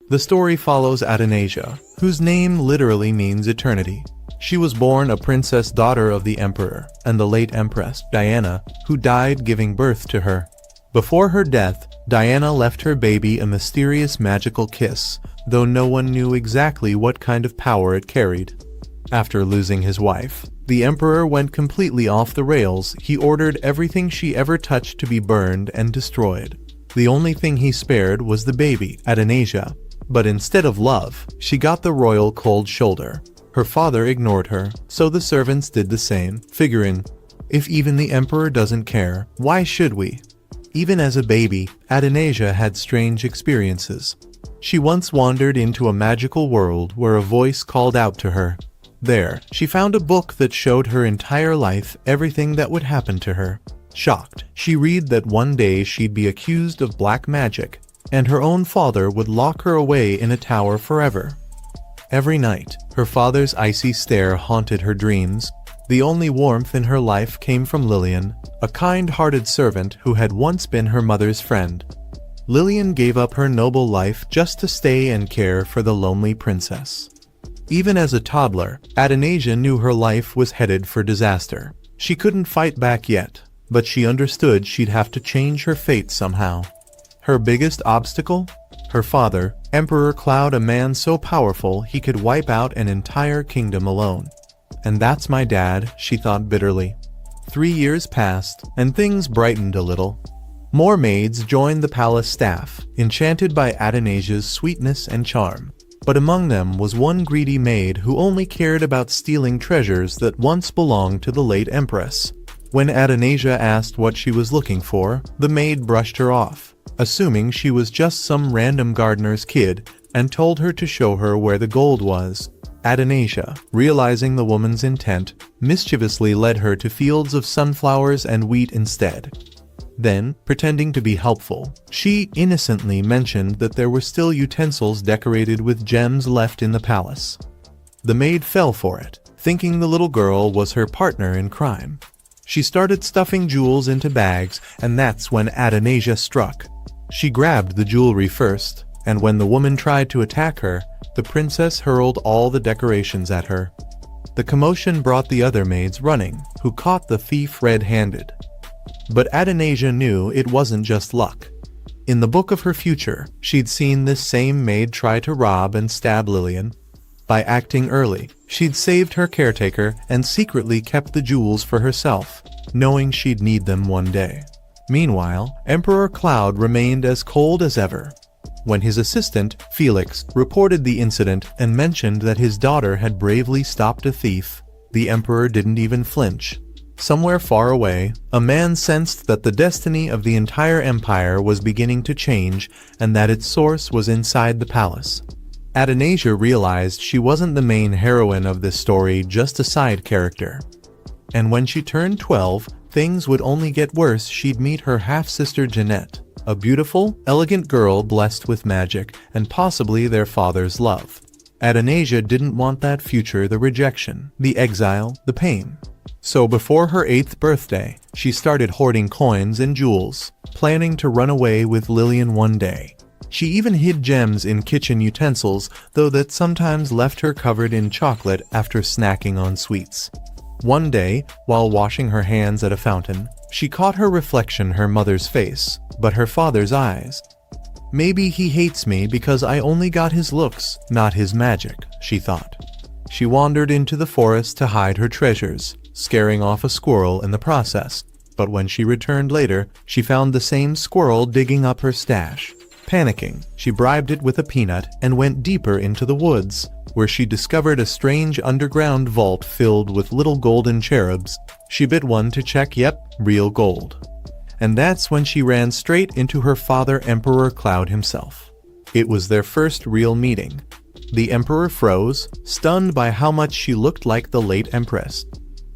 The story follows Adonijah, whose name literally means eternity. She was born a princess daughter of the emperor and the late empress, Diana, who died giving birth to her. Before her death, Diana left her baby a mysterious magical kiss, though no one knew exactly what kind of power it carried. After losing his wife, the emperor went completely off the rails. He ordered everything she ever touched to be burned and destroyed. The only thing he spared was the baby, Adonijah. But instead of love, she got the royal cold shoulder. Her father ignored her, so the servants did the same, figuring, if even the emperor doesn't care, why should we? Even as a baby, Adonijah had strange experiences. She once wandered into a magical world where a voice called out to her. There, she found a book that showed her entire life, everything that would happen to her. Shocked, she read that one day she'd be accused of black magic, and her own father would lock her away in a tower forever. Every night, her father's icy stare haunted her dreams. The only warmth in her life came from Lillian, a kind-hearted servant who had once been her mother's friend. Lillian gave up her noble life just to stay and care for the lonely princess. Even as a toddler, Adonijah knew her life was headed for disaster. She couldn't fight back yet, but she understood she'd have to change her fate somehow. Her biggest obstacle? Her father, Emperor Cloud, a man so powerful he could wipe out an entire kingdom alone. And that's my dad, she thought bitterly. 3 years passed, and things brightened a little. More maids joined the palace staff, enchanted by Adonijah's sweetness and charm. But among them was one greedy maid who only cared about stealing treasures that once belonged to the late empress. When Adonijah asked what she was looking for, the maid brushed her off, assuming she was just some random gardener's kid, and told her to show her where the gold was. Adonijah, realizing the woman's intent, mischievously led her to fields of sunflowers and wheat instead. Then, pretending to be helpful, she innocently mentioned that there were still utensils decorated with gems left in the palace. The maid fell for it, thinking the little girl was her partner in crime. She started stuffing jewels into bags, and that's when Adonijah struck. She grabbed the jewelry first, and when the woman tried to attack her, the princess hurled all the decorations at her. The commotion brought the other maids running, who caught the thief red-handed. But Adonijah knew it wasn't just luck. In the book of her future, she'd seen this same maid try to rob and stab Lillian. By acting early, she'd saved her caretaker and secretly kept the jewels for herself, knowing she'd need them one day. Meanwhile, Emperor Cloud remained as cold as ever. When his assistant, Felix, reported the incident and mentioned that his daughter had bravely stopped a thief, the emperor didn't even flinch. Somewhere far away, a man sensed that the destiny of the entire empire was beginning to change and that its source was inside the palace. Adonijah realized she wasn't the main heroine of this story, just a side character. And when she turned 12, things would only get worse. She'd meet her half-sister Jeanette, a beautiful, elegant girl blessed with magic and possibly their father's love. Adonijah didn't want that future, the rejection, the exile, the pain. So before her 8th birthday, she started hoarding coins and jewels, planning to run away with Lillian one day. She even hid gems in kitchen utensils, though that sometimes left her covered in chocolate after snacking on sweets. One day, while washing her hands at a fountain, she caught her reflection, her mother's face, but her father's eyes. Maybe he hates me because I only got his looks, not his magic, she thought. She wandered into the forest to hide her treasures, scaring off a squirrel in the process, but when she returned later, she found the same squirrel digging up her stash. Panicking, she bribed it with a peanut and went deeper into the woods, where she discovered a strange underground vault filled with little golden cherubs. She bit one to check, yep, real gold. And that's when she ran straight into her father, Emperor Cloud himself. It was their first real meeting. The emperor froze, stunned by how much she looked like the late empress.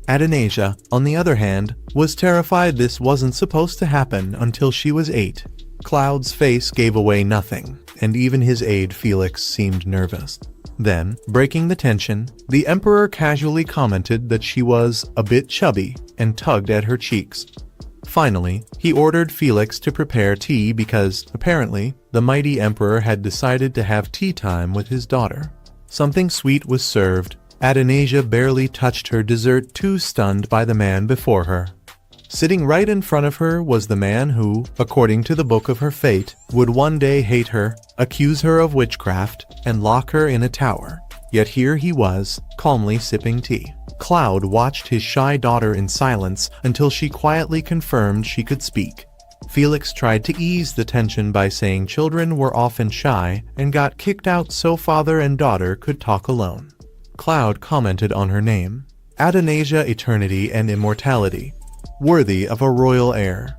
Adonijah, on the other hand, was terrified. This wasn't supposed to happen until she was 8. Cloud's face gave away nothing, and even his aide Felix seemed nervous. Then, breaking the tension, the emperor casually commented that she was a bit chubby and tugged at her cheeks. Finally, he ordered Felix to prepare tea because, apparently, the mighty emperor had decided to have tea time with his daughter. Something sweet was served. Adonijah barely touched her dessert, too stunned by the man before her. Sitting right in front of her was the man who, according to the book of her fate, would one day hate her, accuse her of witchcraft, and lock her in a tower. Yet here he was, calmly sipping tea. Cloud watched his shy daughter in silence until she quietly confirmed she could speak. Felix tried to ease the tension by saying children were often shy and got kicked out so father and daughter could talk alone. Cloud commented on her name. Adonijah, eternity and immortality. Worthy of a royal heir.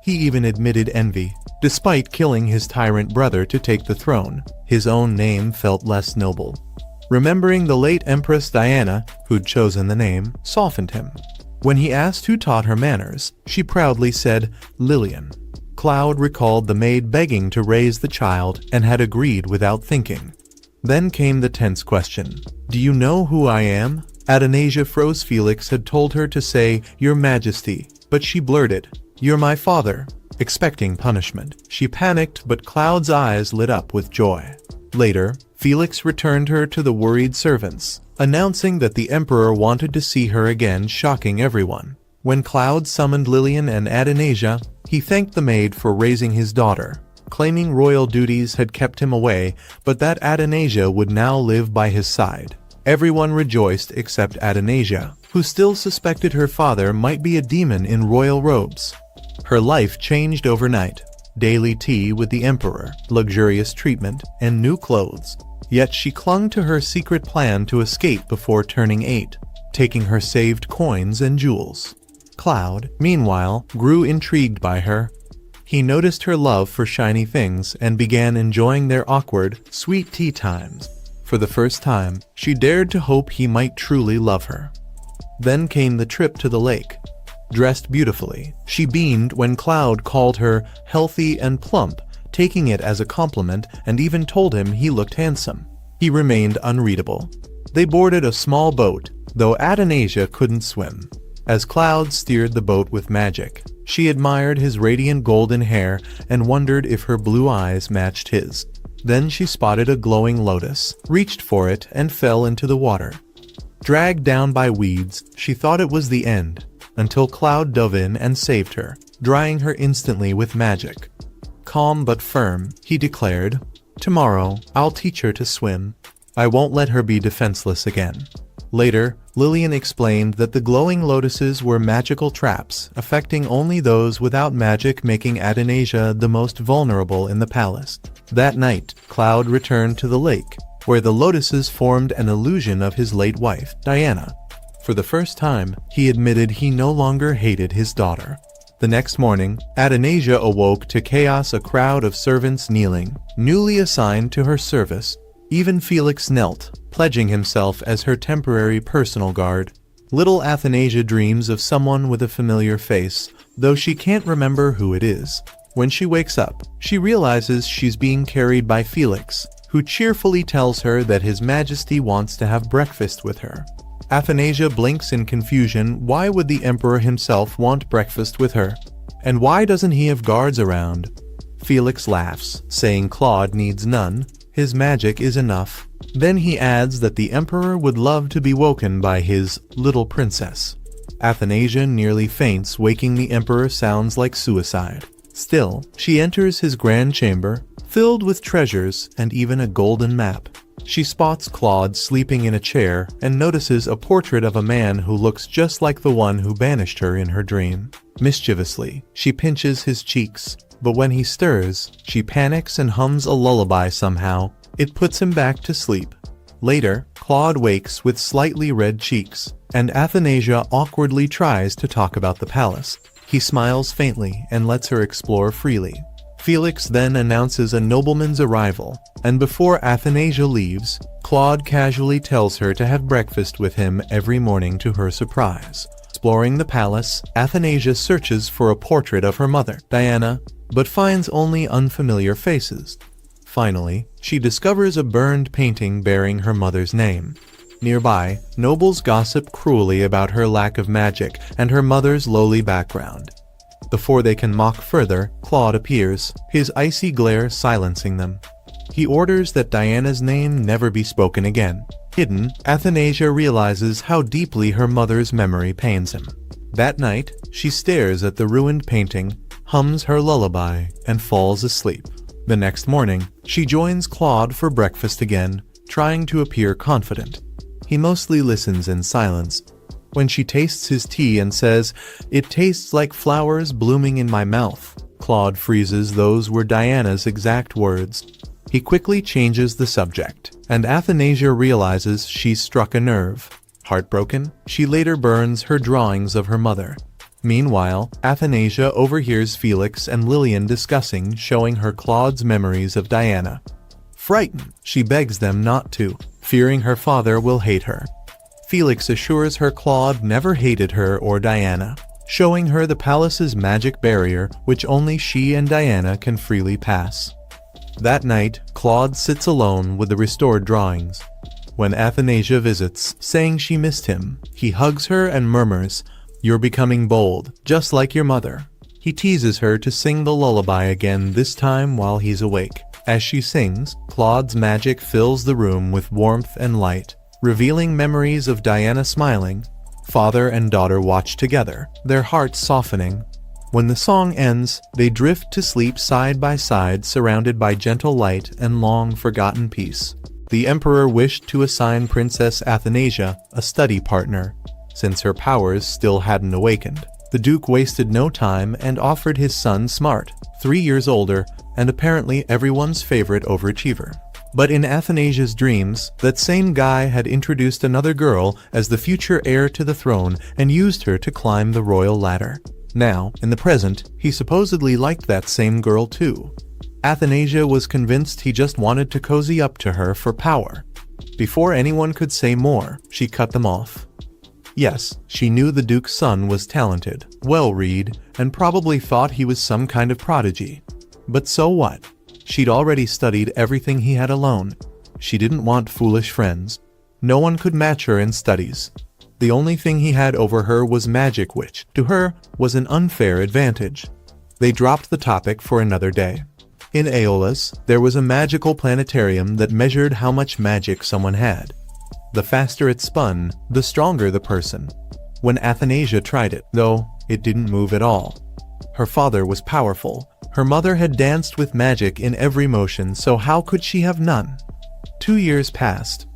He even admitted envy. Despite killing his tyrant brother to take the throne, his own name felt less noble. Remembering the late Empress Diana, who'd chosen the name, softened him. When he asked who taught her manners, she proudly said, Lillian. Cloud recalled the maid begging to raise the child and had agreed without thinking. Then came the tense question. Do you know who I am? Adonijah froze. Felix had told her to say, Your Majesty, but she blurted, You're my father. Expecting punishment, she panicked, but Cloud's eyes lit up with joy. Later, Felix returned her to the worried servants, announcing that the emperor wanted to see her again, shocking everyone. When Cloud summoned Lillian and Adonijah, he thanked the maid for raising his daughter, claiming royal duties had kept him away, but that Adonijah would now live by his side. Everyone rejoiced except Adonijah, who still suspected her father might be a demon in royal robes. Her life changed overnight. Daily tea with the emperor, luxurious treatment, and new clothes. Yet she clung to her secret plan to escape before turning 8, taking her saved coins and jewels. Cloud, meanwhile, grew intrigued by her. He noticed her love for shiny things and began enjoying their awkward, sweet tea times. For the first time, she dared to hope he might truly love her. Then came the trip to the lake. Dressed beautifully, she beamed when Cloud called her healthy and plump, taking it as a compliment and even told him he looked handsome. He remained unreadable. They boarded a small boat, though Adonijah couldn't swim. As Cloud steered the boat with magic, she admired his radiant golden hair and wondered if her blue eyes matched his. Then she spotted a glowing lotus, reached for it, and fell into the water. Dragged down by weeds, she thought it was the end, until Cloud dove in and saved her, drying her instantly with magic. Calm but firm, he declared, Tomorrow, I'll teach her to swim. I won't let her be defenseless again. Later, Lillian explained that the glowing lotuses were magical traps, affecting only those without magic, making Adonijah the most vulnerable in the palace. That night, Cloud returned to the lake, where the lotuses formed an illusion of his late wife, Diana. For the first time, he admitted he no longer hated his daughter. The next morning, Adonijah awoke to chaos, a crowd of servants kneeling, newly assigned to her service. Even Felix knelt, pledging himself as her temporary personal guard. Little Adonijah dreams of someone with a familiar face, though she can't remember who it is. When she wakes up, she realizes she's being carried by Felix, who cheerfully tells her that His Majesty wants to have breakfast with her. Adonijah blinks in confusion. Why would the emperor himself want breakfast with her? And why doesn't he have guards around? Felix laughs, saying Claude needs none. His magic is enough. Then he adds that the emperor would love to be woken by his little princess. Adonijah nearly faints. Waking the emperor sounds like suicide. Still, she enters his grand chamber, filled with treasures and even a golden map. She spots Claude sleeping in a chair and notices a portrait of a man who looks just like the one who banished her in her dream. Mischievously, she pinches his cheeks, but when he stirs, she panics and hums a lullaby somehow. It puts him back to sleep. Later, Claude wakes with slightly red cheeks, and Adonijah awkwardly tries to talk about the palace. He smiles faintly and lets her explore freely. Felix then announces a nobleman's arrival, and before Adonijah leaves, Claude casually tells her to have breakfast with him every morning to her surprise. Exploring the palace, Adonijah searches for a portrait of her mother, Diana, but finds only unfamiliar faces. Finally, she discovers a burned painting bearing her mother's name. Nearby, nobles gossip cruelly about her lack of magic and her mother's lowly background. Before they can mock further, Claude appears, his icy glare silencing them. He orders that Diana's name never be spoken again. Hidden, Athanasia realizes how deeply her mother's memory pains him. That night, she stares at the ruined painting, hums her lullaby, and falls asleep. The next morning, she joins Claude for breakfast again, trying to appear confident. He mostly listens in silence. When she tastes his tea and says, "It tastes like flowers blooming in my mouth," Claude freezes. Those were Diana's exact words. He quickly changes the subject, and Athanasia realizes she's struck a nerve. Heartbroken, she later burns her drawings of her mother. Meanwhile, Athanasia overhears Felix and Lillian discussing, showing her Claude's memories of Diana. Frightened, she begs them not to, fearing her father will hate her. Felix assures her Claude never hated her or Diana, showing her the palace's magic barrier which only she and Diana can freely pass. That night, Claude sits alone with the restored drawings. When Athanasia visits, saying she missed him, he hugs her and murmurs, "You're becoming bold, just like your mother." He teases her to sing the lullaby again, this time while he's awake. As she sings, Claude's magic fills the room with warmth and light, revealing memories of Diana smiling. Father and daughter watch together, their hearts softening. When the song ends, they drift to sleep side by side, surrounded by gentle light and long-forgotten peace. The Emperor wished to assign Princess Athanasia a study partner, since her powers still hadn't awakened. The Duke wasted no time and offered his son Smart, 3 years older, and apparently everyone's favorite overachiever. But in Athanasia's dreams, that same guy had introduced another girl as the future heir to the throne and used her to climb the royal ladder. Now, in the present, he supposedly liked that same girl too. Athanasia was convinced he just wanted to cozy up to her for power. Before anyone could say more, she cut them off. Yes, she knew the Duke's son was talented, well-read, and probably thought he was some kind of prodigy. But so what? She'd already studied everything he had alone. She didn't want foolish friends. No one could match her in studies. The only thing he had over her was magic, which, to her, was an unfair advantage. They dropped the topic for another day. In Aeolus, there was a magical planetarium that measured how much magic someone had. The faster it spun, the stronger the person. When Athanasia tried it, though, it didn't move at all. Her father was powerful. Her mother had danced with magic in every motion, so how could she have none? 2 years passed.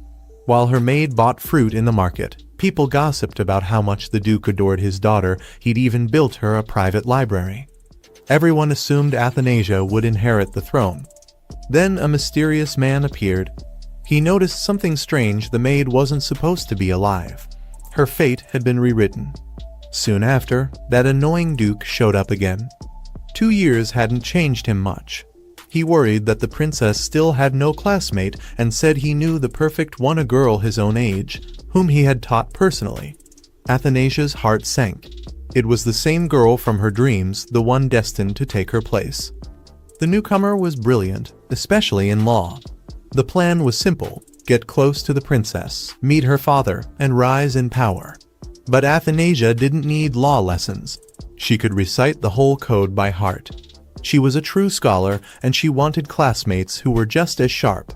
While her maid bought fruit in the market, people gossiped about how much the Duke adored his daughter. He'd even built her a private library. Everyone assumed Athanasia would inherit the throne. Then a mysterious man appeared. He noticed something strange. The maid wasn't supposed to be alive. Her fate had been rewritten. Soon after, that annoying Duke showed up again. 2 years hadn't changed him much. He worried that the princess still had no classmate and said he knew the perfect one, a girl his own age, whom he had taught personally. Athanasia's heart sank. It was the same girl from her dreams, the one destined to take her place. The newcomer was brilliant, especially in law. The plan was simple: get close to the princess, meet her father, and rise in power. But Athanasia didn't need law lessons. She could recite the whole code by heart. She was a true scholar, and she wanted classmates who were just as sharp.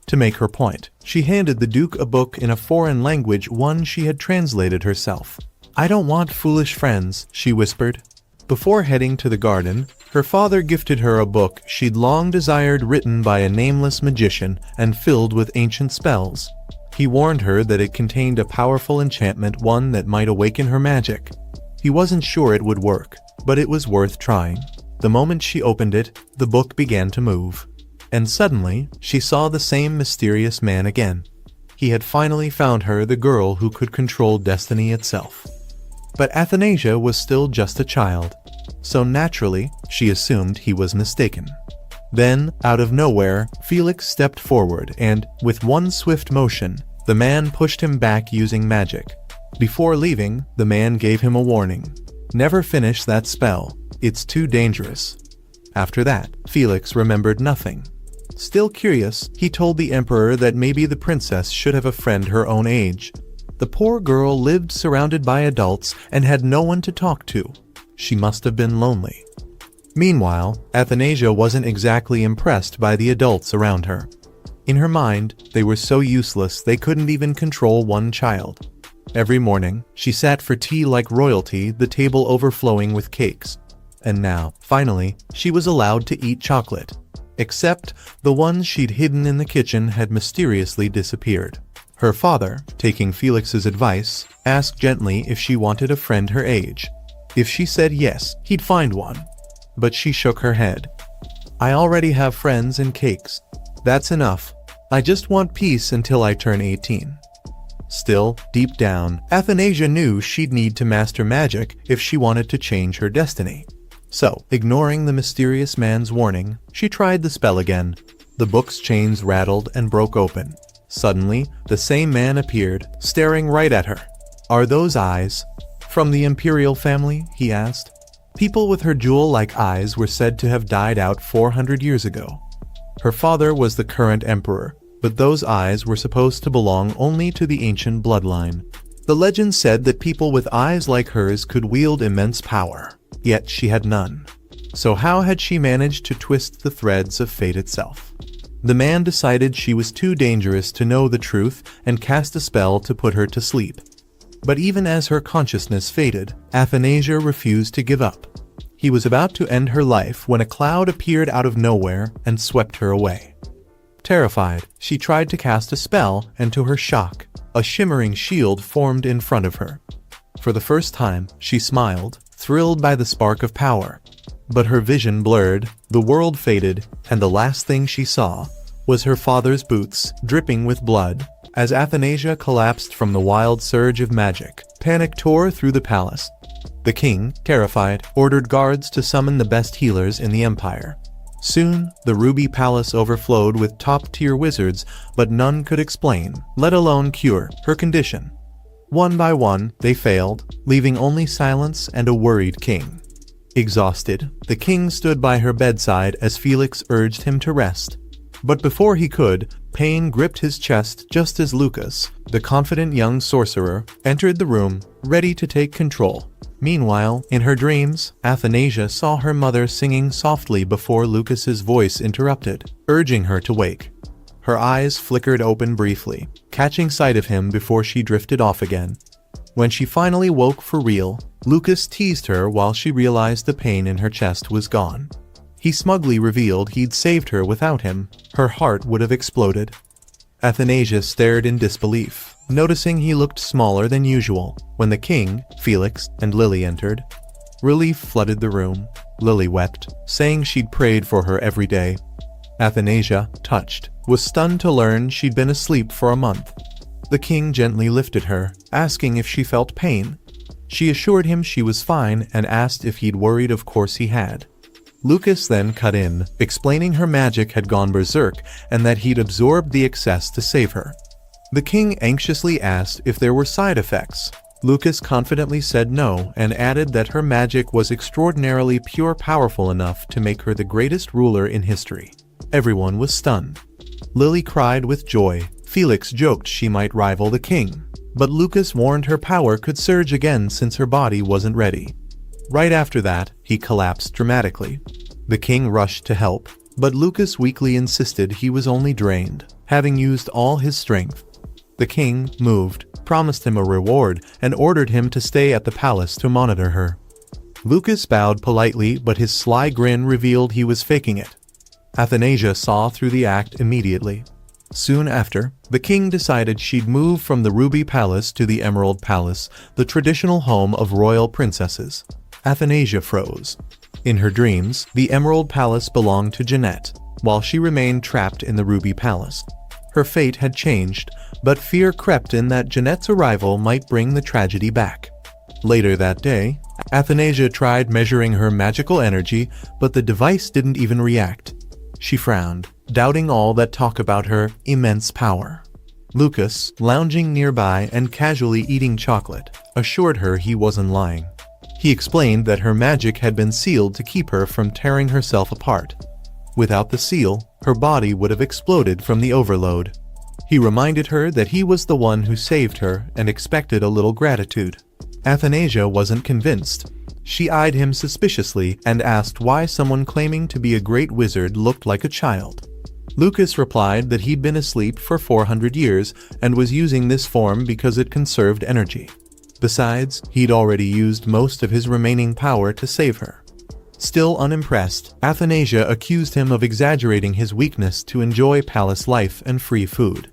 To make her point, she handed the Duke a book in a foreign language, one she had translated herself. "I don't want foolish friends," she whispered. Before heading to the garden, her father gifted her a book she'd long desired, written by a nameless magician and filled with ancient spells. He warned her that it contained a powerful enchantment, one that might awaken her magic. He wasn't sure it would work, but it was worth trying. The moment she opened it, the book began to move. And suddenly, she saw the same mysterious man again. He had finally found her, the girl who could control destiny itself. But Athanasia was still just a child, so naturally, she assumed he was mistaken. Then, out of nowhere, Felix stepped forward and, with one swift motion, the man pushed him back using magic. Before leaving, the man gave him a warning. "Never finish that spell. It's too dangerous." After that, Felix remembered nothing. Still curious, he told the Emperor that maybe the princess should have a friend her own age. The poor girl lived surrounded by adults and had no one to talk to. She must have been lonely. Meanwhile, Athanasia wasn't exactly impressed by the adults around her. In her mind, they were so useless they couldn't even control one child. Every morning, she sat for tea like royalty, the table overflowing with cakes. And now, finally, she was allowed to eat chocolate. Except, the ones she'd hidden in the kitchen had mysteriously disappeared. Her father, taking Felix's advice, asked gently if she wanted a friend her age. If she said yes, he'd find one. But she shook her head. "I already have friends and cakes. That's enough. I just want peace until I turn 18. Still, deep down, Athanasia knew she'd need to master magic if she wanted to change her destiny. So, ignoring the mysterious man's warning, she tried the spell again. The book's chains rattled and broke open. Suddenly, the same man appeared, staring right at her. "Are those eyes from the imperial family?" he asked. People with her jewel-like eyes were said to have died out 400 years ago. Her father was the current emperor, but those eyes were supposed to belong only to the ancient bloodline. The legend said that people with eyes like hers could wield immense power, yet she had none. So how had she managed to twist the threads of fate itself? The man decided she was too dangerous to know the truth and cast a spell to put her to sleep. But even as her consciousness faded, Athanasia refused to give up. He was about to end her life when a cloud appeared out of nowhere and swept her away. Terrified, she tried to cast a spell, and to her shock, a shimmering shield formed in front of her. For the first time, she smiled, thrilled by the spark of power. But her vision blurred, the world faded, and the last thing she saw was her father's boots, dripping with blood. As Athanasia collapsed from the wild surge of magic, panic tore through the palace. The king, terrified, ordered guards to summon the best healers in the empire. Soon, the Ruby Palace overflowed with top-tier wizards, but none could explain, let alone cure, her condition. One by one, they failed, leaving only silence and a worried king. Exhausted, the king stood by her bedside as Felix urged him to rest. But before he could, pain gripped his chest just as Lucas, the confident young sorcerer, entered the room, ready to take control. Meanwhile, in her dreams, Athanasia saw her mother singing softly before Lucas's voice interrupted, urging her to wake. Her eyes flickered open briefly, catching sight of him before she drifted off again. When she finally woke for real, Lucas teased her while she realized the pain in her chest was gone. He smugly revealed he'd saved her without him. Her heart would have exploded. Athanasia stared in disbelief, noticing he looked smaller than usual. When the king, Felix, and Lily entered, relief flooded the room. Lily wept, saying she'd prayed for her every day. Athanasia, touched, was stunned to learn she'd been asleep for a month. The king gently lifted her, asking if she felt pain. She assured him she was fine and asked if he'd worried. Of course he had. Lucas then cut in, explaining her magic had gone berserk and that he'd absorbed the excess to save her. The king anxiously asked if there were side effects. Lucas confidently said no and added that her magic was extraordinarily pure, powerful enough to make her the greatest ruler in history. Everyone was stunned. Lily cried with joy. Felix joked she might rival the king, but Lucas warned her power could surge again since her body wasn't ready. Right after that, he collapsed dramatically. The king rushed to help, but Lucas weakly insisted he was only drained, having used all his strength. The king, moved, promised him a reward and ordered him to stay at the palace to monitor her. Lucas bowed politely, but his sly grin revealed he was faking it. Athanasia saw through the act immediately. Soon after, the king decided she'd move from the Ruby Palace to the Emerald Palace, the traditional home of royal princesses. Athanasia froze. In her dreams, the Emerald Palace belonged to Jeanette, while she remained trapped in the Ruby Palace. Her fate had changed, but fear crept in that Jeanette's arrival might bring the tragedy back. Later that day, Athanasia tried measuring her magical energy, but the device didn't even react. She frowned, doubting all that talk about her immense power. Lucas, lounging nearby and casually eating chocolate, assured her he wasn't lying. He explained that her magic had been sealed to keep her from tearing herself apart. Without the seal, her body would have exploded from the overload. He reminded her that he was the one who saved her and expected a little gratitude. Athanasia wasn't convinced. She eyed him suspiciously and asked why someone claiming to be a great wizard looked like a child. Lucas replied that he'd been asleep for 400 years and was using this form because it conserved energy. Besides, he'd already used most of his remaining power to save her. Still unimpressed, Athanasia accused him of exaggerating his weakness to enjoy palace life and free food.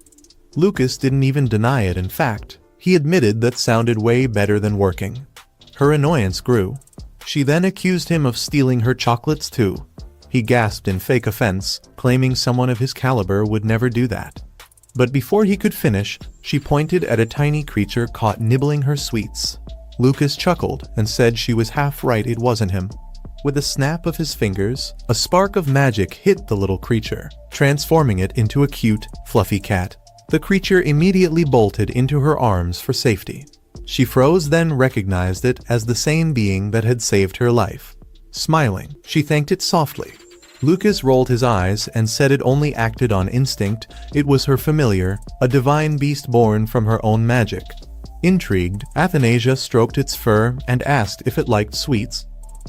Lucas didn't even deny it. In fact, he admitted that sounded way better than working. Her annoyance grew. She then accused him of stealing her chocolates too. He gasped in fake offense, claiming someone of his caliber would never do that. But before he could finish, she pointed at a tiny creature caught nibbling her sweets. Lucas chuckled and said she was half right, it wasn't him. With a snap of his fingers, a spark of magic hit the little creature, transforming it into a cute, fluffy cat. The creature immediately bolted into her arms for safety. She froze, then recognized it as the same being that had saved her life. Smiling, she thanked it softly. Lucas rolled his eyes and said it only acted on instinct. It was her familiar, a divine beast born from her own magic. Intrigued, Athanasia stroked its fur and asked if it liked sweets.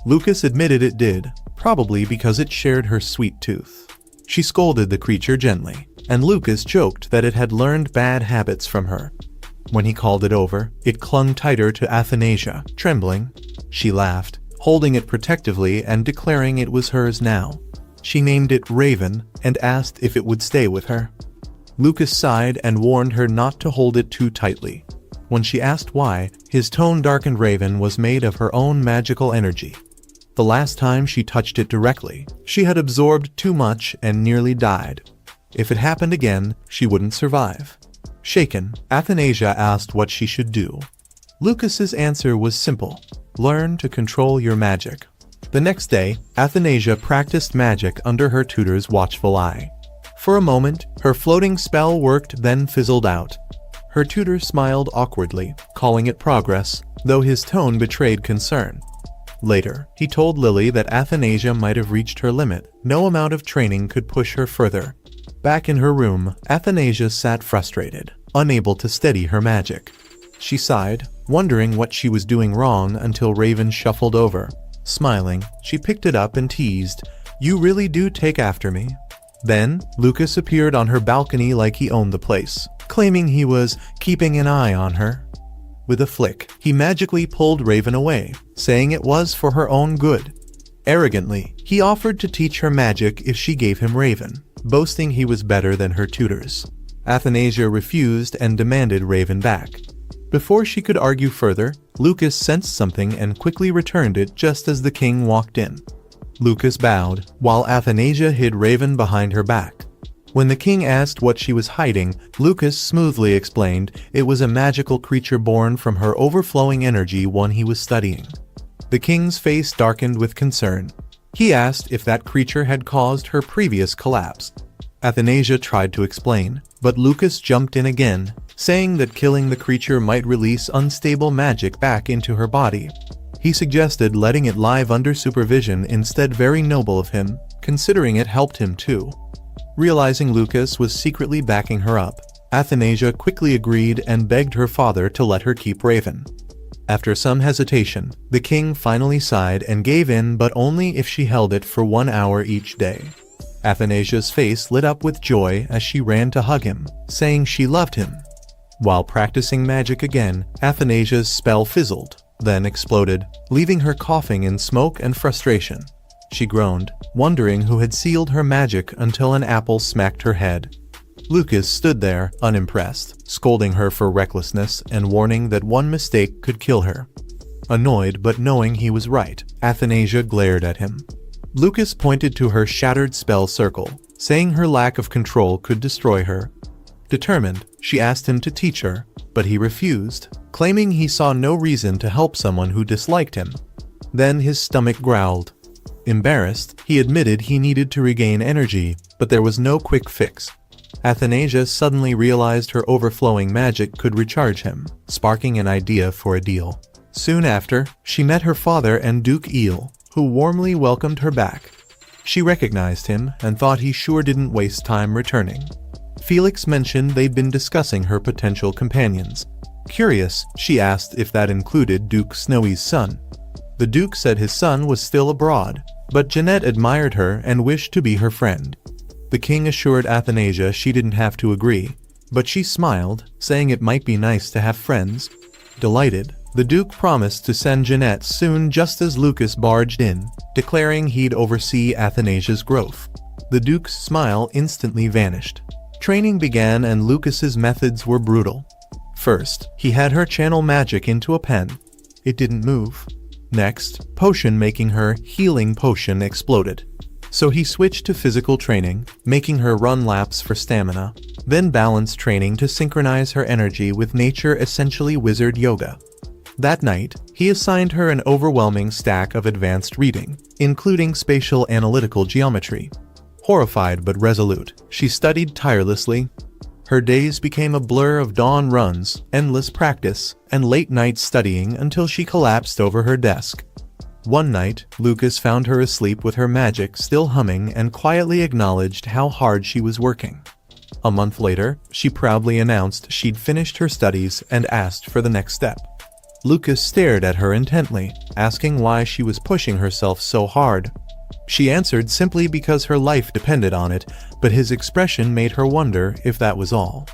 Lucas admitted it did, probably because it shared her sweet tooth. She scolded the creature gently, and Lucas joked that it had learned bad habits from her. When he called it over, it clung tighter to Athanasia, trembling. She laughed, holding it protectively and declaring it was hers now. She named it Raven and asked if it would stay with her. Lucas sighed and warned her not to hold it too tightly. When she asked why, his tone darkened. Raven was made of her own magical energy. The last time she touched it directly, she had absorbed too much and nearly died. If it happened again, she wouldn't survive. Shaken, Athanasia asked what she should do. Lucas's answer was simple: learn to control your magic. The next day, Athanasia practiced magic under her tutor's watchful eye. For a moment, her floating spell worked, then fizzled out. Her tutor smiled awkwardly, calling it progress, though his tone betrayed concern. Later, he told Lily that Athanasia might have reached her limit. No amount of training could push her further. Back in her room, Athanasia sat frustrated, unable to steady her magic. She sighed, wondering what she was doing wrong, until Raven shuffled over. Smiling, she picked it up and teased, "You really do take after me." Then, Lucas appeared on her balcony like he owned the place, claiming he was keeping an eye on her. With a flick, he magically pulled Raven away, saying it was for her own good. Arrogantly, he offered to teach her magic if she gave him Raven, boasting he was better than her tutors. Athanasia refused and demanded Raven back. Before she could argue further, Lucas sensed something and quickly returned it just as the king walked in. Lucas bowed, while Athanasia hid Raven behind her back. When the king asked what she was hiding, Lucas smoothly explained it was a magical creature born from her overflowing energy, one he was studying. The king's face darkened with concern. He asked if that creature had caused her previous collapse. Athanasia tried to explain, but Lucas jumped in again, saying that killing the creature might release unstable magic back into her body. He suggested letting it live under supervision instead. Very noble of him, considering it helped him too. Realizing Lucas was secretly backing her up, Athanasia quickly agreed and begged her father to let her keep Raven. After some hesitation, the king finally sighed and gave in, but only if she held it for 1 hour each day. Athanasia's face lit up with joy as she ran to hug him, saying she loved him. While practicing magic again, Athanasia's spell fizzled, then exploded, leaving her coughing in smoke and frustration. She groaned, wondering who had sealed her magic, until an apple smacked her head. Lucas stood there, unimpressed, scolding her for recklessness and warning that one mistake could kill her. Annoyed but knowing he was right, Athanasia glared at him. Lucas pointed to her shattered spell circle, saying her lack of control could destroy her. Determined, she asked him to teach her, but he refused, claiming he saw no reason to help someone who disliked him. Then his stomach growled. Embarrassed, he admitted he needed to regain energy, but there was no quick fix. Athanasia suddenly realized her overflowing magic could recharge him, sparking an idea for a deal. Soon after, she met her father and Duke Eel, who warmly welcomed her back. She recognized him and thought he sure didn't waste time returning. Felix mentioned they'd been discussing her potential companions. Curious, she asked if that included Duke Snowy's son. The Duke said his son was still abroad, but Jeanette admired her and wished to be her friend. The king assured Athanasia she didn't have to agree, but she smiled, saying it might be nice to have friends. Delighted, the Duke promised to send Jeanette soon just as Lucas barged in, declaring he'd oversee Athanasia's growth. The Duke's smile instantly vanished. Training began and Lucas's methods were brutal. First, he had her channel magic into a pen. It didn't move. Next, potion making her healing potion exploded. So he switched to physical training, making her run laps for stamina, then balance training to synchronize her energy with nature, essentially wizard yoga. That night, he assigned her an overwhelming stack of advanced reading, including spatial analytical geometry. Horrified but resolute, she studied tirelessly. Her days became a blur of dawn runs, endless practice, and late night studying until she collapsed over her desk. One night, Lucas found her asleep with her magic still humming and quietly acknowledged how hard she was working. A month later, she proudly announced she'd finished her studies and asked for the next step. Lucas stared at her intently, asking why she was pushing herself so hard. She answered simply because her life depended on it, but his expression made her wonder if that was all.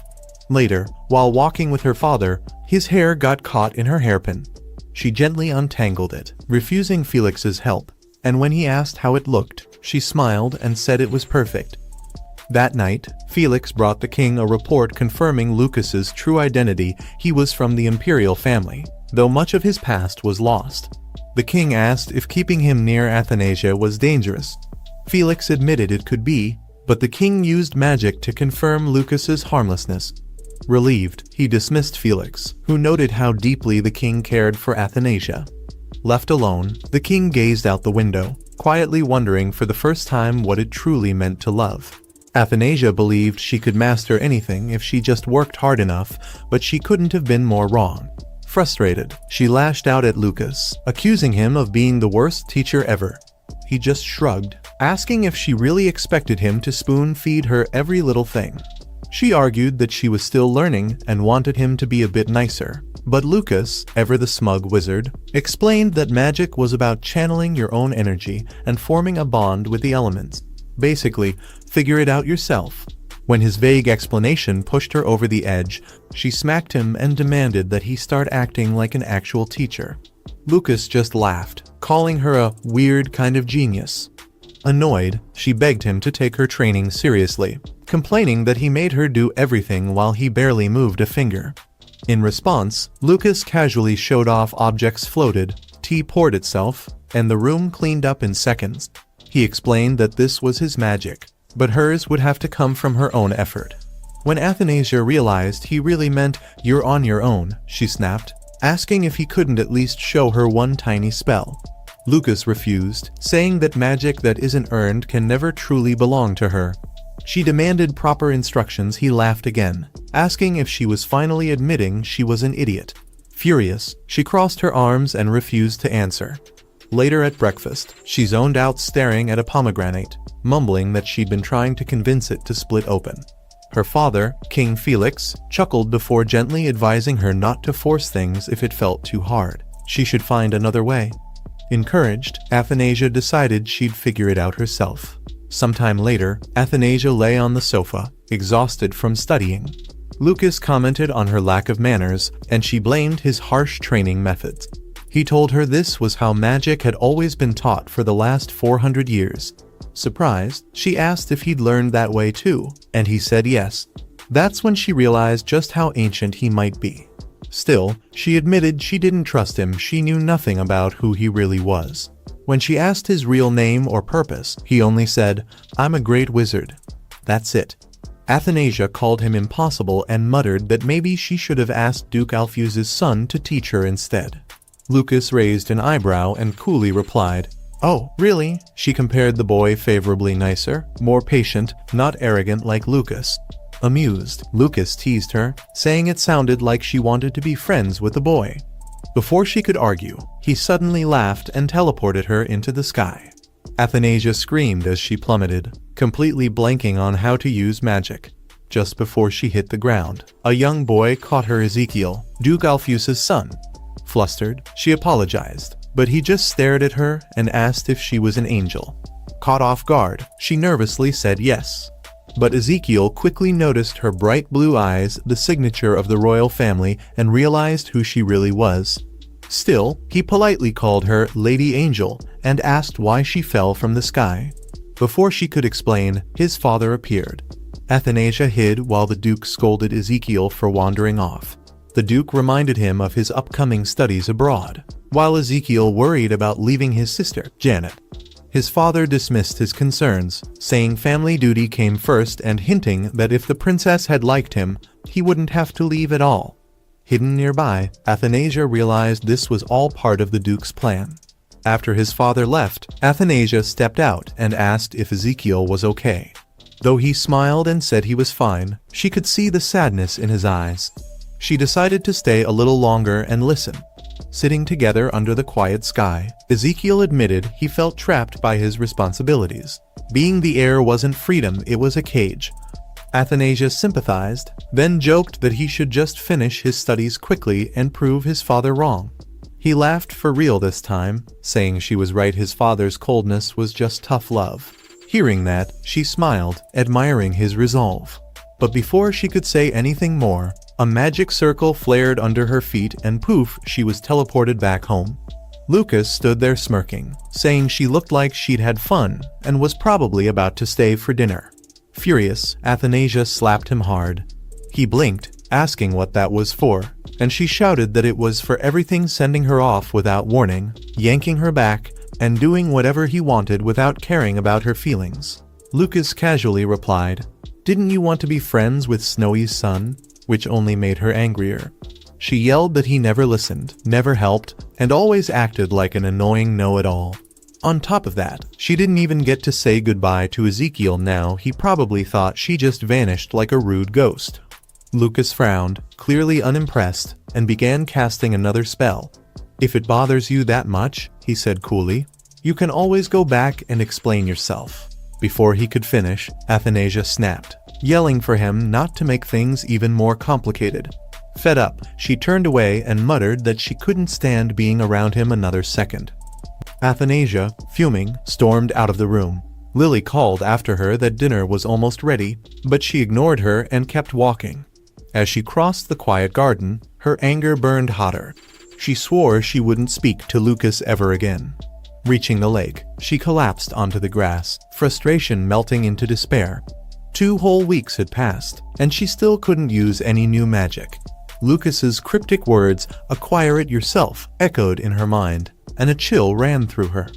Later, while walking with her father, his hair got caught in her hairpin. She gently untangled it, refusing Felix's help, and when he asked how it looked, she smiled and said it was perfect. That night, Felix brought the king a report confirming Lucas's true identity. He was from the imperial family, though much of his past was lost. The king asked if keeping him near Athanasia was dangerous. Felix admitted it could be, but the king used magic to confirm Lucas's harmlessness. Relieved, he dismissed Felix, who noted how deeply the king cared for Athanasia. Left alone, the king gazed out the window, quietly wondering for the first time what it truly meant to love. Athanasia believed she could master anything if she just worked hard enough, but she couldn't have been more wrong. Frustrated, she lashed out at Lucas, accusing him of being the worst teacher ever. He just shrugged, asking if she really expected him to spoon-feed her every little thing. She argued that she was still learning and wanted him to be a bit nicer. But Lucas, ever the smug wizard, explained that magic was about channeling your own energy and forming a bond with the elements. Basically, figure it out yourself. When his vague explanation pushed her over the edge, she smacked him and demanded that he start acting like an actual teacher. Lucas just laughed, calling her a weird kind of genius. Annoyed, she begged him to take her training seriously, complaining that he made her do everything while he barely moved a finger. In response, Lucas casually showed off objects floated, tea poured itself, and the room cleaned up in seconds. He explained that this was his magic, but hers would have to come from her own effort. When Athanasia realized he really meant "you're on your own," she snapped, asking if he couldn't at least show her one tiny spell. Lucas refused, saying that magic that isn't earned can never truly belong to her. She demanded proper instructions. He laughed again, asking if she was finally admitting she was an idiot. Furious, she crossed her arms and refused to answer. Later at breakfast, she zoned out staring at a pomegranate, mumbling that she'd been trying to convince it to split open. Her father, King Felix, chuckled before gently advising her not to force things if it felt too hard. She should find another way. Encouraged, Athanasia decided she'd figure it out herself. Sometime later, Athanasia lay on the sofa, exhausted from studying. Lucas commented on her lack of manners, and she blamed his harsh training methods. He told her this was how magic had always been taught for the last 400 years. Surprised, she asked if he'd learned that way too, and he said yes. That's when she realized just how ancient he might be. Still, she admitted she didn't trust him. She knew nothing about who he really was. When she asked his real name or purpose, he only said, "I'm a great wizard." That's it. Athanasia called him impossible and muttered that maybe she should have asked Duke Alpheuse's son to teach her instead. Lucas raised an eyebrow and coolly replied, "Oh, really?" She compared the boy favorably nicer, more patient, not arrogant like Lucas. Amused, Lucas teased her, saying it sounded like she wanted to be friends with the boy. Before she could argue, he suddenly laughed and teleported her into the sky. Athanasia screamed as she plummeted, completely blanking on how to use magic. Just before she hit the ground, a young boy caught her. Ezekiel, Duke Alpheuse's son. Flustered, she apologized, but he just stared at her and asked if she was an angel. Caught off guard, she nervously said yes. But Ezekiel quickly noticed her bright blue eyes, the signature of the royal family, and realized who she really was. Still, he politely called her Lady Angel and asked why she fell from the sky. Before she could explain, his father appeared. Athanasia hid while the Duke scolded Ezekiel for wandering off. The Duke reminded him of his upcoming studies abroad, while Ezekiel worried about leaving his sister, Janet. His father dismissed his concerns, saying family duty came first and hinting that if the princess had liked him, he wouldn't have to leave at all. Hidden nearby, Athanasia realized this was all part of the Duke's plan. After his father left, Athanasia stepped out and asked if Ezekiel was okay. Though he smiled and said he was fine, she could see the sadness in his eyes. She decided to stay a little longer and listen. Sitting together under the quiet sky, Ezekiel admitted he felt trapped by his responsibilities. Being the heir wasn't freedom, it was a cage. Athanasia sympathized, then joked that he should just finish his studies quickly and prove his father wrong. He laughed for real this time, saying she was right, his father's coldness was just tough love. Hearing that, she smiled, admiring his resolve. But before she could say anything more, a magic circle flared under her feet and poof, she was teleported back home. Lucas stood there smirking, saying she looked like she'd had fun and was probably about to stay for dinner. Furious, Athanasia slapped him hard. He blinked, asking what that was for, and she shouted that it was for everything, sending her off without warning, yanking her back, and doing whatever he wanted without caring about her feelings. Lucas casually replied, "Didn't you want to be friends with Snowy's son?" Which only made her angrier. She yelled that he never listened, never helped, and always acted like an annoying know-it-all. On top of that, she didn't even get to say goodbye to Ezekiel. Now he probably thought she just vanished like a rude ghost. Lucas frowned, clearly unimpressed, and began casting another spell. "If it bothers you that much," he said coolly, "you can always go back and explain yourself." Before he could finish, Athanasia snapped, yelling for him not to make things even more complicated. Fed up, she turned away and muttered that she couldn't stand being around him another second. Athanasia, fuming, stormed out of the room. Lily called after her that dinner was almost ready, but she ignored her and kept walking. As she crossed the quiet garden, her anger burned hotter. She swore she wouldn't speak to Lucas ever again. Reaching the lake, she collapsed onto the grass, frustration melting into despair. 2 whole weeks had passed, and she still couldn't use any new magic. Lucas's cryptic words, "acquire it yourself," echoed in her mind, and a chill ran through her.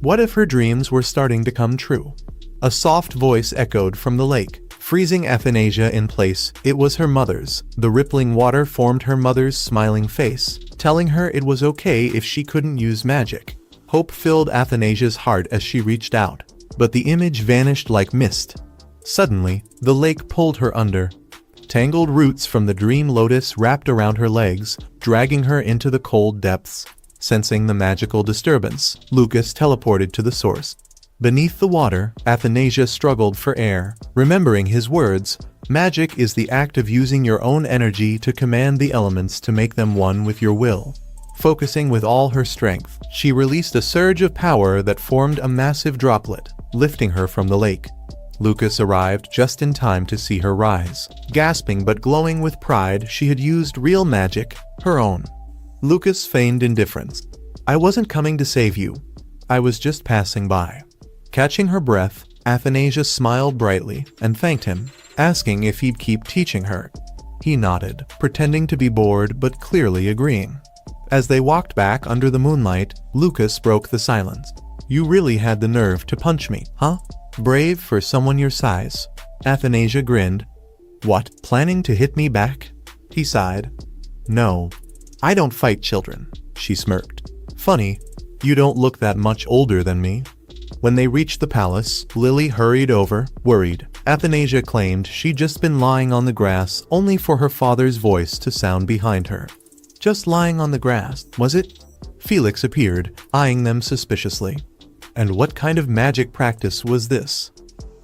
What if her dreams were starting to come true? A soft voice echoed from the lake, freezing Athanasia in place. It was her mother's. The rippling water formed her mother's smiling face, telling her it was okay if she couldn't use magic. Hope filled Athanasia's heart as she reached out, but the image vanished like mist. Suddenly, the lake pulled her under. Tangled roots from the dream lotus wrapped around her legs, dragging her into the cold depths. Sensing the magical disturbance, Lucas teleported to the source. Beneath the water, Athanasia struggled for air, remembering his words, "Magic is the act of using your own energy to command the elements to make them one with your will." Focusing with all her strength, she released a surge of power that formed a massive droplet, lifting her from the lake. Lucas arrived just in time to see her rise. Gasping but glowing with pride, she had used real magic, her own. Lucas feigned indifference. "I wasn't coming to save you. I was just passing by." Catching her breath, Athanasia smiled brightly and thanked him, asking if he'd keep teaching her. He nodded, pretending to be bored but clearly agreeing. As they walked back under the moonlight, Lucas broke the silence. "You really had the nerve to punch me, huh? Brave for someone your size." Athanasia grinned. "What, planning to hit me back?" He sighed. "No, I don't fight children," she smirked. "Funny, you don't look that much older than me." When they reached the palace, Lily hurried over, worried. Athanasia claimed she'd just been lying on the grass, only for her father's voice to sound behind her. "Just lying on the grass, was it?" Felix appeared, eyeing them suspiciously. And what kind of magic practice was this?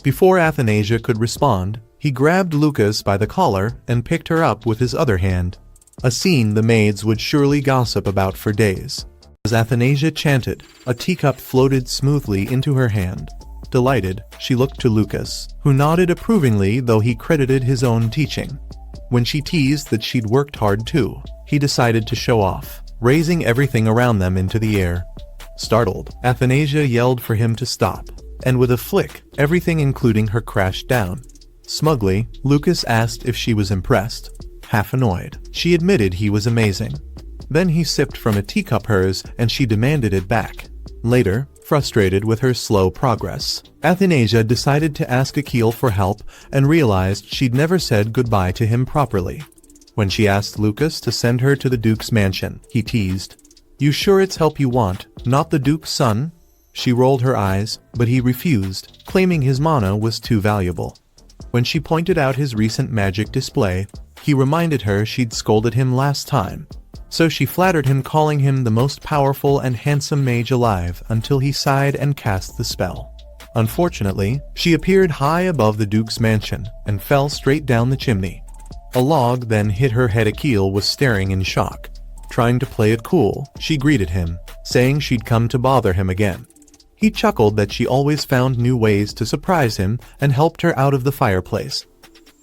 Before Athanasia could respond, he grabbed Lucas by the collar and picked her up with his other hand. A scene the maids would surely gossip about for days. As Athanasia chanted, a teacup floated smoothly into her hand. Delighted, she looked to Lucas, who nodded approvingly though he credited his own teaching. When she teased that she'd worked hard too, he decided to show off, raising everything around them into the air. Startled, Athanasia yelled for him to stop, and with a flick, everything including her crashed down. Smugly, Lucas asked if she was impressed. Half annoyed, she admitted he was amazing. Then he sipped from a teacup hers and she demanded it back. Later, frustrated with her slow progress, Athanasia decided to ask Akil for help and realized she'd never said goodbye to him properly. When she asked Lucas to send her to the Duke's mansion, he teased, "You sure it's help you want, not the Duke's son?" She rolled her eyes, but he refused, claiming his mana was too valuable. When she pointed out his recent magic display, he reminded her she'd scolded him last time. So she flattered him, calling him the most powerful and handsome mage alive until he sighed and cast the spell. Unfortunately, she appeared high above the Duke's mansion and fell straight down the chimney. A log then hit her head. Akil was staring in shock. Trying to play it cool, she greeted him, saying she'd come to bother him again. He chuckled that she always found new ways to surprise him and helped her out of the fireplace.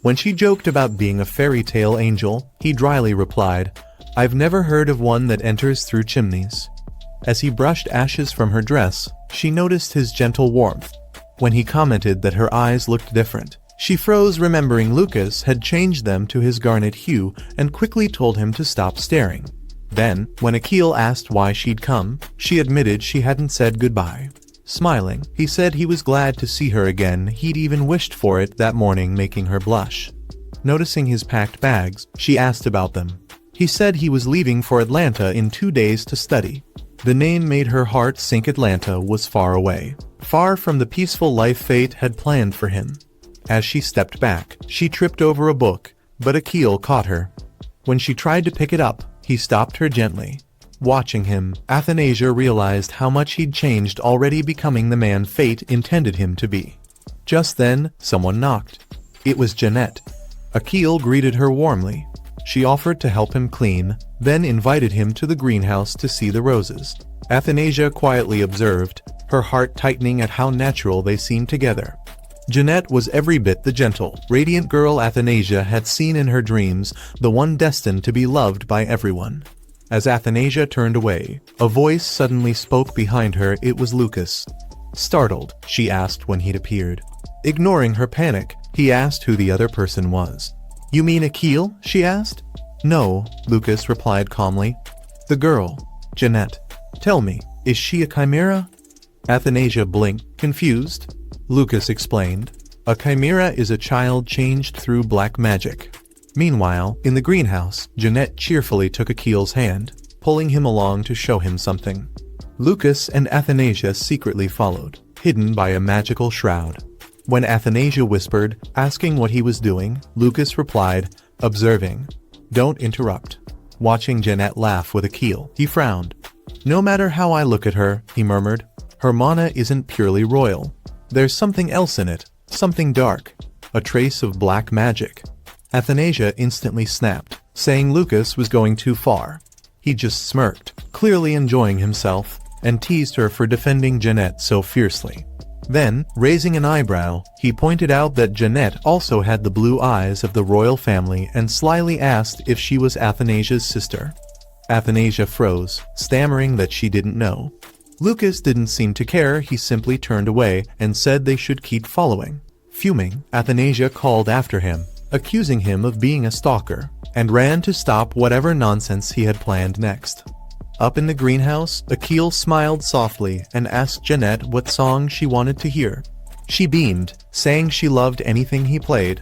When she joked about being a fairy tale angel, he dryly replied, "I've never heard of one that enters through chimneys." As he brushed ashes from her dress, she noticed his gentle warmth. When he commented that her eyes looked different, she froze, remembering Lucas had changed them to his garnet hue, and quickly told him to stop staring. Then, when Akil asked why she'd come, she admitted she hadn't said goodbye. Smiling, he said he was glad to see her again. He'd even wished for it that morning, making her blush. Noticing his packed bags, she asked about them. He said he was leaving for Atlanta in 2 days to study. The name made her heart sink. Atlanta was far away, far from the peaceful life fate had planned for him. As she stepped back, she tripped over a book, but Akil caught her. When she tried to pick it up, he stopped her gently. Watching him, Athanasia realized how much he'd changed, already becoming the man fate intended him to be. Just then, someone knocked. It was Jeanette. Akil greeted her warmly. She offered to help him clean, then invited him to the greenhouse to see the roses. Athanasia quietly observed, her heart tightening at how natural they seemed together. Jeanette was every bit the gentle, radiant girl Athanasia had seen in her dreams, the one destined to be loved by everyone. As Athanasia turned away, a voice suddenly spoke behind her. It was Lucas. Startled, she asked when he'd appeared. Ignoring her panic, he asked who the other person was. "You mean Akil?" she asked. "No," Lucas replied calmly. "The girl, Jeanette. Tell me, is she a chimera?" Athanasia blinked, confused. Lucas explained, "A chimera is a child changed through black magic." Meanwhile, in the greenhouse, Jeanette cheerfully took Akil's hand, pulling him along to show him something. Lucas and Athanasia secretly followed, hidden by a magical shroud. When Athanasia whispered, asking what he was doing, Lucas replied, observing. "Don't interrupt." Watching Jeanette laugh with Akil, he frowned. "No matter how I look at her," he murmured, "her mana isn't purely royal. There's something else in it, something dark, a trace of black magic." Athanasia instantly snapped, saying Lucas was going too far. He just smirked, clearly enjoying himself, and teased her for defending Jeanette so fiercely. Then, raising an eyebrow, he pointed out that Jeanette also had the blue eyes of the royal family and slyly asked if she was Athanasia's sister. Athanasia froze, stammering that she didn't know. Lucas didn't seem to care. He simply turned away and said they should keep following. Fuming, Athanasia called after him, accusing him of being a stalker, and ran to stop whatever nonsense he had planned next. Up in the greenhouse, Akil smiled softly and asked Jeanette what song she wanted to hear. She beamed, saying she loved anything he played.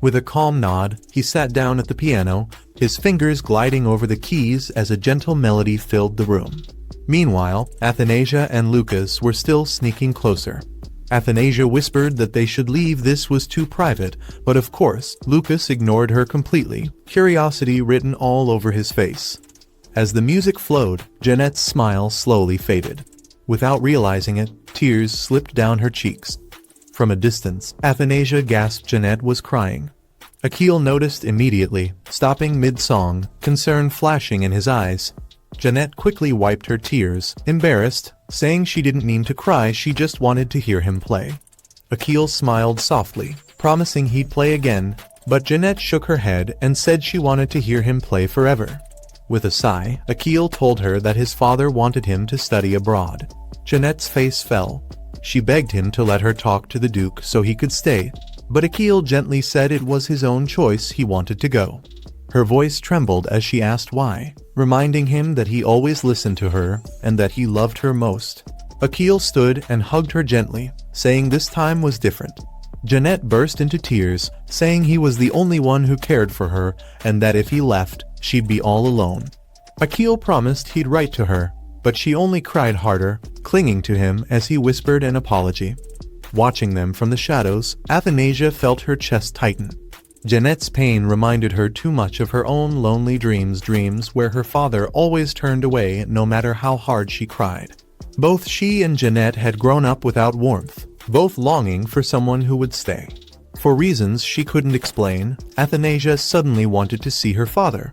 With a calm nod, he sat down at the piano, his fingers gliding over the keys as a gentle melody filled the room. Meanwhile, Athanasia and Lucas were still sneaking closer. Athanasia whispered that they should leave, this was too private, but of course, Lucas ignored her completely, curiosity written all over his face. As the music flowed, Jeanette's smile slowly faded. Without realizing it, tears slipped down her cheeks. From a distance, Athanasia gasped Jeanette was crying. Akil noticed immediately, stopping mid-song, concern flashing in his eyes. Jeanette quickly wiped her tears, embarrassed, saying she didn't mean to cry, she just wanted to hear him play. Akil smiled softly, promising he'd play again, but Jeanette shook her head and said she wanted to hear him play forever. With a sigh, Akil told her that his father wanted him to study abroad. Jeanette's face fell. She begged him to let her talk to the Duke so he could stay, but Akil gently said it was his own choice, he wanted to go. Her voice trembled as she asked why, reminding him that he always listened to her and that he loved her most. Akil stood and hugged her gently, saying this time was different. Jeanette burst into tears, saying he was the only one who cared for her and that if he left, she'd be all alone. Akil promised he'd write to her, but she only cried harder, clinging to him as he whispered an apology. Watching them from the shadows, Athanasia felt her chest tighten. Jeanette's pain reminded her too much of her own lonely dreams where her father always turned away no matter how hard she cried. Both she and Jeanette had grown up without warmth, both longing for someone who would stay. For reasons she couldn't explain, Athanasia suddenly wanted to see her father.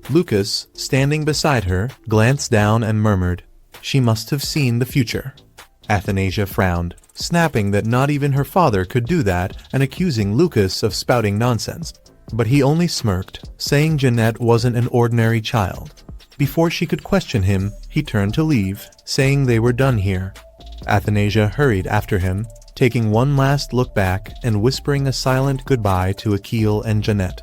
Lucas, standing beside her, glanced down and murmured, "She must have seen the future." Athanasia frowned, snapping that not even her father could do that and accusing Lucas of spouting nonsense. But he only smirked, saying Jeanette wasn't an ordinary child. Before she could question him, he turned to leave, saying they were done here. Athanasia hurried after him, taking one last look back and whispering a silent goodbye to Akil and Jeanette.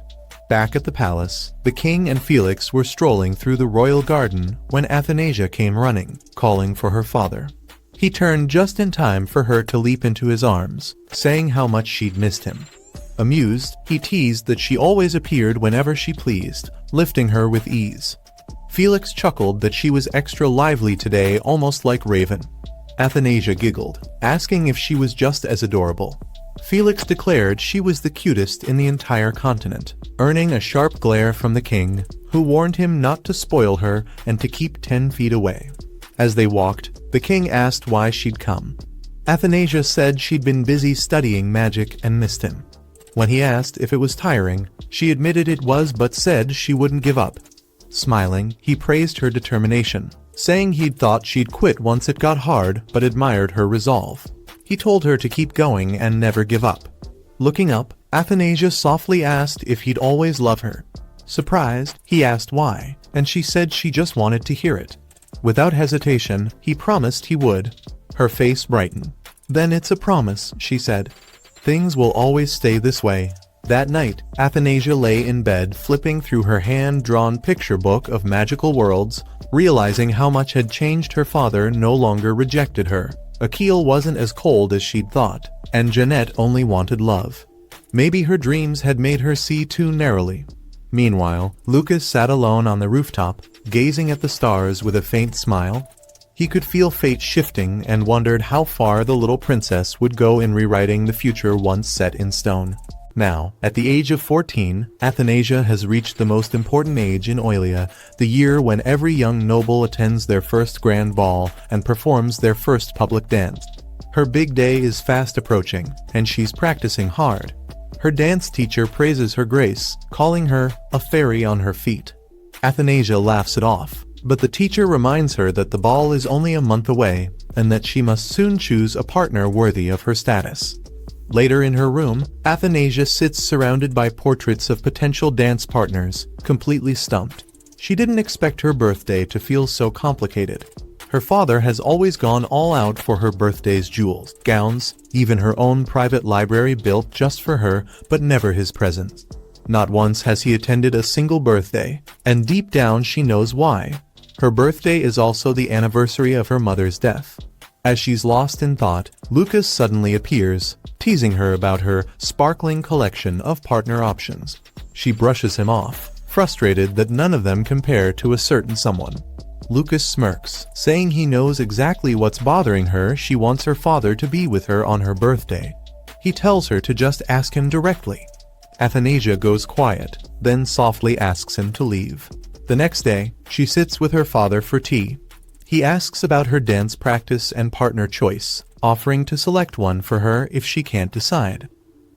Back at the palace, the king and Felix were strolling through the royal garden when Athanasia came running, calling for her father. He turned just in time for her to leap into his arms, saying how much she'd missed him. Amused, he teased that she always appeared whenever she pleased, lifting her with ease. Felix chuckled that she was extra lively today, almost like Raven. Athanasia giggled, asking if she was just as adorable. Felix declared she was the cutest in the entire continent, earning a sharp glare from the king, who warned him not to spoil her and to keep 10 feet away. As they walked, the king asked why she'd come. Athanasia said she'd been busy studying magic and missed him. When he asked if it was tiring, she admitted it was but said she wouldn't give up. Smiling, he praised her determination, saying he'd thought she'd quit once it got hard but admired her resolve. He told her to keep going and never give up. Looking up, Athanasia softly asked if he'd always love her. Surprised, he asked why, and she said she just wanted to hear it. Without hesitation, he promised he would. Her face brightened. "Then it's a promise," she said. "Things will always stay this way." That night, Athanasia lay in bed flipping through her hand-drawn picture book of magical worlds, realizing how much had changed. Her father no longer rejected her. Akil wasn't as cold as she'd thought, and Jeanette only wanted love. Maybe her dreams had made her see too narrowly. Meanwhile, Lucas sat alone on the rooftop, gazing at the stars with a faint smile. He could feel fate shifting and wondered how far the little princess would go in rewriting the future once set in stone. Now, at the age of 14, Athanasia has reached the most important age in Oilia, the year when every young noble attends their first grand ball and performs their first public dance. Her big day is fast approaching, and she's practicing hard. Her dance teacher praises her grace, calling her a fairy on her feet. Athanasia laughs it off, but the teacher reminds her that the ball is only a month away, and that she must soon choose a partner worthy of her status. Later in her room, Athanasia sits surrounded by portraits of potential dance partners, completely stumped. She didn't expect her birthday to feel so complicated. Her father has always gone all out for her birthday's jewels, gowns, even her own private library built just for her, but never his presents. Not once has he attended a single birthday, and deep down she knows why. Her birthday is also the anniversary of her mother's death. As she's lost in thought, Lucas suddenly appears, teasing her about her sparkling collection of partner options. She brushes him off, frustrated that none of them compare to a certain someone. Lucas smirks, saying he knows exactly what's bothering her. She wants her father to be with her on her birthday. He tells her to just ask him directly. Athanasia goes quiet, then softly asks him to leave. The next day, she sits with her father for tea. He asks about her dance practice and partner choice, offering to select one for her if she can't decide.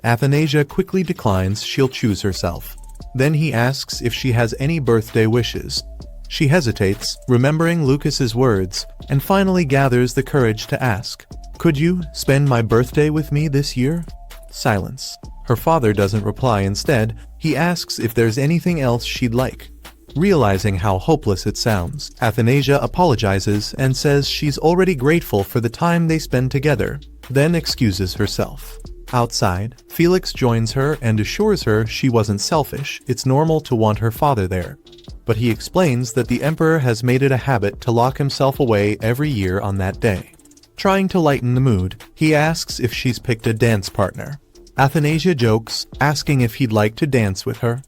Athanasia quickly declines she'll choose herself. Then he asks if she has any birthday wishes. She hesitates, remembering Lucas's words, and finally gathers the courage to ask, "Could you spend my birthday with me this year?" Silence. Her father doesn't reply. Instead, he asks if there's anything else she'd like. Realizing how hopeless it sounds, Athanasia apologizes and says she's already grateful for the time they spend together, then excuses herself. Outside, Felix joins her and assures her she wasn't selfish, it's normal to want her father there. But he explains that the Emperor has made it a habit to lock himself away every year on that day. Trying to lighten the mood, he asks if she's picked a dance partner. Athanasia jokes, asking if he'd like to dance with her.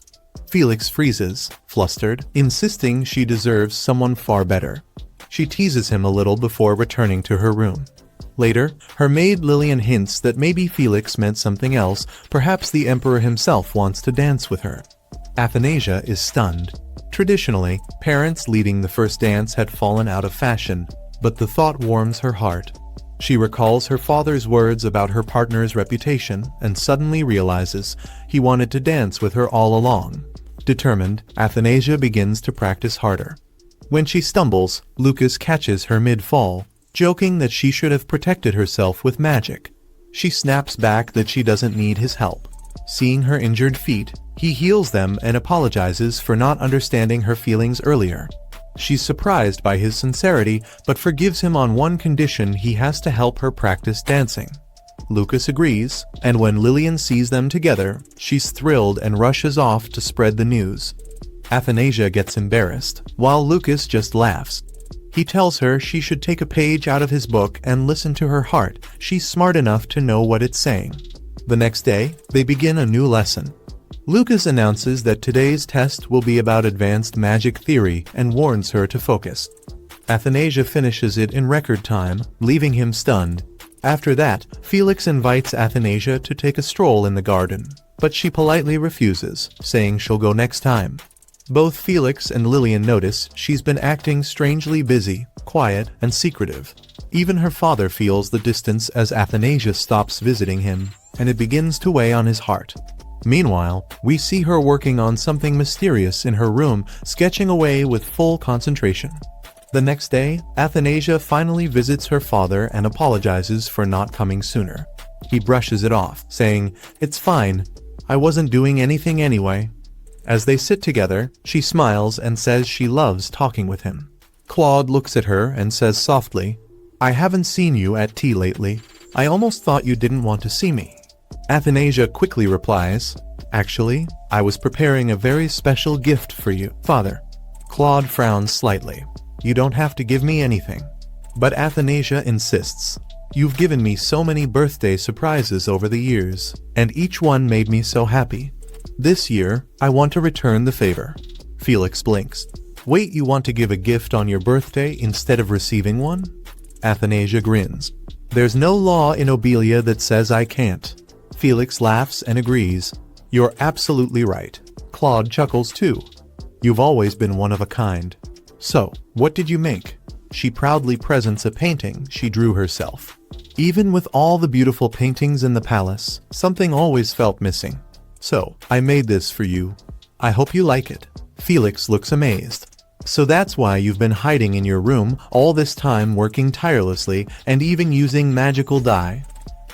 Felix freezes, flustered, insisting she deserves someone far better. She teases him a little before returning to her room. Later, her maid Lillian hints that maybe Felix meant something else, perhaps the Emperor himself wants to dance with her. Athanasia is stunned. Traditionally, parents leading the first dance had fallen out of fashion, but the thought warms her heart. She recalls her father's words about her partner's reputation and suddenly realizes he wanted to dance with her all along. Determined, Athanasia begins to practice harder. When she stumbles, Lucas catches her mid-fall, joking that she should have protected herself with magic. She snaps back that she doesn't need his help. Seeing her injured feet, he heals them and apologizes for not understanding her feelings earlier. She's surprised by his sincerity, but forgives him on one condition: he has to help her practice dancing. Lucas agrees, and when Lillian sees them together, she's thrilled and rushes off to spread the news. Athanasia gets embarrassed, while Lucas just laughs. He tells her she should take a page out of his book and listen to her heart. She's smart enough to know what it's saying. The next day, they begin a new lesson. Lucas announces that today's test will be about advanced magic theory and warns her to focus. Athanasia finishes it in record time, leaving him stunned. After that, Felix invites Athanasia to take a stroll in the garden, but she politely refuses, saying she'll go next time. Both Felix and Lillian notice she's been acting strangely busy, quiet, and secretive. Even her father feels the distance as Athanasia stops visiting him, and it begins to weigh on his heart. Meanwhile, we see her working on something mysterious in her room, sketching away with full concentration. The next day, Athanasia finally visits her father and apologizes for not coming sooner. He brushes it off, saying, "It's fine. I wasn't doing anything anyway." As they sit together, she smiles and says she loves talking with him. Claude looks at her and says softly, "I haven't seen you at tea lately. I almost thought you didn't want to see me." Athanasia quickly replies, "Actually, I was preparing a very special gift for you, father." Claude frowns slightly. "You don't have to give me anything." But Athanasia insists. "You've given me so many birthday surprises over the years, and each one made me so happy. This year, I want to return the favor." Felix blinks. "Wait, you want to give a gift on your birthday instead of receiving one?" Athanasia grins. "There's no law in Obelia that says I can't." Felix laughs and agrees. "You're absolutely right." Claude chuckles too. "You've always been one of a kind. So, what did you make?" She proudly presents a painting she drew herself. Even with all the beautiful paintings in the palace, something always felt missing. "So, I made this for you. I hope you like it." Felix looks amazed. "So that's why you've been hiding in your room all this time, working tirelessly and even using magical dye?"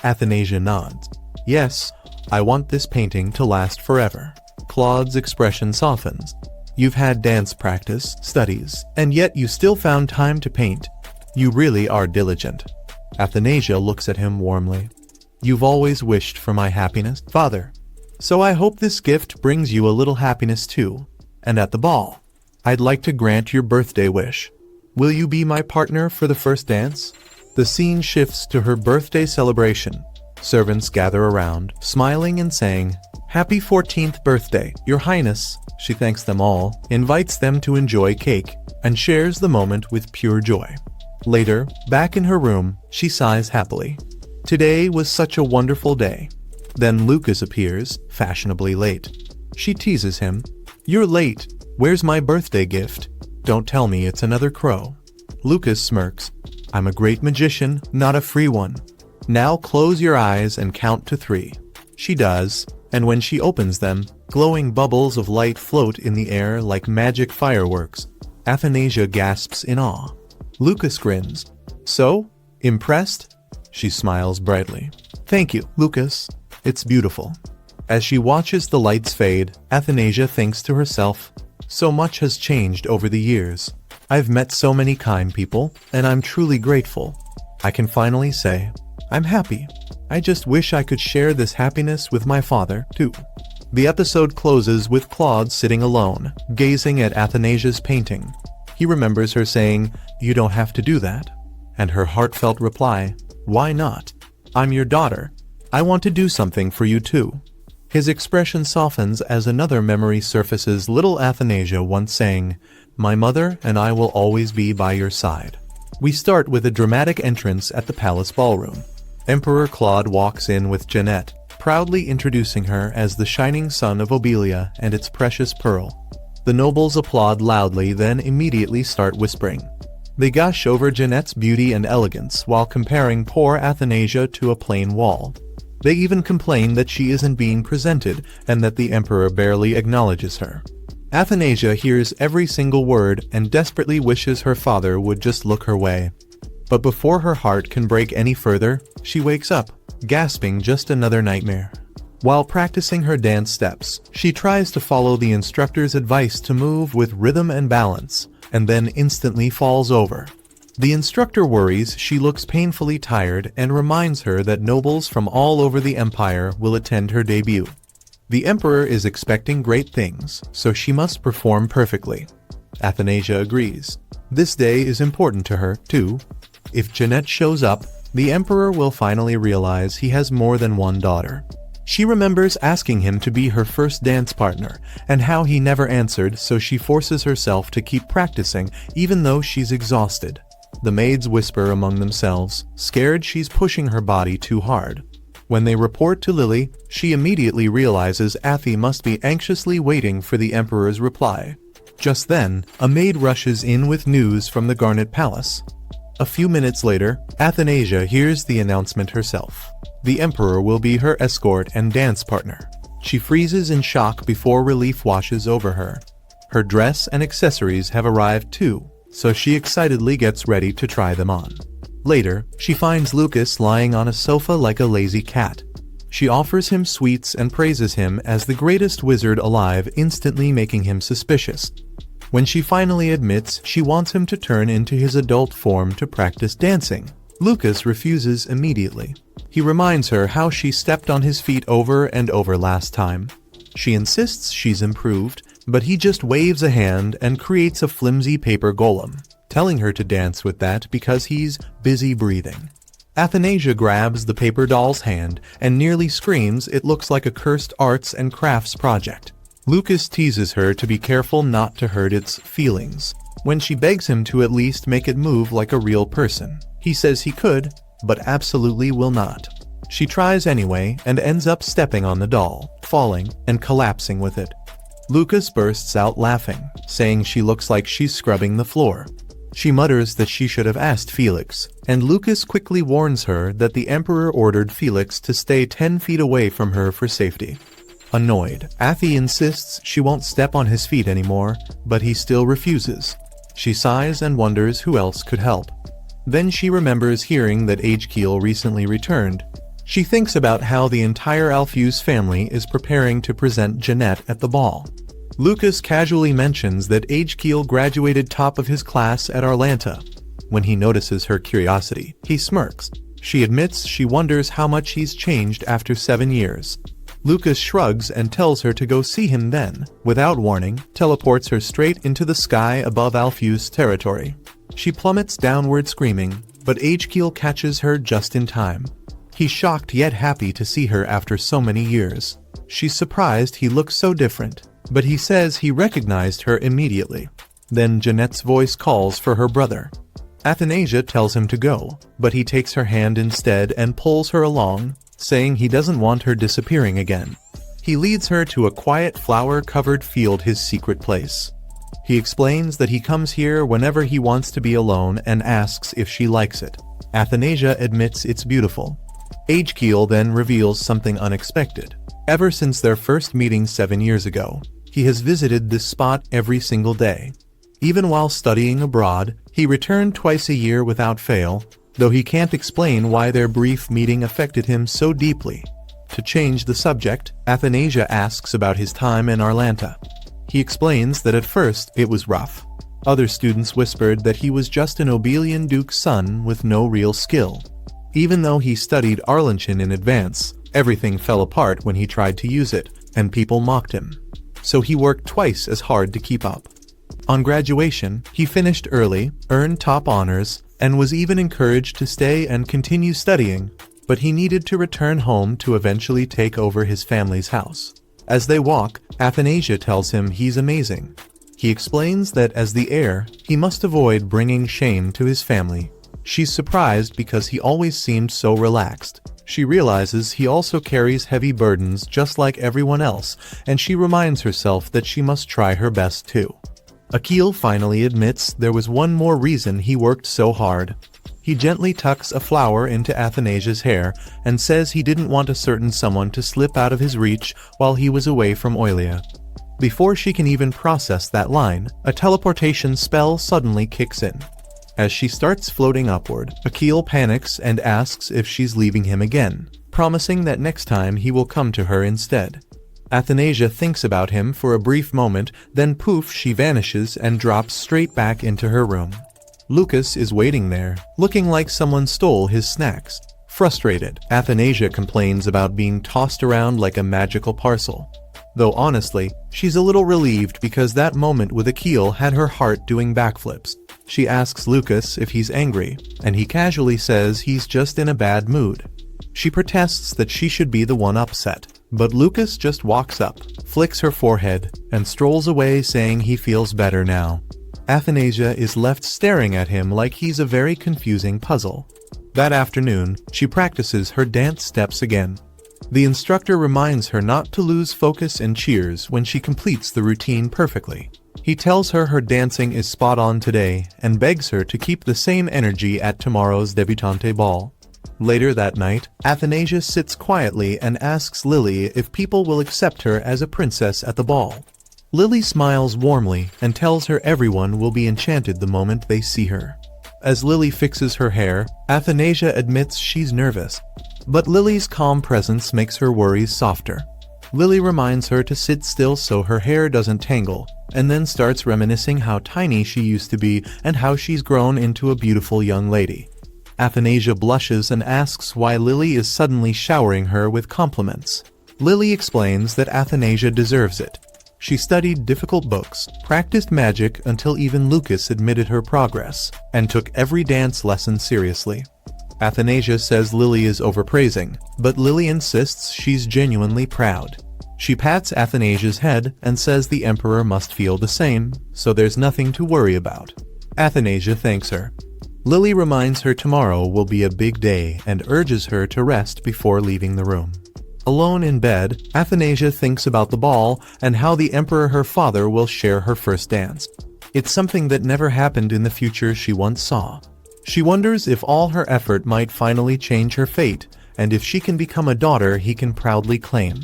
Athanasia nods. "Yes, I want this painting to last forever." Claude's expression softens. "You've had dance practice, studies, and yet you still found time to paint. You really are diligent." Athanasia looks at him warmly. "You've always wished for my happiness, father. So I hope this gift brings you a little happiness too. And at the ball, I'd like to grant your birthday wish. Will you be my partner for the first dance?" The scene shifts to her birthday celebration. Servants gather around, smiling and saying, "Happy 14th birthday, Your Highness." She thanks them all, invites them to enjoy cake, and shares the moment with pure joy. Later, back in her room, she sighs happily. Today was such a wonderful day. Then Lucas appears, fashionably late. She teases him. "You're late. Where's my birthday gift? Don't tell me it's another crow." Lucas smirks. "I'm a great magician, not a free one. Now close your eyes and count to 3. She does, and when she opens them, glowing bubbles of light float in the air like magic fireworks. Athanasia gasps in awe. Lucas grins. So? Impressed? She smiles brightly. Thank you, Lucas. It's beautiful. As she watches the lights fade, Athanasia thinks to herself, so much has changed over the years. I've met so many kind people, and I'm truly grateful. I can finally say, I'm happy. I just wish I could share this happiness with my father, too. The episode closes with Claude sitting alone, gazing at Athanasia's painting. He remembers her saying, "You don't have to do that." And her heartfelt reply, "Why not? I'm your daughter. I want to do something for you too." His expression softens as another memory surfaces, little Athanasia once saying, "My mother and I will always be by your side." We start with a dramatic entrance at the palace ballroom. Emperor Claude walks in with Jeanette, proudly introducing her as the shining son of Obelia and its precious pearl. The nobles applaud loudly, then immediately start whispering. They gush over Jeanette's beauty and elegance while comparing poor Athanasia to a plain wall. They even complain that she isn't being presented and that the emperor barely acknowledges her. Athanasia hears every single word and desperately wishes her father would just look her way. But before her heart can break any further, she wakes up, gasping, just another nightmare. While practicing her dance steps, she tries to follow the instructor's advice to move with rhythm and balance, and then instantly falls over. The instructor worries she looks painfully tired and reminds her that nobles from all over the empire will attend her debut. The emperor is expecting great things, so she must perform perfectly. Athanasia agrees. This day is important to her, too. If Jeanette shows up, the emperor will finally realize he has more than one daughter. She remembers asking him to be her first dance partner, and how he never answered, so she forces herself to keep practicing even though she's exhausted. The maids whisper among themselves, scared she's pushing her body too hard. When they report to Lily, she immediately realizes Athie must be anxiously waiting for the emperor's reply. Just then, a maid rushes in with news from the Garnet Palace. A few minutes later, Athanasia hears the announcement herself. The emperor will be her escort and dance partner. She freezes in shock before relief washes over her. Her dress and accessories have arrived too, so she excitedly gets ready to try them on. Later, she finds Lucas lying on a sofa like a lazy cat. She offers him sweets and praises him as the greatest wizard alive, instantly making him suspicious. When she finally admits she wants him to turn into his adult form to practice dancing, Lucas refuses immediately. He reminds her how she stepped on his feet over and over last time. She insists she's improved, but he just waves a hand and creates a flimsy paper golem, telling her to dance with that because he's busy breathing. Athanasia grabs the paper doll's hand and nearly screams it looks like a cursed arts and crafts project. Lucas teases her to be careful not to hurt its feelings. When she begs him to at least make it move like a real person, he says he could, but absolutely will not. She tries anyway and ends up stepping on the doll, falling and collapsing with it. Lucas bursts out laughing, saying she looks like she's scrubbing the floor. She mutters that she should have asked Felix, and Lucas quickly warns her that the emperor ordered Felix to stay 10 feet away from her for safety. Annoyed, Athie insists she won't step on his feet anymore, but he still refuses. She sighs and wonders who else could help. Then she remembers hearing that Agekeel recently returned. She thinks about how the entire Alphuse family is preparing to present Jeanette at the ball. Lucas casually mentions that Agekeel graduated top of his class at Arlanta. When he notices her curiosity, he smirks. She admits she wonders how much he's changed after 7 years. Lucas shrugs and tells her to go see him, then, without warning, teleports her straight into the sky above Alphuse territory. She plummets downward screaming, but Agekeel catches her just in time. He's shocked yet happy to see her after so many years. She's surprised he looks so different, but he says he recognized her immediately. Then Jeanette's voice calls for her brother. Athanasia tells him to go, but he takes her hand instead and pulls her along, saying he doesn't want her disappearing again. He leads her to a quiet flower-covered field, his secret place. He explains that he comes here whenever he wants to be alone and asks if she likes it. Athanasia admits it's beautiful. Agekeel then reveals something unexpected. Ever since their first meeting 7 years ago, he has visited this spot every single day. Even while studying abroad, he returned twice a year without fail, though he can't explain why their brief meeting affected him so deeply. To change the subject, Athanasia asks about his time in Arlanta. He explains that at first it was rough. Other students whispered that he was just an Obelian duke's son with no real skill. Even though he studied Arlantian in advance, everything fell apart when he tried to use it, and people mocked him. So he worked twice as hard to keep up. On graduation, he finished early, earned top honors, and was even encouraged to stay and continue studying, but he needed to return home to eventually take over his family's house. As they walk, Athanasia tells him he's amazing. He explains that as the heir, he must avoid bringing shame to his family. She's surprised because he always seemed so relaxed. She realizes he also carries heavy burdens just like everyone else, and she reminds herself that she must try her best too. Akil finally admits there was one more reason he worked so hard. He gently tucks a flower into Athanasia's hair and says he didn't want a certain someone to slip out of his reach while he was away from Oilia. Before she can even process that line, a teleportation spell suddenly kicks in. As she starts floating upward, Akil panics and asks if she's leaving him again, promising that next time he will come to her instead. Athanasia thinks about him for a brief moment, then poof, she vanishes and drops straight back into her room. Lucas is waiting there, looking like someone stole his snacks. Frustrated, Athanasia complains about being tossed around like a magical parcel. Though honestly, she's a little relieved because that moment with Akil had her heart doing backflips. She asks Lucas if he's angry, and he casually says he's just in a bad mood. She protests that she should be the one upset, but Lucas just walks up, flicks her forehead, and strolls away saying he feels better now. Athanasia is left staring at him like he's a very confusing puzzle. That afternoon, she practices her dance steps again. The instructor reminds her not to lose focus and cheers when she completes the routine perfectly. He tells her her dancing is spot on today and begs her to keep the same energy at tomorrow's debutante ball. Later that night, Athanasia sits quietly and asks Lily if people will accept her as a princess at the ball. Lily smiles warmly and tells her everyone will be enchanted the moment they see her. As Lily fixes her hair, Athanasia admits she's nervous, but Lily's calm presence makes her worries softer. Lily reminds her to sit still so her hair doesn't tangle, and then starts reminiscing how tiny she used to be and how she's grown into a beautiful young lady. Athanasia blushes and asks why Lily is suddenly showering her with compliments. Lily explains that Athanasia deserves it. She studied difficult books, practiced magic until even Lucas admitted her progress, and took every dance lesson seriously. Athanasia says Lily is overpraising, but Lily insists she's genuinely proud. She pats Athanasia's head and says the Emperor must feel the same, so there's nothing to worry about. Athanasia thanks her. Lily reminds her tomorrow will be a big day and urges her to rest before leaving the room. Alone in bed, Athanasia thinks about the ball and how the Emperor her father will share her first dance. It's something that never happened in the future she once saw. She wonders if all her effort might finally change her fate, and if she can become a daughter he can proudly claim.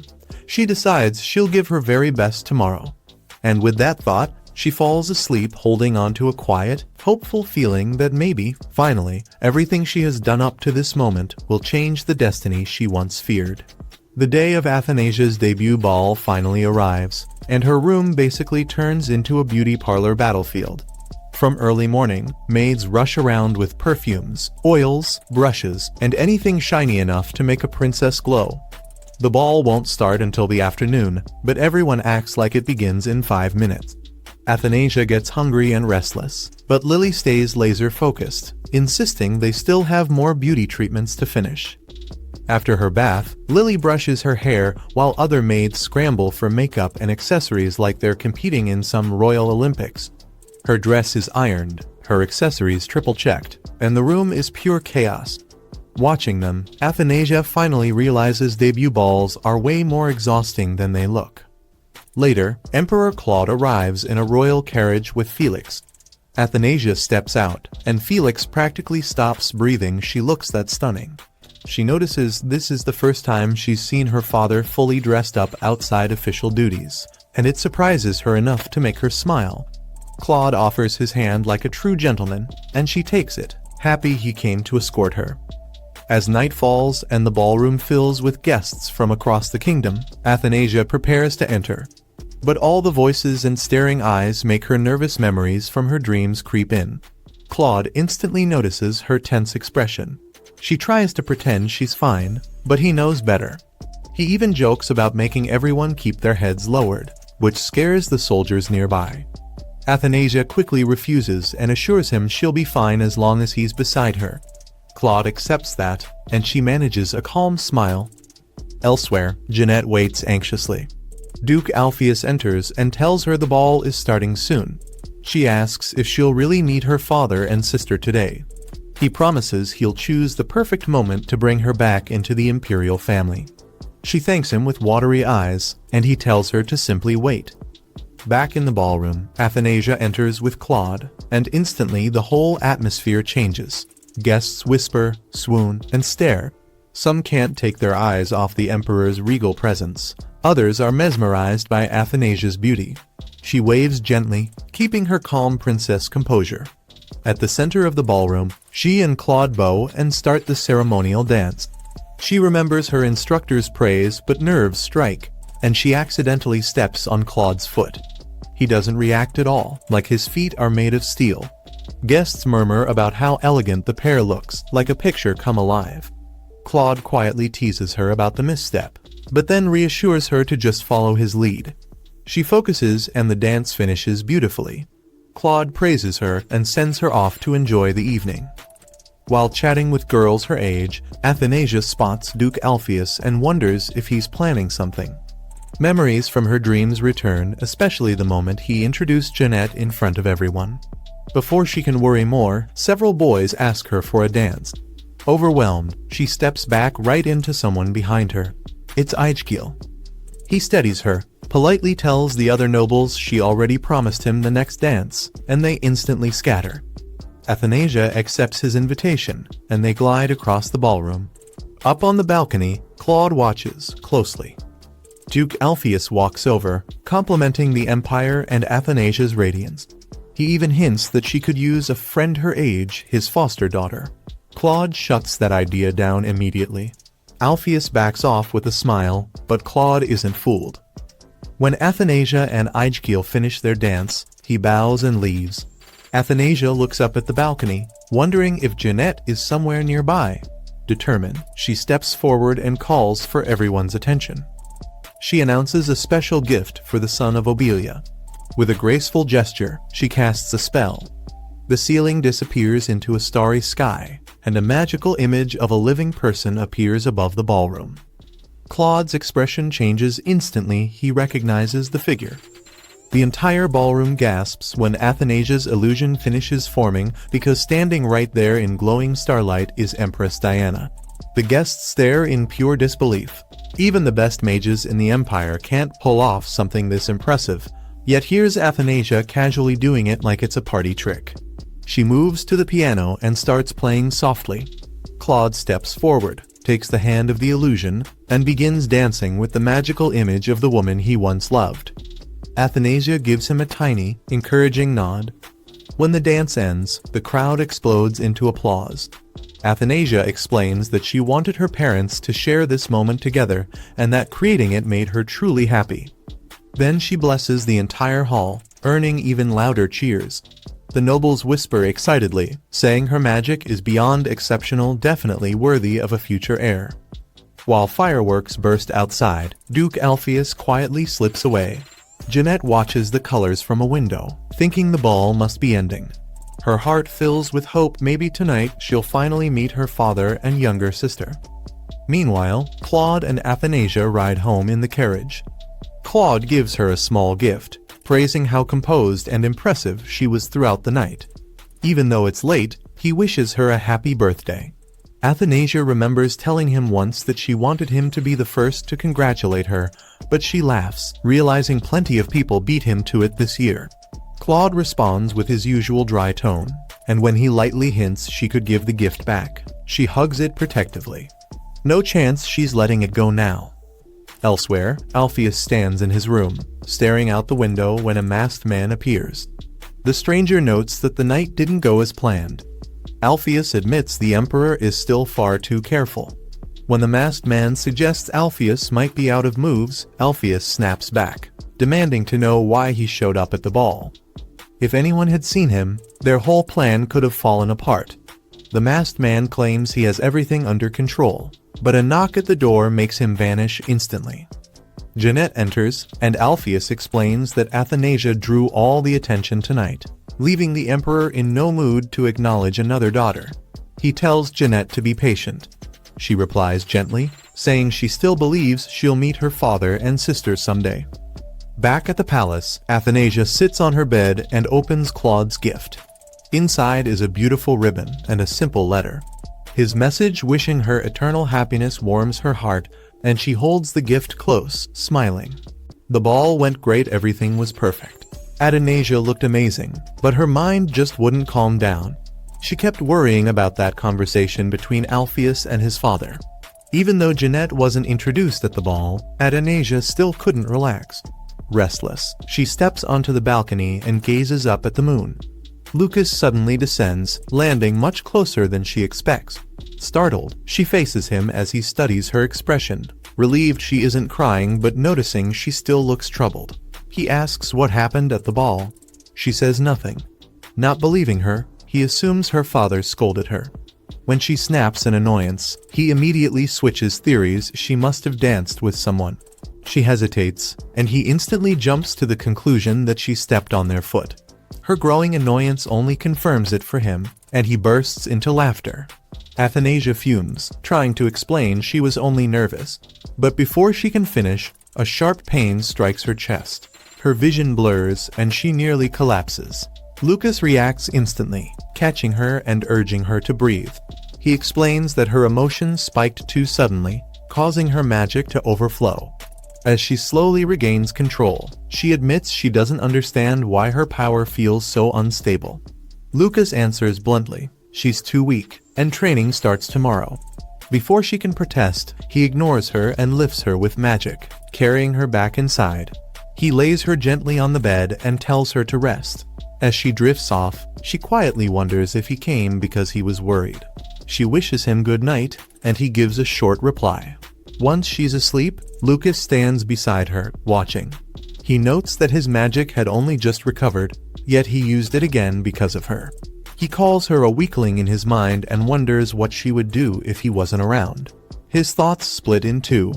She decides she'll give her very best tomorrow. And with that thought, she falls asleep holding on to a quiet, hopeful feeling that maybe, finally, everything she has done up to this moment will change the destiny she once feared. The day of Athanasia's debut ball finally arrives, and her room basically turns into a beauty parlor battlefield. From early morning, maids rush around with perfumes, oils, brushes, and anything shiny enough to make a princess glow. The ball won't start until the afternoon, but everyone acts like it begins in 5 minutes. Athanasia gets hungry and restless, but Lily stays laser-focused, insisting they still have more beauty treatments to finish. After her bath, Lily brushes her hair while other maids scramble for makeup and accessories like they're competing in some Royal Olympics. Her dress is ironed, her accessories triple-checked, and the room is pure chaos. Watching them, Athanasia finally realizes debut balls are way more exhausting than they look. Later, Emperor Claude arrives in a royal carriage with Felix. Athanasia steps out, and Felix practically stops breathing. She looks that stunning. She notices this is the first time she's seen her father fully dressed up outside official duties, and it surprises her enough to make her smile. Claude offers his hand like a true gentleman, and she takes it, happy he came to escort her. As night falls and the ballroom fills with guests from across the kingdom, Athanasia prepares to enter. But all the voices and staring eyes make her nervous memories from her dreams creep in. Claude instantly notices her tense expression. She tries to pretend she's fine, but he knows better. He even jokes about making everyone keep their heads lowered, which scares the soldiers nearby. Athanasia quickly refuses and assures him she'll be fine as long as he's beside her. Claude accepts that, and she manages a calm smile. Elsewhere, Jeanette waits anxiously. Duke Alpheus enters and tells her the ball is starting soon. She asks if she'll really meet her father and sister today. He promises he'll choose the perfect moment to bring her back into the imperial family. She thanks him with watery eyes, and he tells her to simply wait. Back in the ballroom, Athanasia enters with Claude, and instantly the whole atmosphere changes. Guests whisper, swoon, and stare. Some can't take their eyes off the emperor's regal presence. Others are mesmerized by Athanasia's beauty. She waves gently, keeping her calm princess composure. At the center of the ballroom, she and Claude bow and start the ceremonial dance. She remembers her instructor's praise, but nerves strike, and she accidentally steps on Claude's foot. He doesn't react at all, like his feet are made of steel. Guests murmur about how elegant the pair looks, like a picture come alive. Claude quietly teases her about the misstep, but then reassures her to just follow his lead. She focuses and the dance finishes beautifully. Claude praises her and sends her off to enjoy the evening. While chatting with girls her age, Athanasia spots Duke Alpheus and wonders if he's planning something. Memories from her dreams return, especially the moment he introduced Jeanette in front of everyone. Before she can worry more, several boys ask her for a dance. Overwhelmed, she steps back right into someone behind her. It's Magicless. He steadies her, politely tells the other nobles she already promised him the next dance, and they instantly scatter. Athanasia accepts his invitation, and they glide across the ballroom. Up on the balcony, Claude watches closely. Duke Alpheus walks over, complimenting the Empire and Athanasia's radiance. He even hints that she could use a friend her age, his foster daughter. Claude shuts that idea down immediately. Alpheus backs off with a smile, but Claude isn't fooled. When Athanasia and Magicless finish their dance, he bows and leaves. Athanasia looks up at the balcony, wondering if Jeanette is somewhere nearby. Determined, she steps forward and calls for everyone's attention. She announces a special gift for the son of Obelia. With a graceful gesture, she casts a spell. The ceiling disappears into a starry sky, and a magical image of a living person appears above the ballroom. Claude's expression changes instantly. He recognizes the figure. The entire ballroom gasps when Athanasia's illusion finishes forming, because standing right there in glowing starlight is Empress Diana. The guests stare in pure disbelief. Even the best mages in the Empire can't pull off something this impressive, yet here's Athanasia casually doing it like it's a party trick. She moves to the piano and starts playing softly. Claude steps forward, takes the hand of the illusion, and begins dancing with the magical image of the woman he once loved. Athanasia gives him a tiny, encouraging nod. When the dance ends, the crowd explodes into applause. Athanasia explains that she wanted her parents to share this moment together, and that creating it made her truly happy. Then she blesses the entire hall, earning even louder cheers. The nobles whisper excitedly, saying her magic is beyond exceptional, definitely worthy of a future heir. While fireworks burst outside, Duke Alpheus quietly slips away. Jeanette watches the colors from a window, thinking the ball must be ending. Her heart fills with hope. Maybe tonight she'll finally meet her father and younger sister. Meanwhile, Claude and Athanasia ride home in the carriage. Claude gives her a small gift, praising how composed and impressive she was throughout the night. Even though it's late, he wishes her a happy birthday. Athanasia remembers telling him once that she wanted him to be the first to congratulate her, but she laughs, realizing plenty of people beat him to it this year. Claude responds with his usual dry tone, and when he lightly hints she could give the gift back, she hugs it protectively. No chance she's letting it go now. Elsewhere, Alpheus stands in his room, staring out the window when a masked man appears. The stranger notes that the night didn't go as planned. Alpheus admits the Emperor is still far too careful. When the masked man suggests Alpheus might be out of moves, Alpheus snaps back, demanding to know why he showed up at the ball. If anyone had seen him, their whole plan could have fallen apart. The masked man claims he has everything under control, but a knock at the door makes him vanish instantly. Jeanette enters, and Alpheus explains that Athanasia drew all the attention tonight, leaving the Emperor in no mood to acknowledge another daughter. He tells Jeanette to be patient. She replies gently, saying she still believes she'll meet her father and sister someday. Back at the palace, Athanasia sits on her bed and opens Claude's gift. Inside is a beautiful ribbon and a simple letter. His message wishing her eternal happiness warms her heart, and she holds the gift close, smiling. The ball went great, everything was perfect. Athanasia looked amazing, but her mind just wouldn't calm down. She kept worrying about that conversation between Alpheus and his father. Even though Jeanette wasn't introduced at the ball, Athanasia still couldn't relax. Restless, she steps onto the balcony and gazes up at the moon. Lucas suddenly descends, landing much closer than she expects. Startled, she faces him as he studies her expression, relieved she isn't crying but noticing she still looks troubled. He asks what happened at the ball. She says nothing. Not believing her, he assumes her father scolded her. When she snaps in annoyance, he immediately switches theories she must have danced with someone. She hesitates, and he instantly jumps to the conclusion that she stepped on their foot. Her growing annoyance only confirms it for him, and he bursts into laughter. Athanasia fumes, trying to explain she was only nervous. But before she can finish, a sharp pain strikes her chest. Her vision blurs, and she nearly collapses. Lucas reacts instantly, catching her and urging her to breathe. He explains that her emotions spiked too suddenly, causing her magic to overflow. As she slowly regains control, she admits she doesn't understand why her power feels so unstable. Lucas answers bluntly, she's too weak, and training starts tomorrow. Before she can protest, he ignores her and lifts her with magic, carrying her back inside. He lays her gently on the bed and tells her to rest. As she drifts off, she quietly wonders if he came because he was worried. She wishes him good night, and he gives a short reply. Once she's asleep, Lucas stands beside her, watching. He notes that his magic had only just recovered, yet he used it again because of her. He calls her a weakling in his mind and wonders what she would do if he wasn't around. His thoughts split in two.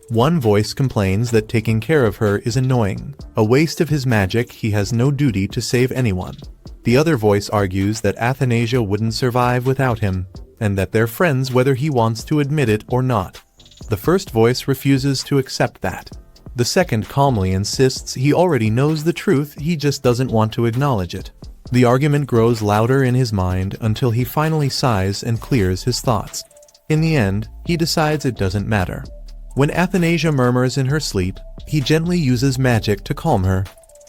One voice complains that taking care of her is annoying, a waste of his magic, he has no duty to save anyone. The other voice argues that Athanasia wouldn't survive without him, and that they're friends whether he wants to admit it or not. The first voice refuses to accept that. The second calmly insists he already knows the truth, he just doesn't want to acknowledge it. The argument grows louder in his mind until he finally sighs and clears his thoughts. In the end, he decides it doesn't matter. When Athanasia murmurs in her sleep, he gently uses magic to calm her.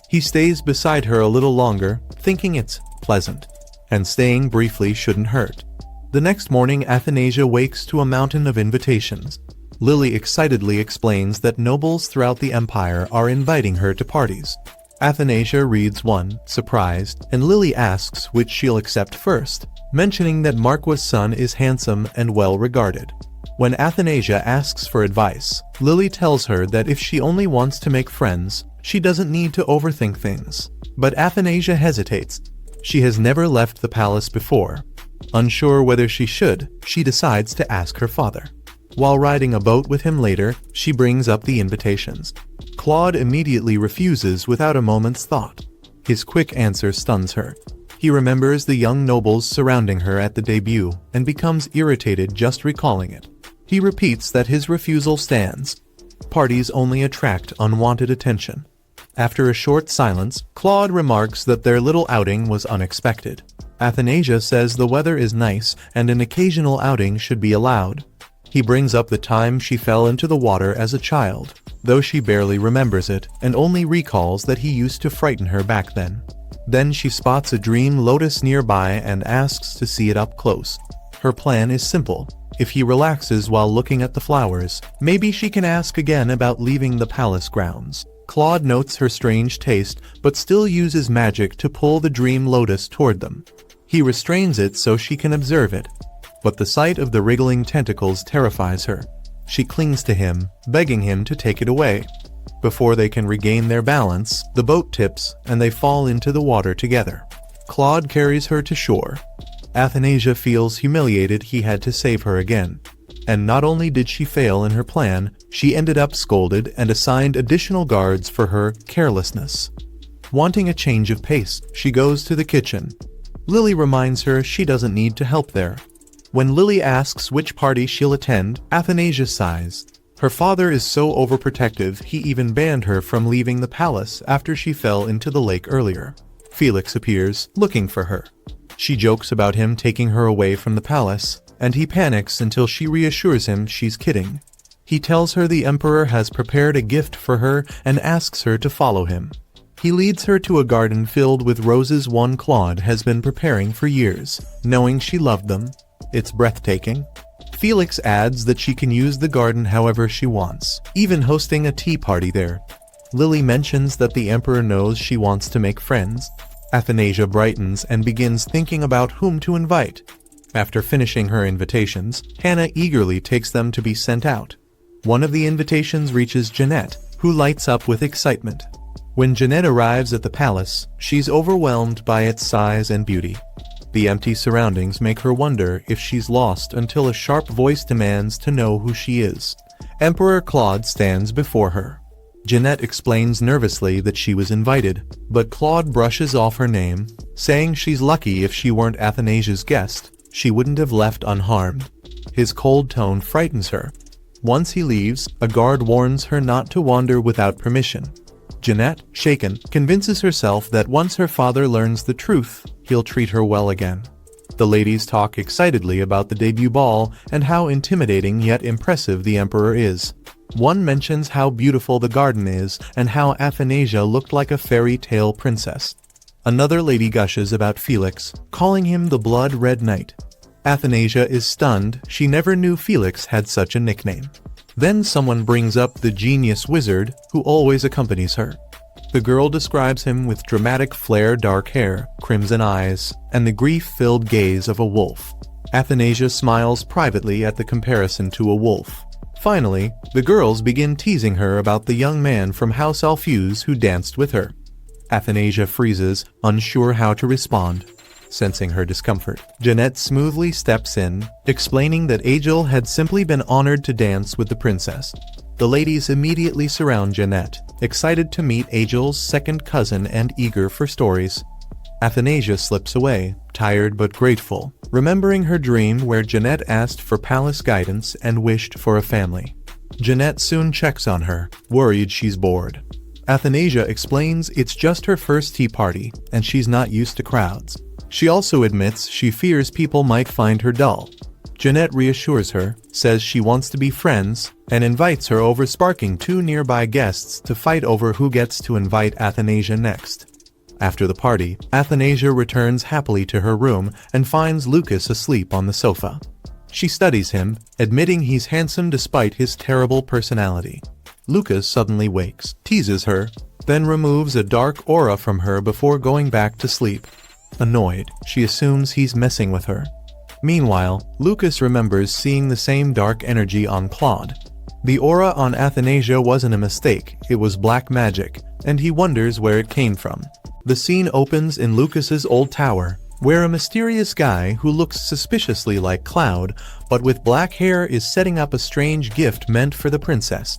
He stays beside her a little longer, thinking it's pleasant, and staying briefly shouldn't hurt. The next morning, Athanasia wakes to a mountain of invitations. Lily excitedly explains that nobles throughout the empire are inviting her to parties. Athanasia reads one, surprised, and Lily asks which she'll accept first, mentioning that Marquis' son is handsome and well regarded. When Athanasia asks for advice, Lily tells her that if she only wants to make friends, she doesn't need to overthink things. But Athanasia hesitates. She has never left the palace before. Unsure whether she should, she decides to ask her father. While riding a boat with him later, she brings up the invitations. Claude immediately refuses without a moment's thought. His quick answer stuns her. He remembers the young nobles surrounding her at the debut and becomes irritated just recalling it. He repeats that his refusal stands. Parties only attract unwanted attention. After a short silence, Claude remarks that their little outing was unexpected. Athanasia says the weather is nice and an occasional outing should be allowed. He brings up the time she fell into the water as a child, though she barely remembers it and only recalls that he used to frighten her back then. Then she spots a dream lotus nearby and asks to see it up close. Her plan is simple. If he relaxes while looking at the flowers, maybe she can ask again about leaving the palace grounds. Claude notes her strange taste, but still uses magic to pull the dream lotus toward them. He restrains it so she can observe it, but the sight of the wriggling tentacles terrifies her. She clings to him, begging him to take it away. Before they can regain their balance, the boat tips and they fall into the water together. Claude carries her to shore. Athanasia feels humiliated he had to save her again. And not only did she fail in her plan, she ended up scolded and assigned additional guards for her carelessness. Wanting a change of pace, she goes to the kitchen. Lily reminds her she doesn't need to help there. When Lily asks which party she'll attend, Athanasia sighs. Her father is so overprotective he even banned her from leaving the palace after she fell into the lake earlier. Felix appears, looking for her. She jokes about him taking her away from the palace, and he panics until she reassures him she's kidding. He tells her the Emperor has prepared a gift for her and asks her to follow him. He leads her to a garden filled with roses one Claude has been preparing for years, knowing she loved them. It's breathtaking. Felix adds that she can use the garden however she wants, even hosting a tea party there. Lily mentions that the Emperor knows she wants to make friends. Athanasia brightens and begins thinking about whom to invite. After finishing her invitations, Hannah eagerly takes them to be sent out. One of the invitations reaches Jeanette, who lights up with excitement. When Jeanette arrives at the palace, she's overwhelmed by its size and beauty. The empty surroundings make her wonder if she's lost until a sharp voice demands to know who she is. Emperor Claude stands before her. Jeanette explains nervously that she was invited, but Claude brushes off her name, saying she's lucky if she weren't Athanasia's guest, she wouldn't have left unharmed. His cold tone frightens her. Once he leaves, a guard warns her not to wander without permission. Jeanette, shaken, convinces herself that once her father learns the truth, he'll treat her well again. The ladies talk excitedly about the debut ball and how intimidating yet impressive the Emperor is. One mentions how beautiful the garden is and how Athanasia looked like a fairy tale princess. Another lady gushes about Felix, calling him the Blood-Red Knight. Athanasia is stunned, she never knew Felix had such a nickname. Then someone brings up the genius wizard, who always accompanies her. The girl describes him with dramatic flare dark hair, crimson eyes, and the grief-filled gaze of a wolf. Athanasia smiles privately at the comparison to a wolf. Finally, the girls begin teasing her about the young man from House Alfuse who danced with her. Athanasia freezes, unsure how to respond. Sensing her discomfort, Jeanette smoothly steps in, explaining that Agil had simply been honored to dance with the princess. The ladies immediately surround Jeanette, excited to meet Agil's second cousin and eager for stories. Athanasia slips away, tired but grateful, remembering her dream where Jeanette asked for palace guidance and wished for a family. Jeanette soon checks on her, worried she's bored. Athanasia explains it's just her first tea party, and she's not used to crowds. She also admits she fears people might find her dull. Jeanette reassures her, says she wants to be friends, and invites her over, sparking two nearby guests to fight over who gets to invite Athanasia next. After the party, Athanasia returns happily to her room and finds Lucas asleep on the sofa. She studies him, admitting he's handsome despite his terrible personality. Lucas suddenly wakes, teases her, then removes a dark aura from her before going back to sleep. Annoyed, she assumes he's messing with her. Meanwhile, Lucas remembers seeing the same dark energy on Claude. The aura on Athanasia wasn't a mistake, it was black magic, and he wonders where it came from. The scene opens in Lucas's old tower, where a mysterious guy who looks suspiciously like Cloud, but with black hair, is setting up a strange gift meant for the princess.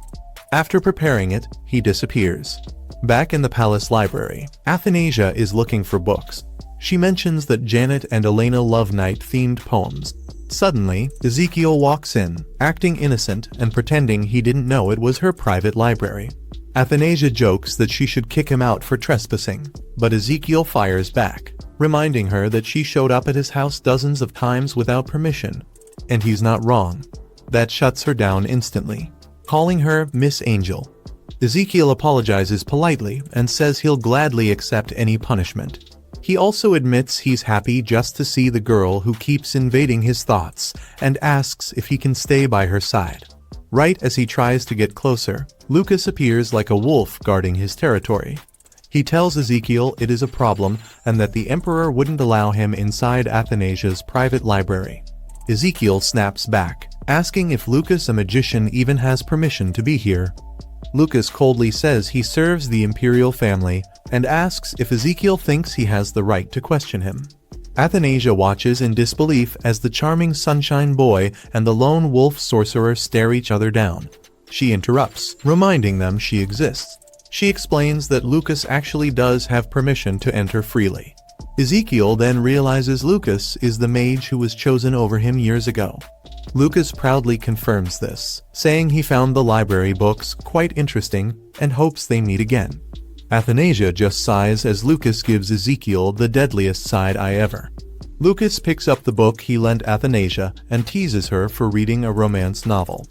After preparing it, he disappears. Back in the palace library, Athanasia is looking for books. She mentions that Janet and Elena love night-themed poems. Suddenly, Ezekiel walks in, acting innocent and pretending he didn't know it was her private library. Athanasia jokes that she should kick him out for trespassing, but Ezekiel fires back, reminding her that she showed up at his house dozens of times without permission, and he's not wrong. That shuts her down instantly, calling her Miss Angel. Ezekiel apologizes politely and says he'll gladly accept any punishment. He also admits he's happy just to see the girl who keeps invading his thoughts and asks if he can stay by her side. Right as he tries to get closer, Lucas appears like a wolf guarding his territory. He tells Ezekiel it is a problem and that the Emperor wouldn't allow him inside Athanasia's private library. Ezekiel snaps back, asking if Lucas, a magician, even has permission to be here. Lucas coldly says he serves the imperial family and asks if Ezekiel thinks he has the right to question him. Athanasia watches in disbelief as the charming sunshine boy and the lone wolf sorcerer stare each other down. She interrupts, reminding them she exists. She explains that Lucas actually does have permission to enter freely. Ezekiel then realizes Lucas is the mage who was chosen over him years ago. Lucas proudly confirms this, saying he found the library books quite interesting and hopes they meet again. Athanasia just sighs as Lucas gives Ezekiel the deadliest side eye ever. Lucas picks up the book he lent Athanasia and teases her for reading a romance novel.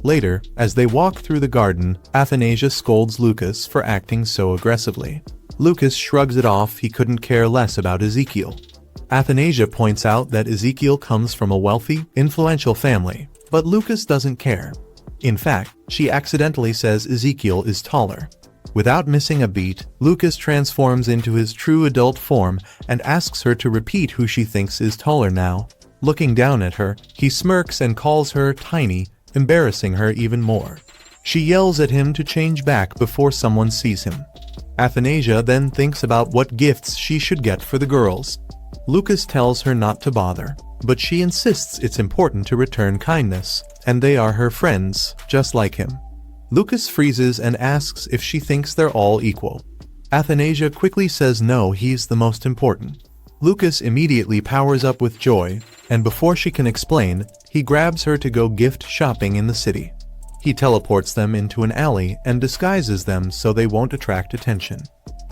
Later, as they walk through the garden, Athanasia scolds Lucas for acting so aggressively. Lucas shrugs it off, he couldn't care less about Ezekiel. Athanasia points out that Ezekiel comes from a wealthy, influential family, but Lucas doesn't care. In fact, she accidentally says Ezekiel is taller. Without missing a beat, Lucas transforms into his true adult form and asks her to repeat who she thinks is taller now. Looking down at her, he smirks and calls her tiny, embarrassing her even more. She yells at him to change back before someone sees him. Athanasia then thinks about what gifts she should get for the girls. Lucas tells her not to bother, but she insists it's important to return kindness, and they are her friends, just like him. Lucas freezes and asks if she thinks they're all equal. Athanasia quickly says no, he's the most important. Lucas immediately powers up with joy, and before she can explain, he grabs her to go gift shopping in the city. He teleports them into an alley and disguises them so they won't attract attention.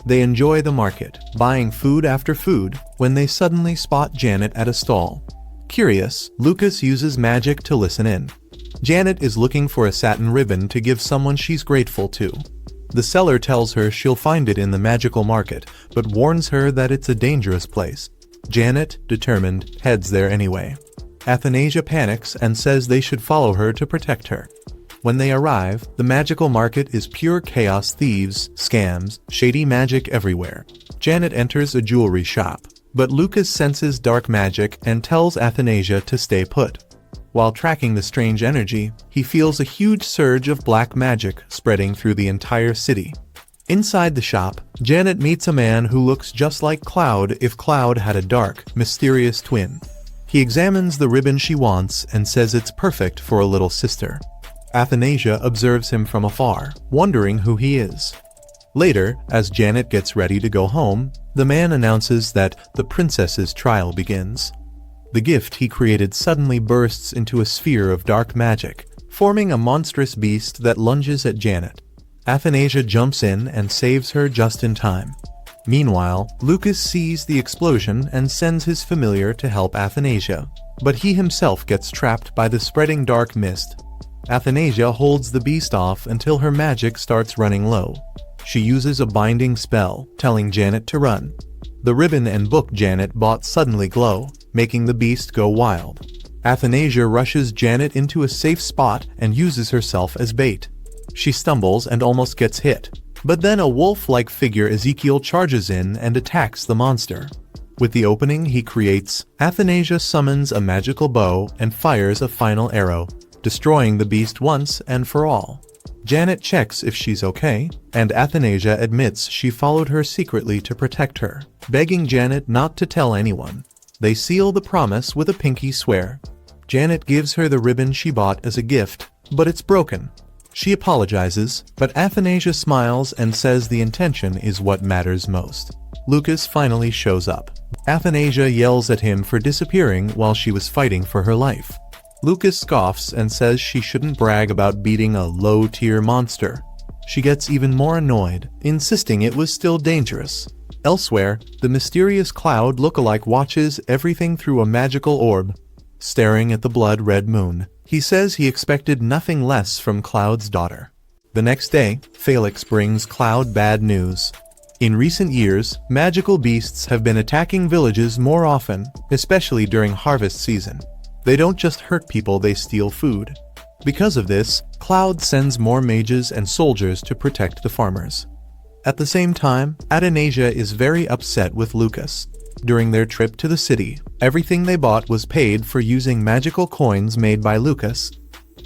They enjoy the market, buying food after food, when they suddenly spot Janet at a stall. Curious, Lucas uses magic to listen in. Janet is looking for a satin ribbon to give someone she's grateful to. The seller tells her she'll find it in the magical market, but warns her that it's a dangerous place. Janet, determined, heads there anyway. Athanasia panics and says they should follow her to protect her. When they arrive, the magical market is pure chaos, thieves, scams, shady magic everywhere. Janet enters a jewelry shop, but Lucas senses dark magic and tells Athanasia to stay put. While tracking the strange energy, he feels a huge surge of black magic spreading through the entire city. Inside the shop, Janet meets a man who looks just like Cloud if Cloud had a dark, mysterious twin. He examines the ribbon she wants and says it's perfect for a little sister. Athanasia observes him from afar, wondering who he is. Later, as Janet gets ready to go home, the man announces that the princess's trial begins. The gift he created suddenly bursts into a sphere of dark magic, forming a monstrous beast that lunges at Janet. Athanasia jumps in and saves her just in time. Meanwhile, Lucas sees the explosion and sends his familiar to help Athanasia, but he himself gets trapped by the spreading dark mist. Athanasia holds the beast off until her magic starts running low. She uses a binding spell, telling Janet to run. The ribbon and book Janet bought suddenly glow, making the beast go wild. Athanasia rushes Janet into a safe spot and uses herself as bait. She stumbles and almost gets hit, but then a wolf-like figure Ezekiel charges in and attacks the monster. With the opening he creates, Athanasia summons a magical bow and fires a final arrow, destroying the beast once and for all. Janet checks if she's okay, and Athanasia admits she followed her secretly to protect her, begging Janet not to tell anyone. They seal the promise with a pinky swear. Janet gives her the ribbon she bought as a gift, but it's broken. She apologizes, but Athanasia smiles and says the intention is what matters most. Lucas finally shows up. Athanasia yells at him for disappearing while she was fighting for her life. Lucas scoffs and says she shouldn't brag about beating a low-tier monster. She gets even more annoyed, insisting it was still dangerous. Elsewhere, the mysterious Cloud lookalike watches everything through a magical orb. Staring at the blood-red moon, he says he expected nothing less from Cloud's daughter. The next day, Felix brings Cloud bad news. In recent years, magical beasts have been attacking villages more often, especially during harvest season. They don't just hurt people, they steal food. Because of this, Cloud sends more mages and soldiers to protect the farmers. At the same time, Adonijah is very upset with Lucas. During their trip to the city, everything they bought was paid for using magical coins made by Lucas.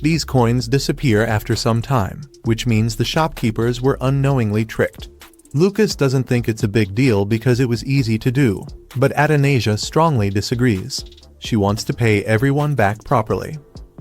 These coins disappear after some time, which means the shopkeepers were unknowingly tricked. Lucas doesn't think it's a big deal because it was easy to do, but Adonijah strongly disagrees. She wants to pay everyone back properly.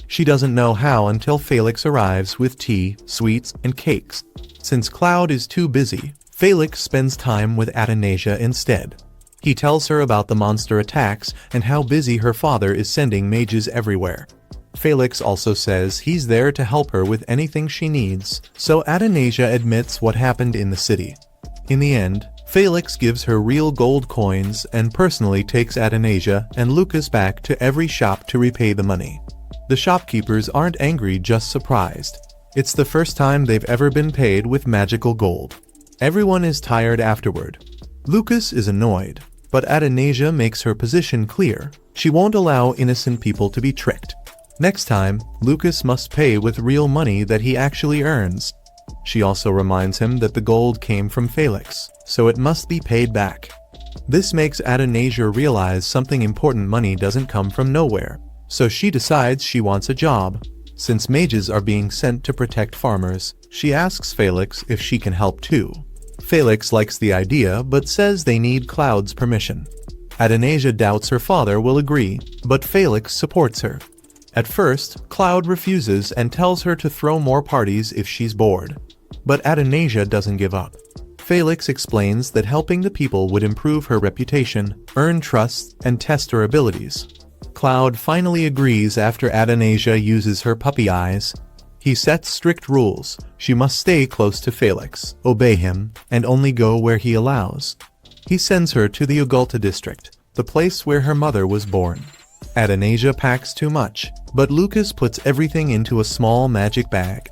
She doesn't know how until Felix arrives with tea, sweets, and cakes. Since Cloud is too busy, Felix spends time with Adonijah instead. He tells her about the monster attacks and how busy her father is sending mages everywhere. Felix also says he's there to help her with anything she needs, so Adonijah admits what happened in the city. In the end, Felix gives her real gold coins and personally takes Adonijah and Lucas back to every shop to repay the money. The shopkeepers aren't angry, just surprised. It's the first time they've ever been paid with magical gold. Everyone is tired afterward. Lucas is annoyed, but Adonijah makes her position clear. She won't allow innocent people to be tricked. Next time, Lucas must pay with real money that he actually earns. She also reminds him that the gold came from Felix, so it must be paid back. This makes Adonijah realize something important: money doesn't come from nowhere. So she decides she wants a job. Since mages are being sent to protect farmers, she asks Felix if she can help too. Felix likes the idea but says they need Cloud's permission. Adonijah doubts her father will agree, but Felix supports her. At first, Cloud refuses and tells her to throw more parties if she's bored. But Adonijah doesn't give up. Felix explains that helping the people would improve her reputation, earn trust, and test her abilities. Cloud finally agrees after Adonijah uses her puppy eyes. He sets strict rules. She must stay close to Felix, obey him, and only go where he allows. He sends her to the Ugulta district, the place where her mother was born. Adonijah packs too much, but Lucas puts everything into a small magic bag.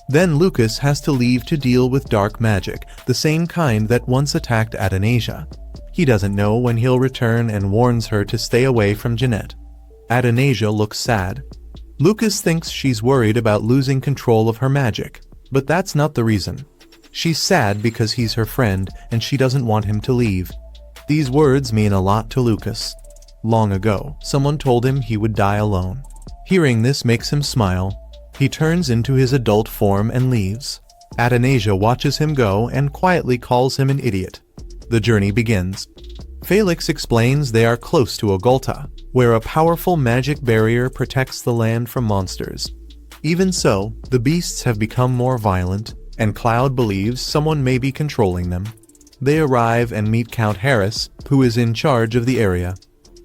Then Lucas has to leave to deal with dark magic, the same kind that once attacked Adonijah. He doesn't know when he'll return and warns her to stay away from Jeanette. Adonijah looks sad. Lucas thinks she's worried about losing control of her magic, but that's not the reason. She's sad because he's her friend and she doesn't want him to leave. These words mean a lot to Lucas. Long ago, someone told him he would die alone. Hearing this makes him smile. He turns into his adult form and leaves. Adonijah watches him go and quietly calls him an idiot. The journey begins. Felix explains they are close to Ugulta, where a powerful magic barrier protects the land from monsters. Even so, the beasts have become more violent, and Cloud believes someone may be controlling them. They arrive and meet Count Harris, who is in charge of the area.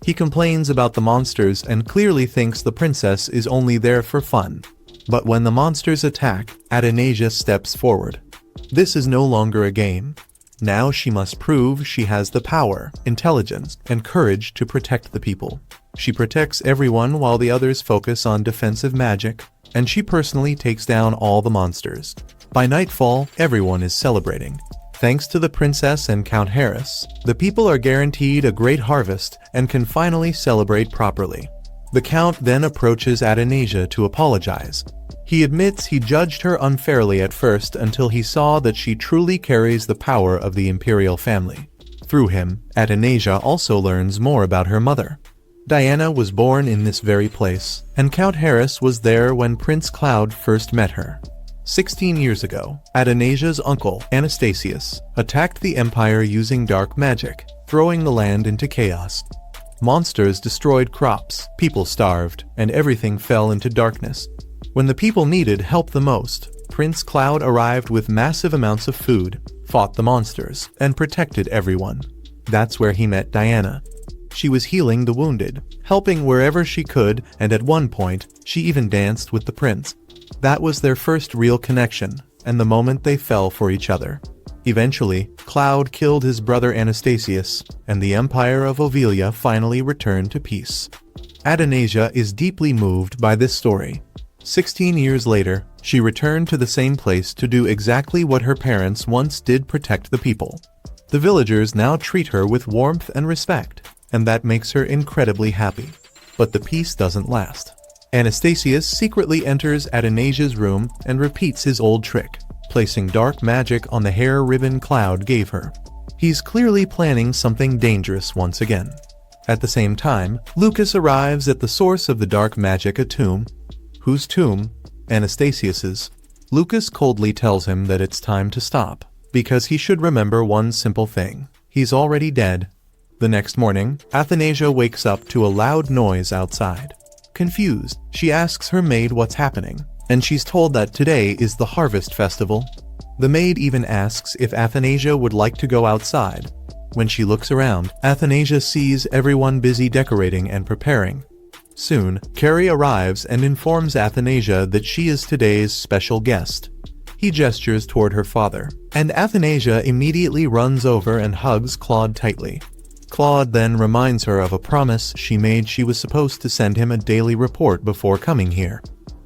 He complains about the monsters and clearly thinks the princess is only there for fun. But when the monsters attack, Adonijah steps forward. This is no longer a game. Now she must prove she has the power, intelligence, and courage to protect the people. She protects everyone while the others focus on defensive magic, and she personally takes down all the monsters. By nightfall, everyone is celebrating. Thanks to the princess and Count Harris, the people are guaranteed a great harvest and can finally celebrate properly. The Count then approaches Adonijah to apologize. He admits he judged her unfairly at first until he saw that she truly carries the power of the imperial family. Through him, Adonijah also learns more about her mother. Diana was born in this very place, and Count Harris was there when Prince Cloud first met her. 16 years ago, Adonijah's uncle, Anastasius, attacked the empire using dark magic, throwing the land into chaos. Monsters destroyed crops, people starved, and everything fell into darkness. When the people needed help the most, Prince Cloud arrived with massive amounts of food, fought the monsters, and protected everyone. That's where he met Diana. She was healing the wounded, helping wherever she could, and at one point, she even danced with the prince. That was their first real connection, and the moment they fell for each other. Eventually, Cloud killed his brother Anastasius, and the Empire of Ovelia finally returned to peace. Adonijah is deeply moved by this story. 16 years later, she returned to the same place to do exactly what her parents once did: protect the people. The villagers now treat her with warmth and respect, and that makes her incredibly happy. But the peace doesn't last. Anastasius secretly enters Adenasia's room and repeats his old trick, placing dark magic on the hair ribbon Cloud gave her. He's clearly planning something dangerous once again. At the same time, Lucas arrives at the source of the dark magic, a tomb. Whose tomb? Anastasius's. Lucas coldly tells him that it's time to stop, because he should remember one simple thing. He's already dead. The next morning, Athanasia wakes up to a loud noise outside. Confused, she asks her maid what's happening, and she's told that today is the harvest festival. The maid even asks if Athanasia would like to go outside. When she looks around, Athanasia sees everyone busy decorating and preparing. Soon, Carrie arrives and informs Athanasia that she is today's special guest. He gestures toward her father, and Athanasia immediately runs over and hugs Claude tightly. Claude then reminds her of a promise she made. She was supposed to send him a daily report before coming here.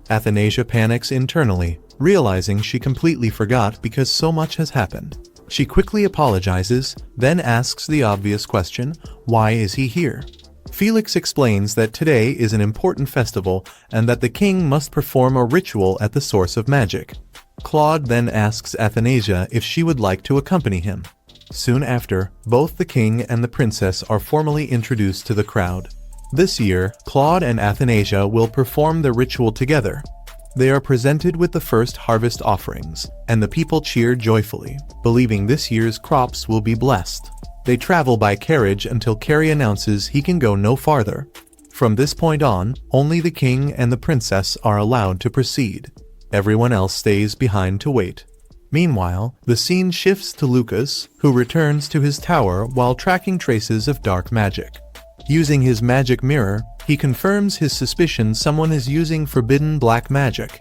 Athanasia panics internally, realizing she completely forgot because so much has happened. She quickly apologizes, then asks the obvious question, why is he here? Felix explains that today is an important festival and that the king must perform a ritual at the source of magic. Claude then asks Athanasia if she would like to accompany him. Soon after, both the king and the princess are formally introduced to the crowd. This year, Claude and Athanasia will perform the ritual together. They are presented with the first harvest offerings, and the people cheer joyfully, believing this year's crops will be blessed. They travel by carriage until Carrie announces he can go no farther. From this point on, only the king and the princess are allowed to proceed. Everyone else stays behind to wait. Meanwhile, the scene shifts to Lucas, who returns to his tower while tracking traces of dark magic. Using his magic mirror, he confirms his suspicion someone is using forbidden black magic.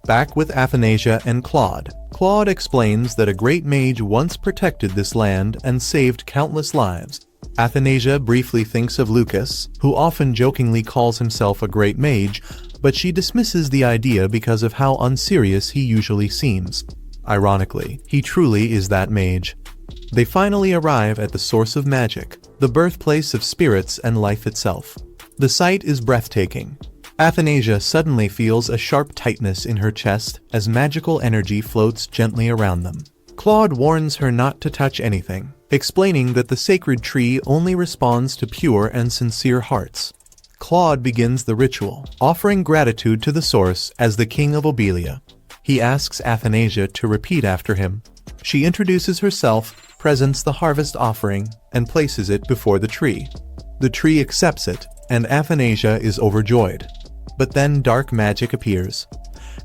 Back with Athanasia and Claude, Claude explains that a great mage once protected this land and saved countless lives. Athanasia briefly thinks of Lucas, who often jokingly calls himself a great mage, but she dismisses the idea because of how unserious he usually seems. Ironically, he truly is that mage. They finally arrive at the source of magic, the birthplace of spirits and life itself. The sight is breathtaking. Athanasia suddenly feels a sharp tightness in her chest as magical energy floats gently around them. Claude warns her not to touch anything, explaining that the sacred tree only responds to pure and sincere hearts. Claude begins the ritual, offering gratitude to the source as the king of Obelia. He asks Athanasia to repeat after him. She introduces herself, presents the harvest offering, and places it before the tree. The tree accepts it, and Athanasia is overjoyed. But then dark magic appears.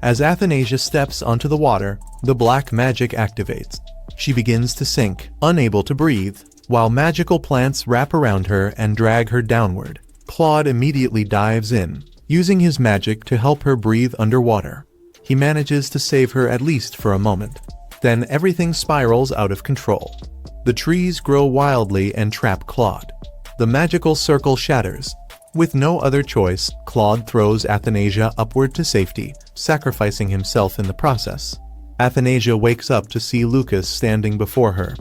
As Athanasia steps onto the water, the black magic activates. She begins to sink, unable to breathe, while magical plants wrap around her and drag her downward. Claude immediately dives in, using his magic to help her breathe underwater. He manages to save her at least for a moment. Then everything spirals out of control. The trees grow wildly and trap Claude. The magical circle shatters. With no other choice, Claude throws Athanasia upward to safety, sacrificing himself in the process. Athanasia wakes up to see Lucas standing before her.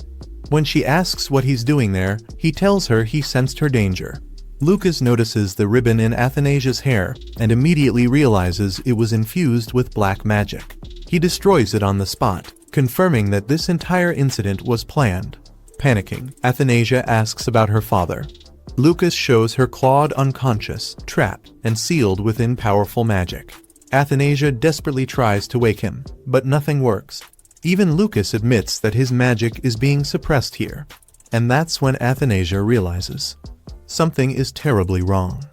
When she asks what he's doing there, he tells her he sensed her danger. Lucas notices the ribbon in Athanasia's hair and immediately realizes it was infused with black magic. He destroys it on the spot, confirming that this entire incident was planned. Panicking, Athanasia asks about her father. Lucas shows her Claude unconscious, trapped, and sealed within powerful magic. Athanasia desperately tries to wake him, but nothing works. Even Lucas admits that his magic is being suppressed here. And that's when Athanasia realizes something is terribly wrong.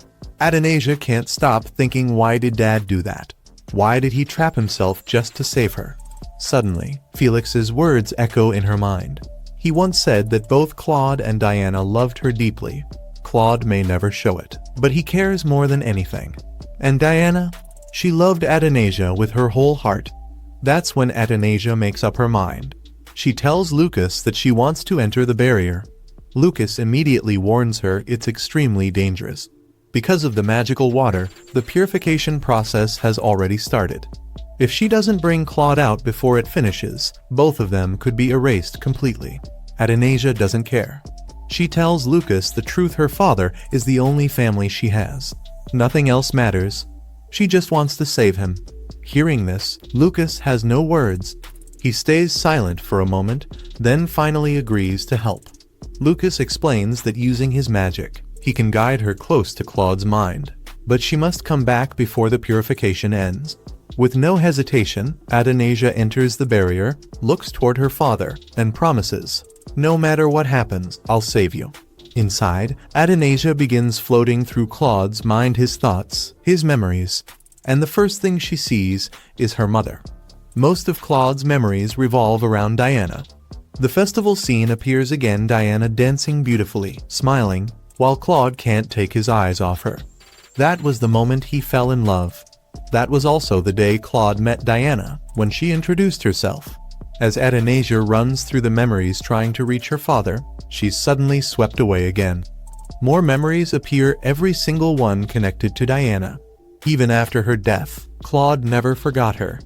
Athanasia can't stop thinking, why did Dad do that? Why did he trap himself just to save her? Suddenly, Felix's words echo in her mind. He once said that both Claude and Diana loved her deeply. Claude may never show it, but he cares more than anything. And Diana? She loved Athanasia with her whole heart. That's when Athanasia makes up her mind. She tells Lucas that she wants to enter the barrier. Lucas immediately warns her it's extremely dangerous. Because of the magical water, the purification process has already started. If she doesn't bring Claude out before it finishes, both of them could be erased completely. Athanasia doesn't care. She tells Lucas the truth: her father is the only family she has. Nothing else matters. She just wants to save him. Hearing this, Lucas has no words. He stays silent for a moment, then finally agrees to help. Lucas explains that using his magic, he can guide her close to Claude's mind, but she must come back before the purification ends. With no hesitation, Adonijah enters the barrier, looks toward her father, and promises, "No matter what happens, I'll save you." Inside, Adonijah begins floating through Claude's mind, his thoughts, his memories, and the first thing she sees is her mother. Most of Claude's memories revolve around Diana. The festival scene appears again, Diana dancing beautifully, smiling, while Claude can't take his eyes off her. That was the moment he fell in love. That was also the day Claude met Diana, when she introduced herself. As Adonijah runs through the memories trying to reach her father, she's suddenly swept away again. More memories appear, every single one connected to Diana. Even after her death, Claude never forgot her.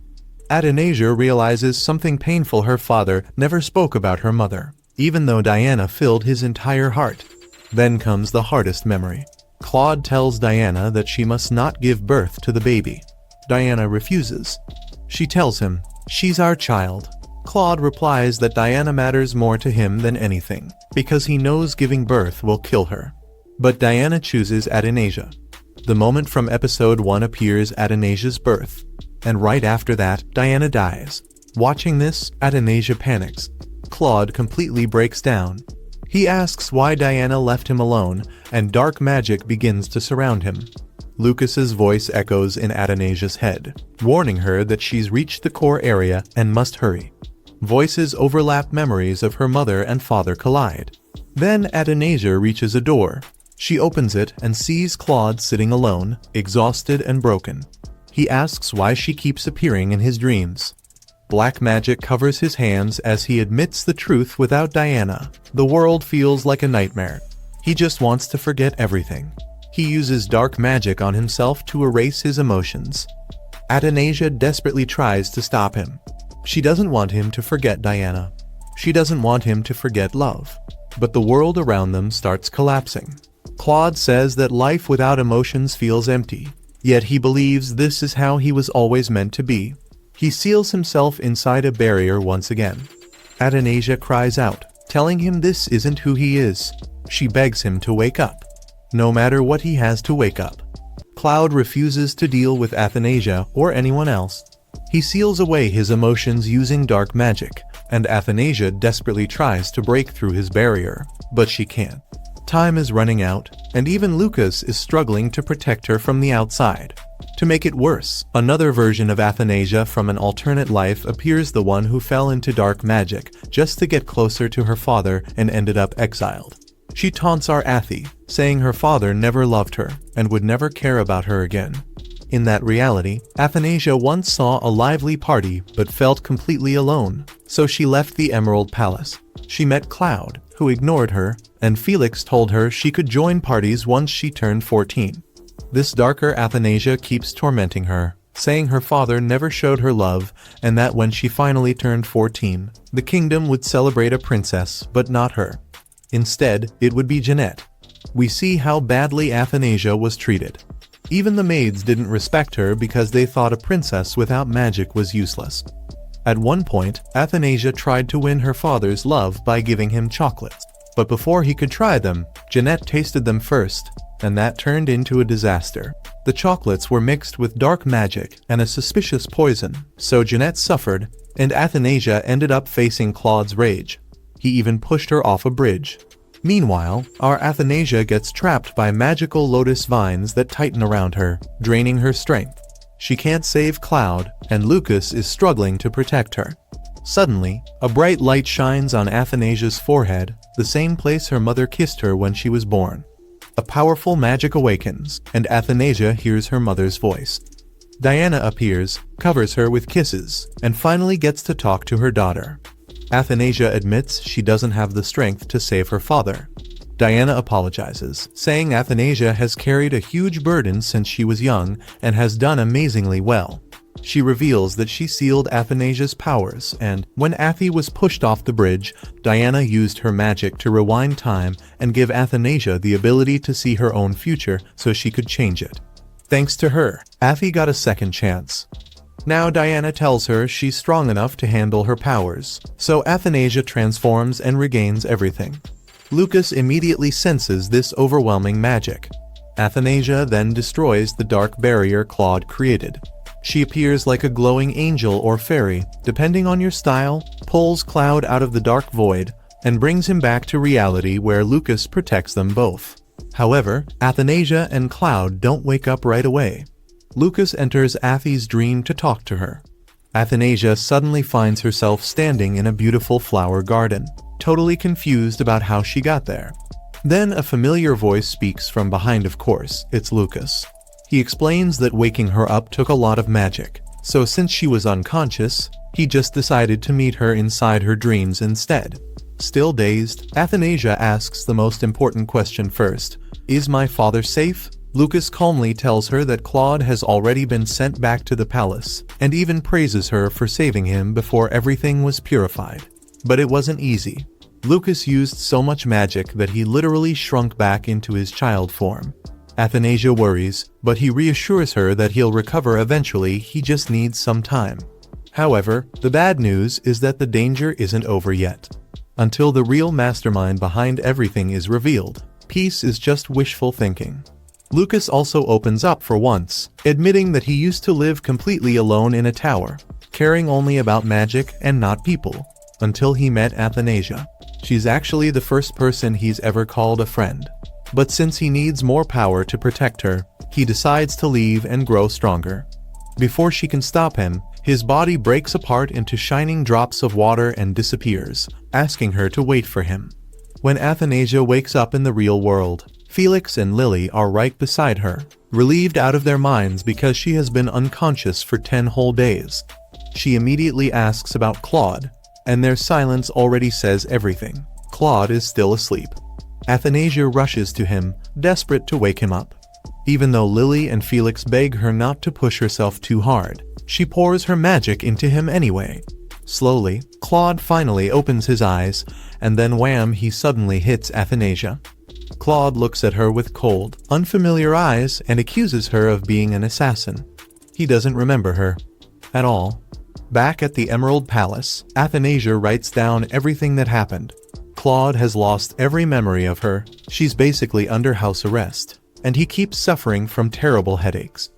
Adonijah realizes something painful: her father never spoke about her mother, even though Diana filled his entire heart. Then comes the hardest memory. Claude tells Diana that she must not give birth to the baby. Diana refuses. She tells him, "She's our child." Claude replies that Diana matters more to him than anything, because he knows giving birth will kill her. But Diana chooses Adonijah. The moment from episode 1 appears, Adonijah's birth, and right after that, Diana dies. Watching this, Adonijah panics. Claude completely breaks down. He asks why Diana left him alone, and dark magic begins to surround him. Lucas's voice echoes in Adonijah's head, warning her that she's reached the core area and must hurry. Voices overlap, memories of her mother and father collide. Then Adonijah reaches a door. She opens it and sees Claude sitting alone, exhausted and broken. He asks why she keeps appearing in his dreams. Black magic covers his hands as he admits the truth: without Diana, the world feels like a nightmare. He just wants to forget everything. He uses dark magic on himself to erase his emotions. Adonijah desperately tries to stop him. She doesn't want him to forget Diana. She doesn't want him to forget love. But the world around them starts collapsing. Claude says that life without emotions feels empty, yet he believes this is how he was always meant to be. He seals himself inside a barrier once again. Adonijah cries out, telling him this isn't who he is. She begs him to wake up. No matter what, he has to wake up. Cloud refuses to deal with Adonijah or anyone else. He seals away his emotions using dark magic, and Adonijah desperately tries to break through his barrier, but she can't. Time is running out, and even Lucas is struggling to protect her from the outside. To make it worse, another version of Adonijah from an alternate life appears, the one who fell into dark magic just to get closer to her father and ended up exiled. She taunts our Athi, saying her father never loved her and would never care about her again. In that reality, Adonijah once saw a lively party but felt completely alone, so she left the Emerald Palace. She met Cloud, who ignored her, and Felix told her she could join parties once she turned 14. This darker Adonijah keeps tormenting her, saying her father never showed her love and that when she finally turned 14, the kingdom would celebrate a princess, but not her. Instead, it would be Jeanette. We see how badly Adonijah was treated. Even the maids didn't respect her because they thought a princess without magic was useless. At one point, Adonijah tried to win her father's love by giving him chocolates. But before he could try them, Jeanette tasted them first, and that turned into a disaster. The chocolates were mixed with dark magic and a suspicious poison, so Jeanette suffered, and Adonijah ended up facing Claude's rage. He even pushed her off a bridge. Meanwhile, our Adonijah gets trapped by magical lotus vines that tighten around her, draining her strength. She can't save Cloud, and Lucas is struggling to protect her. Suddenly, a bright light shines on Adonijah's forehead, the same place her mother kissed her when she was born. A powerful magic awakens, and Adonijah hears her mother's voice. Diana appears, covers her with kisses, and finally gets to talk to her daughter. Adonijah admits she doesn't have the strength to save her father. Diana apologizes, saying Adonijah has carried a huge burden since she was young and has done amazingly well. She reveals that she sealed Adonijah's powers, and when Athi was pushed off the bridge, Diana used her magic to rewind time and give Adonijah the ability to see her own future so she could change it. Thanks to her, Athie got a second chance. Now Diana tells her she's strong enough to handle her powers, so Athanasia transforms and regains everything. Lucas immediately senses this overwhelming magic. Athanasia then destroys the dark barrier Claude created. She appears like a glowing angel or fairy, depending on your style, pulls Cloud out of the dark void, and brings him back to reality where Lucas protects them both. However, Athanasia and Cloud don't wake up right away. Lucas enters Athie's dream to talk to her. Athanasia suddenly finds herself standing in a beautiful flower garden, totally confused about how she got there. Then a familiar voice speaks from behind, of course, it's Lucas. He explains that waking her up took a lot of magic, so since she was unconscious, he just decided to meet her inside her dreams instead. Still dazed, Athanasia asks the most important question first. Is my father safe? Lucas calmly tells her that Claude has already been sent back to the palace, and even praises her for saving him before everything was purified. But it wasn't easy. Lucas used so much magic that he literally shrunk back into his child form. Athanasia worries, but he reassures her that he'll recover eventually, he just needs some time. However, the bad news is that the danger isn't over yet. Until the real mastermind behind everything is revealed, peace is just wishful thinking. Lucas also opens up for once, admitting that he used to live completely alone in a tower, caring only about magic and not people, until he met Athanasia. She's actually the first person he's ever called a friend. But since he needs more power to protect her, he decides to leave and grow stronger. Before she can stop him, his body breaks apart into shining drops of water and disappears, asking her to wait for him. When Athanasia wakes up in the real world, Felix and Lily are right beside her, relieved out of their minds because she has been unconscious for 10 whole days. She immediately asks about Claude, and their silence already says everything. Claude is still asleep. Athanasia rushes to him, desperate to wake him up. Even though Lily and Felix beg her not to push herself too hard, she pours her magic into him anyway. Slowly, Claude finally opens his eyes, and then wham, he suddenly hits Athanasia. Claude looks at her with cold, unfamiliar eyes and accuses her of being an assassin. He doesn't remember her at all. Back at the Emerald Palace, Athanasia writes down everything that happened. Claude has lost every memory of her, she's basically under house arrest, and he keeps suffering from terrible headaches.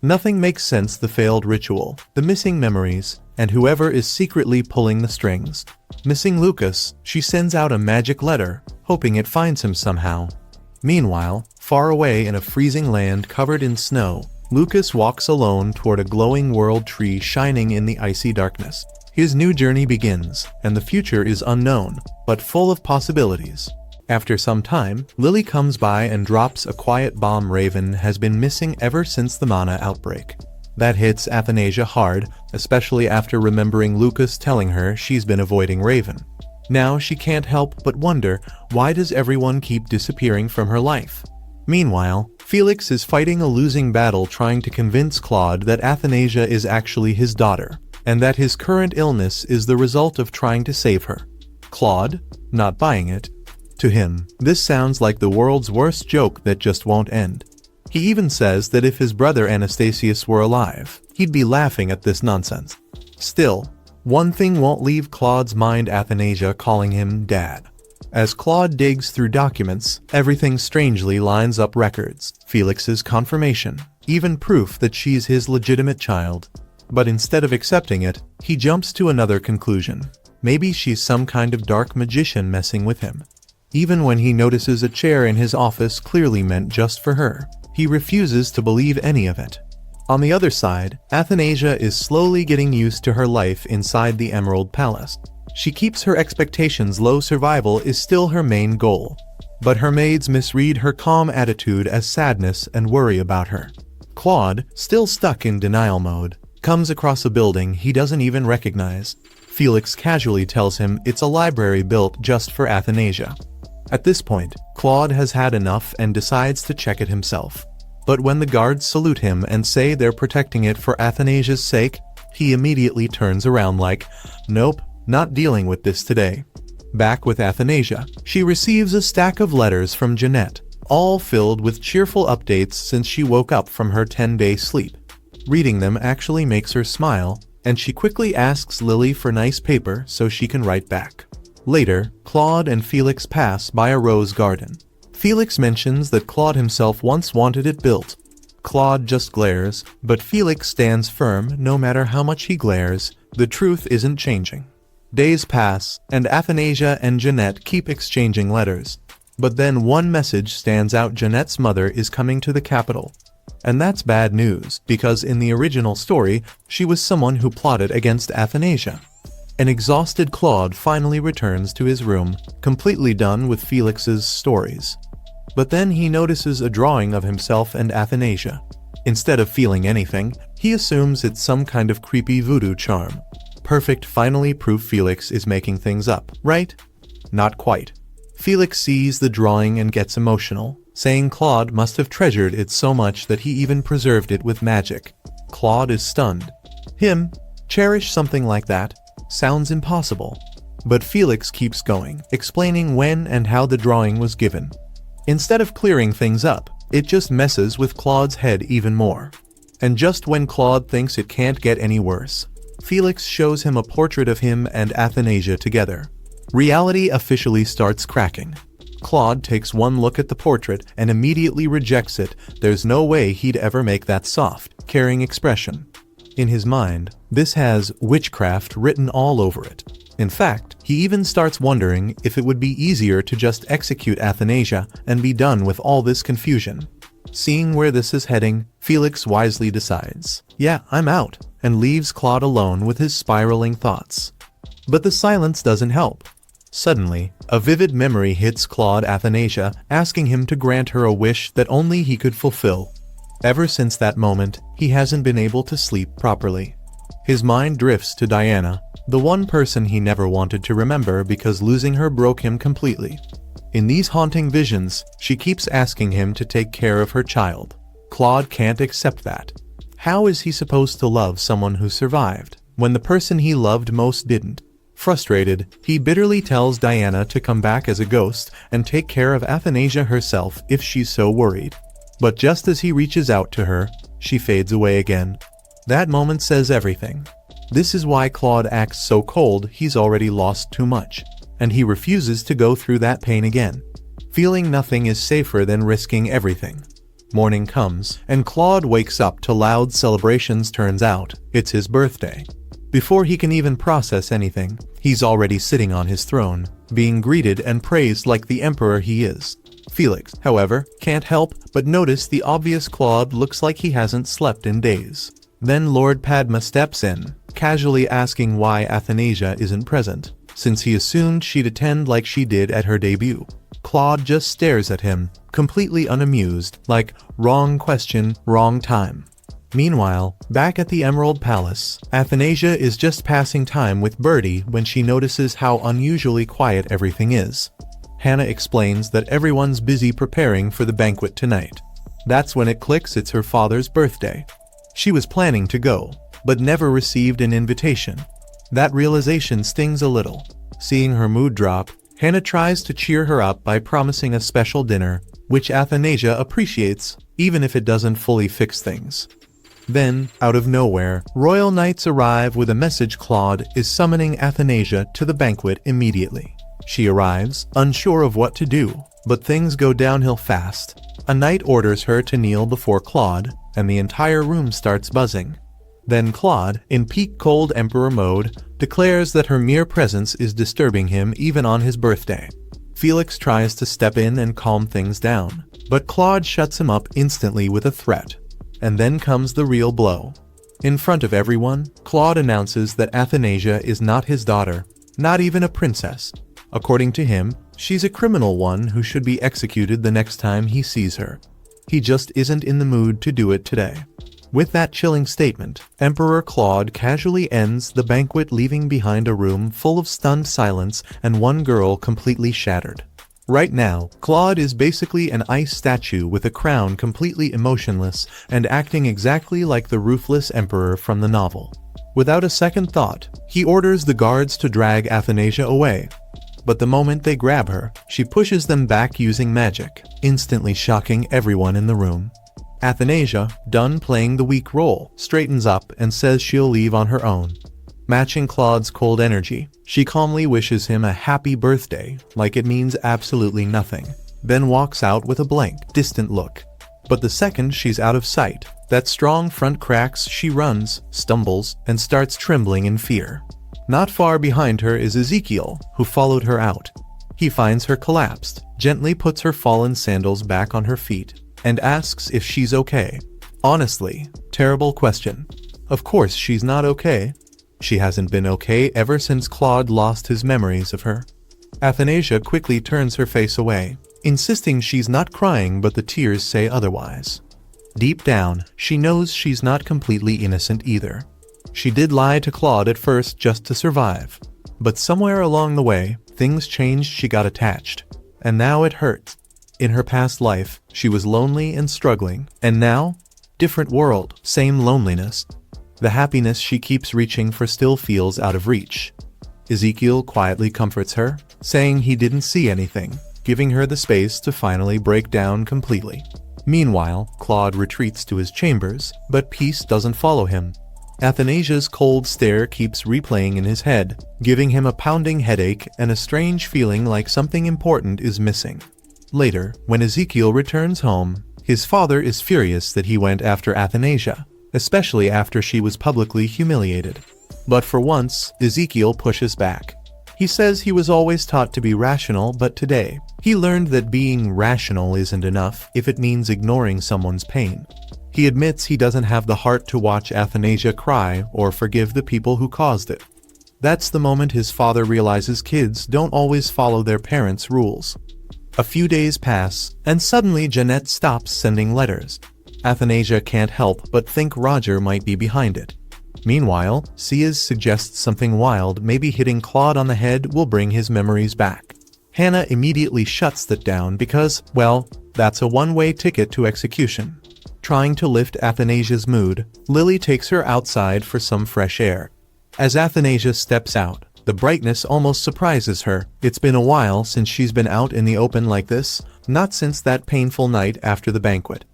Nothing makes sense: the failed ritual, the missing memories, and whoever is secretly pulling the strings. Missing Lucas, she sends out a magic letter, hoping it finds him somehow. Meanwhile, far away in a freezing land covered in snow, Lucas walks alone toward a glowing world tree shining in the icy darkness. His new journey begins, and the future is unknown, but full of possibilities. After some time, Lily comes by and drops a quiet bomb. Raven has been missing ever since the mana outbreak. That hits Athanasia hard, especially after remembering Lucas telling her she's been avoiding Raven. Now she can't help but wonder, why does everyone keep disappearing from her life? Meanwhile, Felix is fighting a losing battle trying to convince Claude that Athanasia is actually his daughter, and that his current illness is the result of trying to save her. Claude, not buying it. To him, this sounds like the world's worst joke that just won't end. He even says that if his brother Anastasius were alive, he'd be laughing at this nonsense. Still, one thing won't leave Claude's mind: Athanasia calling him Dad. As Claude digs through documents, everything strangely lines up: records, Felix's confirmation, even proof that she's his legitimate child. But instead of accepting it, he jumps to another conclusion. Maybe she's some kind of dark magician messing with him. Even when he notices a chair in his office clearly meant just for her, he refuses to believe any of it. On the other side, Athanasia is slowly getting used to her life inside the Emerald Palace. She keeps her expectations low. Survival is still her main goal. But her maids misread her calm attitude as sadness and worry about her. Claude, still stuck in denial mode, comes across a building he doesn't even recognize. Felix casually tells him it's a library built just for Athanasia. At this point, Claude has had enough and decides to check it himself. But when the guards salute him and say they're protecting it for Athanasia's sake, he immediately turns around like, nope, not dealing with this today. Back with Athanasia, she receives a stack of letters from Jeanette, all filled with cheerful updates since she woke up from her 10-day sleep. Reading them actually makes her smile, and she quickly asks Lily for nice paper so she can write back. Later, Claude and Felix pass by a rose garden. Felix mentions that Claude himself once wanted it built. Claude just glares, but Felix stands firm no matter how much he glares, the truth isn't changing. Days pass, and Athanasia and Jeanette keep exchanging letters. But then one message stands out: Jeanette's mother is coming to the capital. And that's bad news, because in the original story, she was someone who plotted against Athanasia. An exhausted Claude finally returns to his room, completely done with Felix's stories. But then he notices a drawing of himself and Athanasia. Instead of feeling anything, he assumes it's some kind of creepy voodoo charm. Perfect finally proof Felix is making things up, right? Not quite. Felix sees the drawing and gets emotional, saying Claude must have treasured it so much that he even preserved it with magic. Claude is stunned. Him cherish something like that? Sounds impossible. But Felix keeps going, explaining when and how the drawing was given. Instead of clearing things up, it just messes with Claude's head even more. And just when Claude thinks it can't get any worse, Felix shows him a portrait of him and Athanasia together. Reality officially starts cracking. Claude takes one look at the portrait and immediately rejects it. There's no way he'd ever make that soft, caring expression. In his mind, this has witchcraft written all over it. In fact, he even starts wondering if it would be easier to just execute Athanasia and be done with all this confusion. Seeing where this is heading, Felix wisely decides, "Yeah, I'm out," and leaves Claude alone with his spiraling thoughts. But the silence doesn't help. Suddenly, a vivid memory hits Claude: Athanasia asking him to grant her a wish that only he could fulfill. Ever since that moment, he hasn't been able to sleep properly. His mind drifts to Diana, the one person he never wanted to remember because losing her broke him completely. In these haunting visions, she keeps asking him to take care of her child. Claude can't accept that. How is he supposed to love someone who survived, when the person he loved most didn't? Frustrated, he bitterly tells Diana to come back as a ghost and take care of Athanasia herself if she's so worried. But just as he reaches out to her, she fades away again. That moment says everything. This is why Claude acts so cold. He's already lost too much, and he refuses to go through that pain again. Feeling nothing is safer than risking everything. Morning comes, and Claude wakes up to loud celebrations. Turns out, it's his birthday. Before he can even process anything, he's already sitting on his throne, being greeted and praised like the emperor he is. Felix, however, can't help but notice the obvious: Claude looks like he hasn't slept in days. Then Lord Padma steps in, casually asking why Athanasia isn't present, since he assumed she'd attend like she did at her debut. Claude just stares at him, completely unamused, like, wrong question, wrong time. Meanwhile, back at the Emerald Palace, Athanasia is just passing time with Birdie when she notices how unusually quiet everything is. Hannah explains that everyone's busy preparing for the banquet tonight. That's when it clicks: it's her father's birthday. She was planning to go, but never received an invitation. That realization stings a little. Seeing her mood drop, Hannah tries to cheer her up by promising a special dinner, which Athanasia appreciates, even if it doesn't fully fix things. Then, out of nowhere, royal knights arrive with a message: Claude is summoning Athanasia to the banquet immediately. She arrives, unsure of what to do, but things go downhill fast. A knight orders her to kneel before Claude, and the entire room starts buzzing. Then Claude, in peak cold emperor mode, declares that her mere presence is disturbing him even on his birthday. Felix tries to step in and calm things down, but Claude shuts him up instantly with a threat. And then comes the real blow. In front of everyone, Claude announces that Athanasia is not his daughter, not even a princess. According to him, she's a criminal one who should be executed the next time he sees her. He just isn't in the mood to do it today. With that chilling statement, Emperor Claude casually ends the banquet, leaving behind a room full of stunned silence and one girl completely shattered. Right now, Claude is basically an ice statue with a crown, completely emotionless and acting exactly like the ruthless emperor from the novel. Without a second thought, he orders the guards to drag Athanasia away. but the moment they grab her, she pushes them back using magic, instantly shocking everyone in the room. Athanasia, done playing the weak role, straightens up and says she'll leave on her own. Matching Claude's cold energy, she calmly wishes him a happy birthday, like it means absolutely nothing, then walks out with a blank, distant look. But the second she's out of sight, that strong front cracks, she runs, stumbles, and starts trembling in fear. Not far behind her is Ezekiel, who followed her out. He finds her collapsed, gently puts her fallen sandals back on her feet, and asks if she's okay. Honestly, terrible question. Of course she's not okay. She hasn't been okay ever since Claude lost his memories of her. Athanasia quickly turns her face away, insisting she's not crying, but the tears say otherwise. Deep down, she knows she's not completely innocent either. She did lie to Claude at first just to survive. But somewhere along the way, things changed. She got attached. And now it hurts. In her past life, she was lonely and struggling. And now, different world, same loneliness. The happiness she keeps reaching for still feels out of reach. Ezekiel quietly comforts her, saying he didn't see anything, giving her the space to finally break down completely. Meanwhile, Claude retreats to his chambers, but peace doesn't follow him. Athanasia's cold stare keeps replaying in his head, giving him a pounding headache and a strange feeling like something important is missing. Later, when Ezekiel returns home, his father is furious that he went after Athanasia, especially after she was publicly humiliated. But for once, Ezekiel pushes back. He says he was always taught to be rational, but today, he learned that being rational isn't enough if it means ignoring someone's pain. He admits he doesn't have the heart to watch Athanasia cry or forgive the people who caused it. That's the moment his father realizes kids don't always follow their parents' rules. A few days pass, and suddenly Jeanette stops sending letters. Athanasia can't help but think Roger might be behind it. Meanwhile, Siaz suggests something wild, maybe hitting Claude on the head will bring his memories back. Hannah immediately shuts that down because, well, that's a one-way ticket to execution. Trying to lift Athanasia's mood, Lily takes her outside for some fresh air. As Athanasia steps out, the brightness almost surprises her. It's been a while since she's been out in the open like this, not since that painful night after the banquet.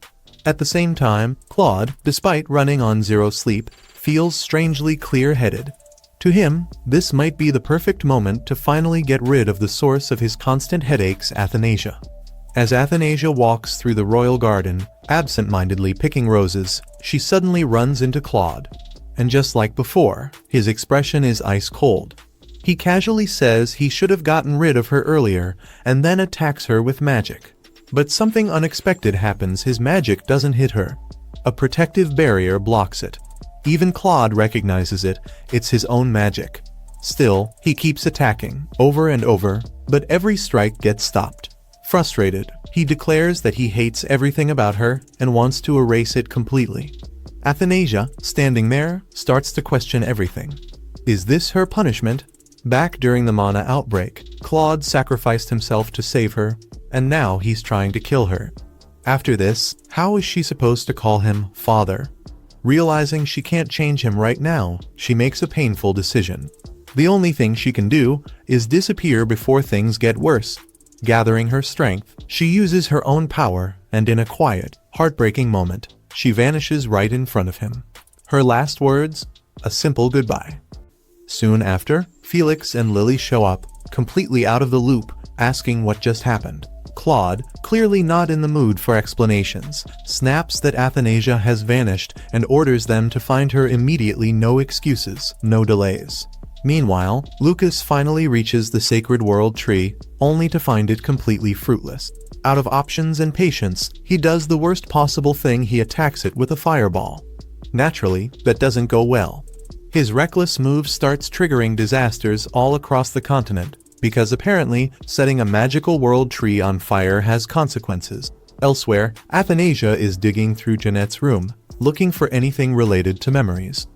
At the same time, Claude, despite running on zero sleep, feels strangely clear-headed. To him, this might be the perfect moment to finally get rid of the source of his constant headaches, Athanasia. As Athanasia walks through the royal garden, absent-mindedly picking roses, she suddenly runs into Claude. And just like before, his expression is ice-cold. He casually says he should have gotten rid of her earlier, and then attacks her with magic. But something unexpected happens. His magic doesn't hit her. A protective barrier blocks it. Even Claude recognizes it. It's his own magic. Still, he keeps attacking, over and over, but every strike gets stopped. Frustrated, he declares that he hates everything about her and wants to erase it completely. Athanasia, standing there, starts to question everything. Is this her punishment? Back during the Mana outbreak, Claude sacrificed himself to save her, and now he's trying to kill her. After this, how is she supposed to call him father? Realizing she can't change him right now, she makes a painful decision. The only thing she can do is disappear before things get worse. Gathering her strength, she uses her own power, and in a quiet, heartbreaking moment, she vanishes right in front of him. Her last words? A simple goodbye. Soon after, Felix and Lily show up, completely out of the loop, asking what just happened. Claude, clearly not in the mood for explanations, snaps that Athanasia has vanished and orders them to find her immediately. No excuses, no delays. Meanwhile, Lucas finally reaches the sacred world tree, only to find it completely fruitless. Out of options and patience, he does the worst possible thing. He attacks it with a fireball. Naturally, that doesn't go well. His reckless move starts triggering disasters all across the continent, because apparently, setting a magical world tree on fire has consequences. Elsewhere, Athanasia is digging through Jeanette's room, looking for anything related to memories.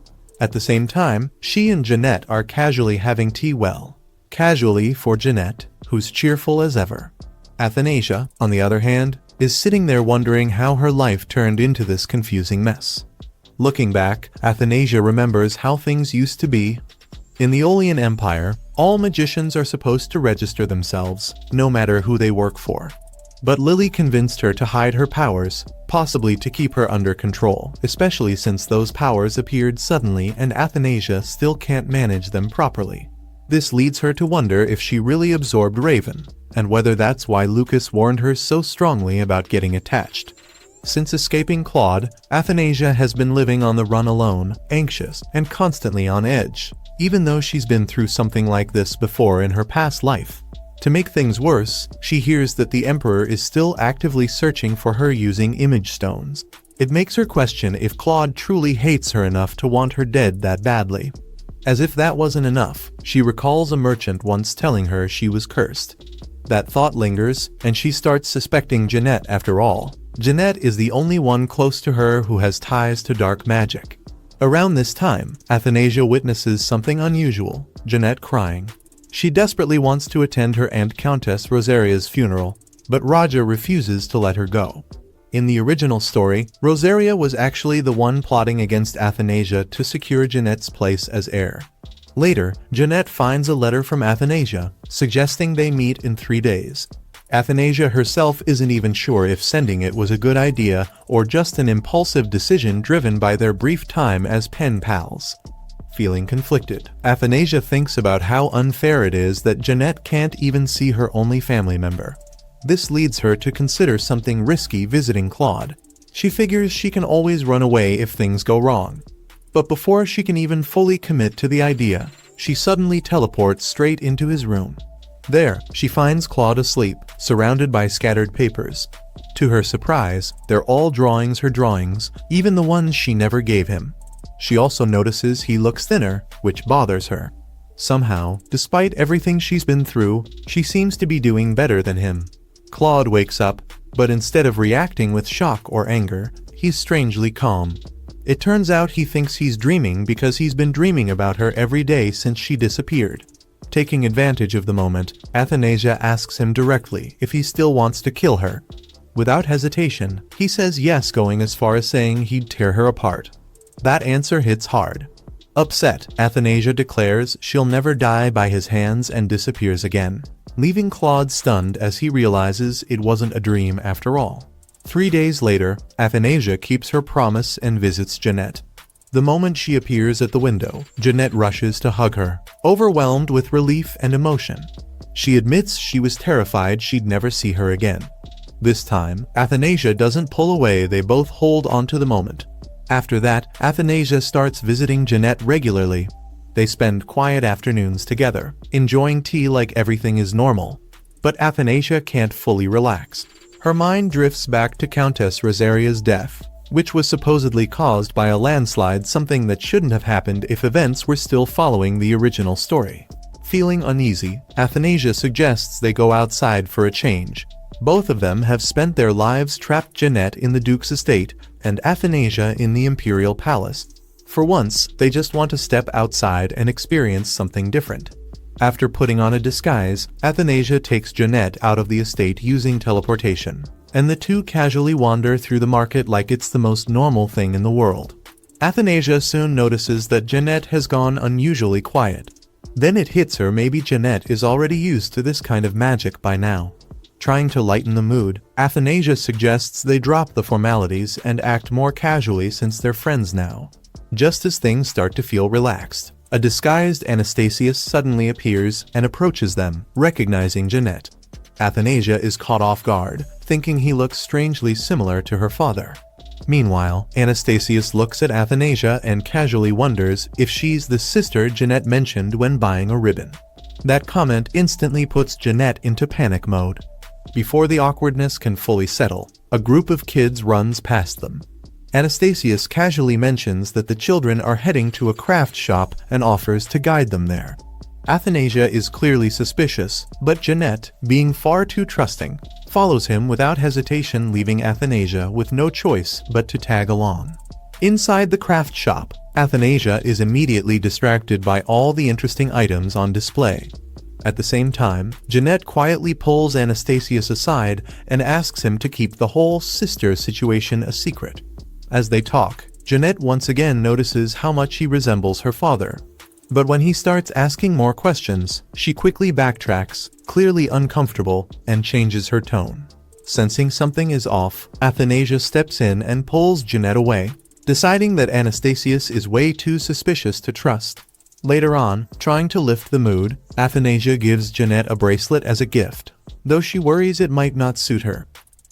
At the same time, she and Jeanette are casually having tea, well, casually for Jeanette, who's cheerful as ever. Athanasia, on the other hand, is sitting there wondering how her life turned into this confusing mess. Looking back, Athanasia remembers how things used to be. In the Olean Empire, all magicians are supposed to register themselves, no matter who they work for. But Lily convinced her to hide her powers, possibly to keep her under control, especially since those powers appeared suddenly and Athanasia still can't manage them properly. This leads her to wonder if she really absorbed Raven, and whether that's why Lucas warned her so strongly about getting attached. Since escaping Claude, Athanasia has been living on the run alone, anxious, and constantly on edge, even though she's been through something like this before in her past life. To make things worse, she hears that the Emperor is still actively searching for her using image stones. It makes her question if Claude truly hates her enough to want her dead that badly. As if that wasn't enough, she recalls a merchant once telling her she was cursed. That thought lingers, and she starts suspecting Jeanette after all. Jeanette is the only one close to her who has ties to dark magic. Around this time, Athanasia witnesses something unusual, Jeanette crying. She desperately wants to attend her aunt Countess Rosaria's funeral, but Raja refuses to let her go. In the original story, Rosaria was actually the one plotting against Athanasia to secure Jeanette's place as heir. Later, Jeanette finds a letter from Athanasia, suggesting they meet in 3 days. Athanasia herself isn't even sure if sending it was a good idea or just an impulsive decision driven by their brief time as pen pals. Feeling conflicted, Athanasia thinks about how unfair it is that Jeanette can't even see her only family member. This leads her to consider something risky visiting Claude. She figures she can always run away if things go wrong. But before she can even fully commit to the idea, she suddenly teleports straight into his room. There, she finds Claude asleep, surrounded by scattered papers. To her surprise, they're all her drawings, even the ones she never gave him. She also notices he looks thinner, which bothers her. Somehow, despite everything she's been through, she seems to be doing better than him. Claude wakes up, but instead of reacting with shock or anger, he's strangely calm. It turns out he thinks he's dreaming because he's been dreaming about her every day since she disappeared. Taking advantage of the moment, Athanasia asks him directly if he still wants to kill her. Without hesitation, he says yes, going as far as saying he'd tear her apart. That answer hits hard. Upset, Athanasia declares she'll never die by his hands and disappears again, leaving Claude stunned as he realizes it wasn't a dream after all. 3 days later, Athanasia keeps her promise and visits Jeanette. The moment she appears at the window, Jeanette rushes to hug her, overwhelmed with relief and emotion. She admits she was terrified she'd never see her again. This time, Athanasia doesn't pull away, they both hold onto the moment. After that, Athanasia starts visiting Jeanette regularly. They spend quiet afternoons together, enjoying tea like everything is normal. But Athanasia can't fully relax. Her mind drifts back to Countess Rosaria's death, which was supposedly caused by a landslide, something that shouldn't have happened if events were still following the original story. Feeling uneasy, Athanasia suggests they go outside for a change. Both of them have spent their lives trapped, Jeanette in the Duke's estate and Athanasia in the Imperial Palace. For once, they just want to step outside and experience something different. After putting on a disguise, Athanasia takes Jeanette out of the estate using teleportation, and the two casually wander through the market like it's the most normal thing in the world. Athanasia soon notices that Jeanette has gone unusually quiet. Then it hits her maybe Jeanette is already used to this kind of magic by now. Trying to lighten the mood, Athanasia suggests they drop the formalities and act more casually since they're friends now. Just as things start to feel relaxed, a disguised Anastasius suddenly appears and approaches them, recognizing Jeanette. Athanasia is caught off guard, thinking he looks strangely similar to her father. Meanwhile, Anastasius looks at Athanasia and casually wonders if she's the sister Jeanette mentioned when buying a ribbon. That comment instantly puts Jeanette into panic mode. Before the awkwardness can fully settle, a group of kids runs past them. Anastasius casually mentions that the children are heading to a craft shop and offers to guide them there. Athanasia is clearly suspicious, but Jeanette, being far too trusting, follows him without hesitation, leaving Athanasia with no choice but to tag along. Inside the craft shop, Athanasia is immediately distracted by all the interesting items on display. At the same time, Jeanette quietly pulls Anastasius aside and asks him to keep the whole sister situation a secret. As they talk, Jeanette once again notices how much he resembles her father. But when he starts asking more questions, she quickly backtracks, clearly uncomfortable, and changes her tone. Sensing something is off, Athanasia steps in and pulls Jeanette away, deciding that Anastasius is way too suspicious to trust. Later on, trying to lift the mood, Athanasia gives Jeanette a bracelet as a gift, though she worries it might not suit her.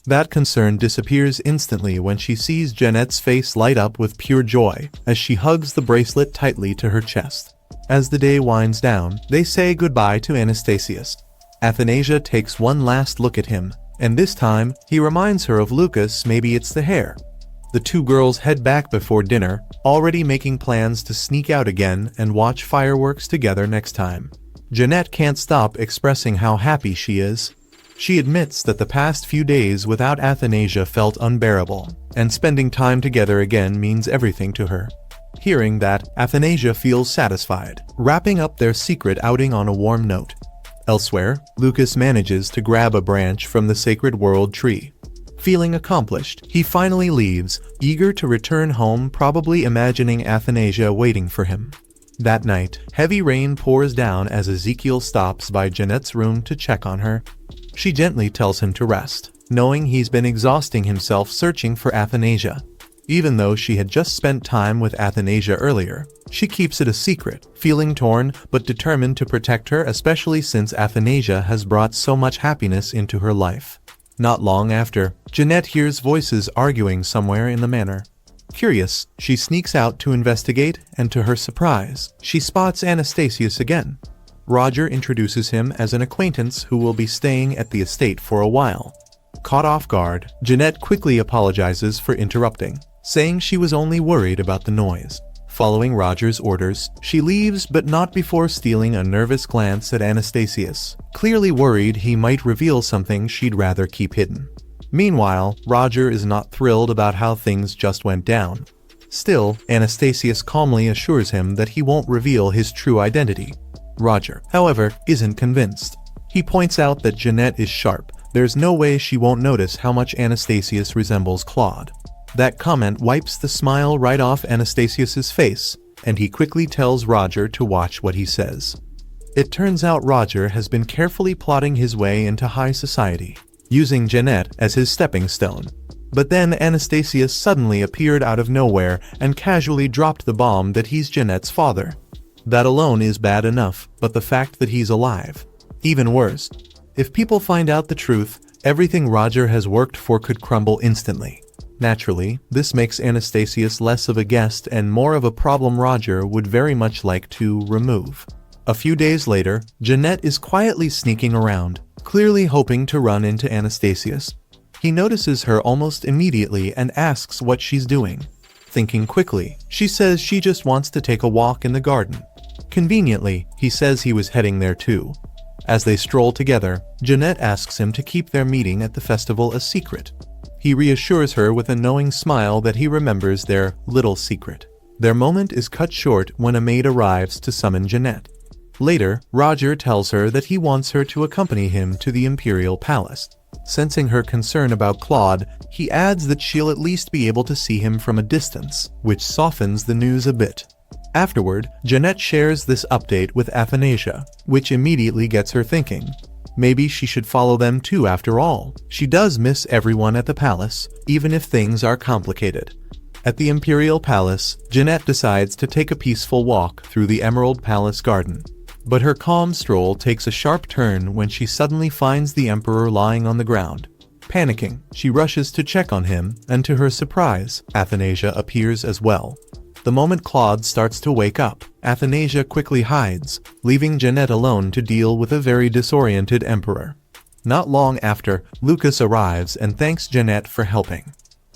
That concern disappears instantly when she sees Jeanette's face light up with pure joy as she hugs the bracelet tightly to her chest. As the day winds down, they say goodbye to Anastasius. Athanasia takes one last look at him, and this time, he reminds her of Lucas. Maybe it's the hair. The two girls head back before dinner, already making plans to sneak out again and watch fireworks together next time. Jeanette can't stop expressing how happy she is. She admits that the past few days without Athanasia felt unbearable, and spending time together again means everything to her. Hearing that, Athanasia feels satisfied, wrapping up their secret outing on a warm note. Elsewhere, Lucas manages to grab a branch from the Sacred World tree. Feeling accomplished, he finally leaves, eager to return home, probably imagining Athanasia waiting for him. That night, heavy rain pours down as Ezekiel stops by Jeanette's room to check on her. She gently tells him to rest, knowing he's been exhausting himself searching for Athanasia. Even though she had just spent time with Athanasia earlier, she keeps it a secret, feeling torn but determined to protect her, especially since Athanasia has brought so much happiness into her life. Not long after, Jeanette hears voices arguing somewhere in the manor. Curious, she sneaks out to investigate, and to her surprise, she spots Anastasius again. Roger introduces him as an acquaintance who will be staying at the estate for a while. Caught off guard, Jeanette quickly apologizes for interrupting, saying she was only worried about the noise. Following Roger's orders, she leaves, but not before stealing a nervous glance at Anastasius, clearly worried he might reveal something she'd rather keep hidden. Meanwhile, Roger is not thrilled about how things just went down. Still, Anastasius calmly assures him that he won't reveal his true identity. Roger, however, isn't convinced. He points out that Jeanette is sharp. There's no way she won't notice how much Anastasius resembles Claude. That comment wipes the smile right off Anastasius's face, and he quickly tells Roger to watch what he says. It turns out Roger has been carefully plotting his way into high society, using Jeanette as his stepping stone. But then Anastasius suddenly appeared out of nowhere and casually dropped the bomb that he's Jeanette's father. That alone is bad enough, but the fact that he's alive, even worse. If people find out the truth, everything Roger has worked for could crumble instantly. Naturally, this makes Anastasius less of a guest and more of a problem Roger would very much like to remove. A few days later, Jeanette is quietly sneaking around, clearly hoping to run into Anastasius. He notices her almost immediately and asks what she's doing. Thinking quickly, she says she just wants to take a walk in the garden. Conveniently, he says he was heading there too. As they stroll together, Jeanette asks him to keep their meeting at the festival a secret. He reassures her with a knowing smile that he remembers their little secret. Their moment is cut short when a maid arrives to summon Jeanette. Later, Roger tells her that he wants her to accompany him to the Imperial Palace. Sensing her concern about Claude, he adds that she'll at least be able to see him from a distance, which softens the news a bit. Afterward, Jeanette shares this update with Athanasia, which immediately gets her thinking. Maybe she should follow them too after all. She does miss everyone at the palace, even if things are complicated. At the Imperial Palace, Jeanette decides to take a peaceful walk through the Emerald Palace garden. But her calm stroll takes a sharp turn when she suddenly finds the Emperor lying on the ground. Panicking, she rushes to check on him, and to her surprise, Athanasia appears as well. The moment Claude starts to wake up, Athanasia quickly hides, leaving Jeanette alone to deal with a very disoriented Emperor. Not long after, Lucas arrives and thanks Jeanette for helping.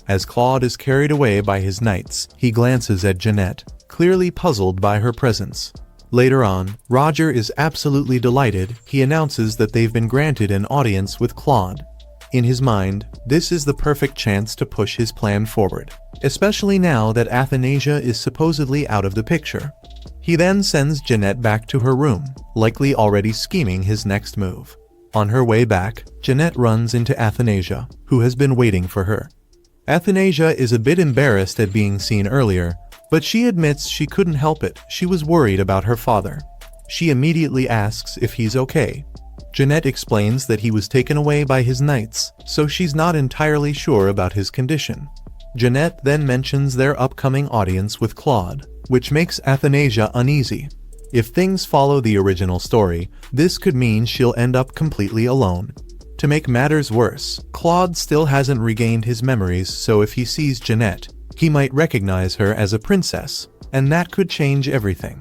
As Claude is carried away by his knights, he glances at Jeanette, clearly puzzled by her presence. Later on, Roger is absolutely delighted. He announces that they've been granted an audience with Claude. In his mind, this is the perfect chance to push his plan forward, especially now that Athanasia is supposedly out of the picture. He then sends Jeanette back to her room, likely already scheming his next move. On her way back, Jeanette runs into Athanasia, who has been waiting for her. Athanasia is a bit embarrassed at being seen earlier, But she admits she couldn't help it, she was worried about her father. She immediately asks if he's okay. Jeanette explains that he was taken away by his knights, so she's not entirely sure about his condition. Jeanette then mentions their upcoming audience with Claude, which makes Athanasia uneasy. If things follow the original story, this could mean she'll end up completely alone. To make matters worse, Claude still hasn't regained his memories, so if he sees Jeanette, he might recognize her as a princess, and that could change everything.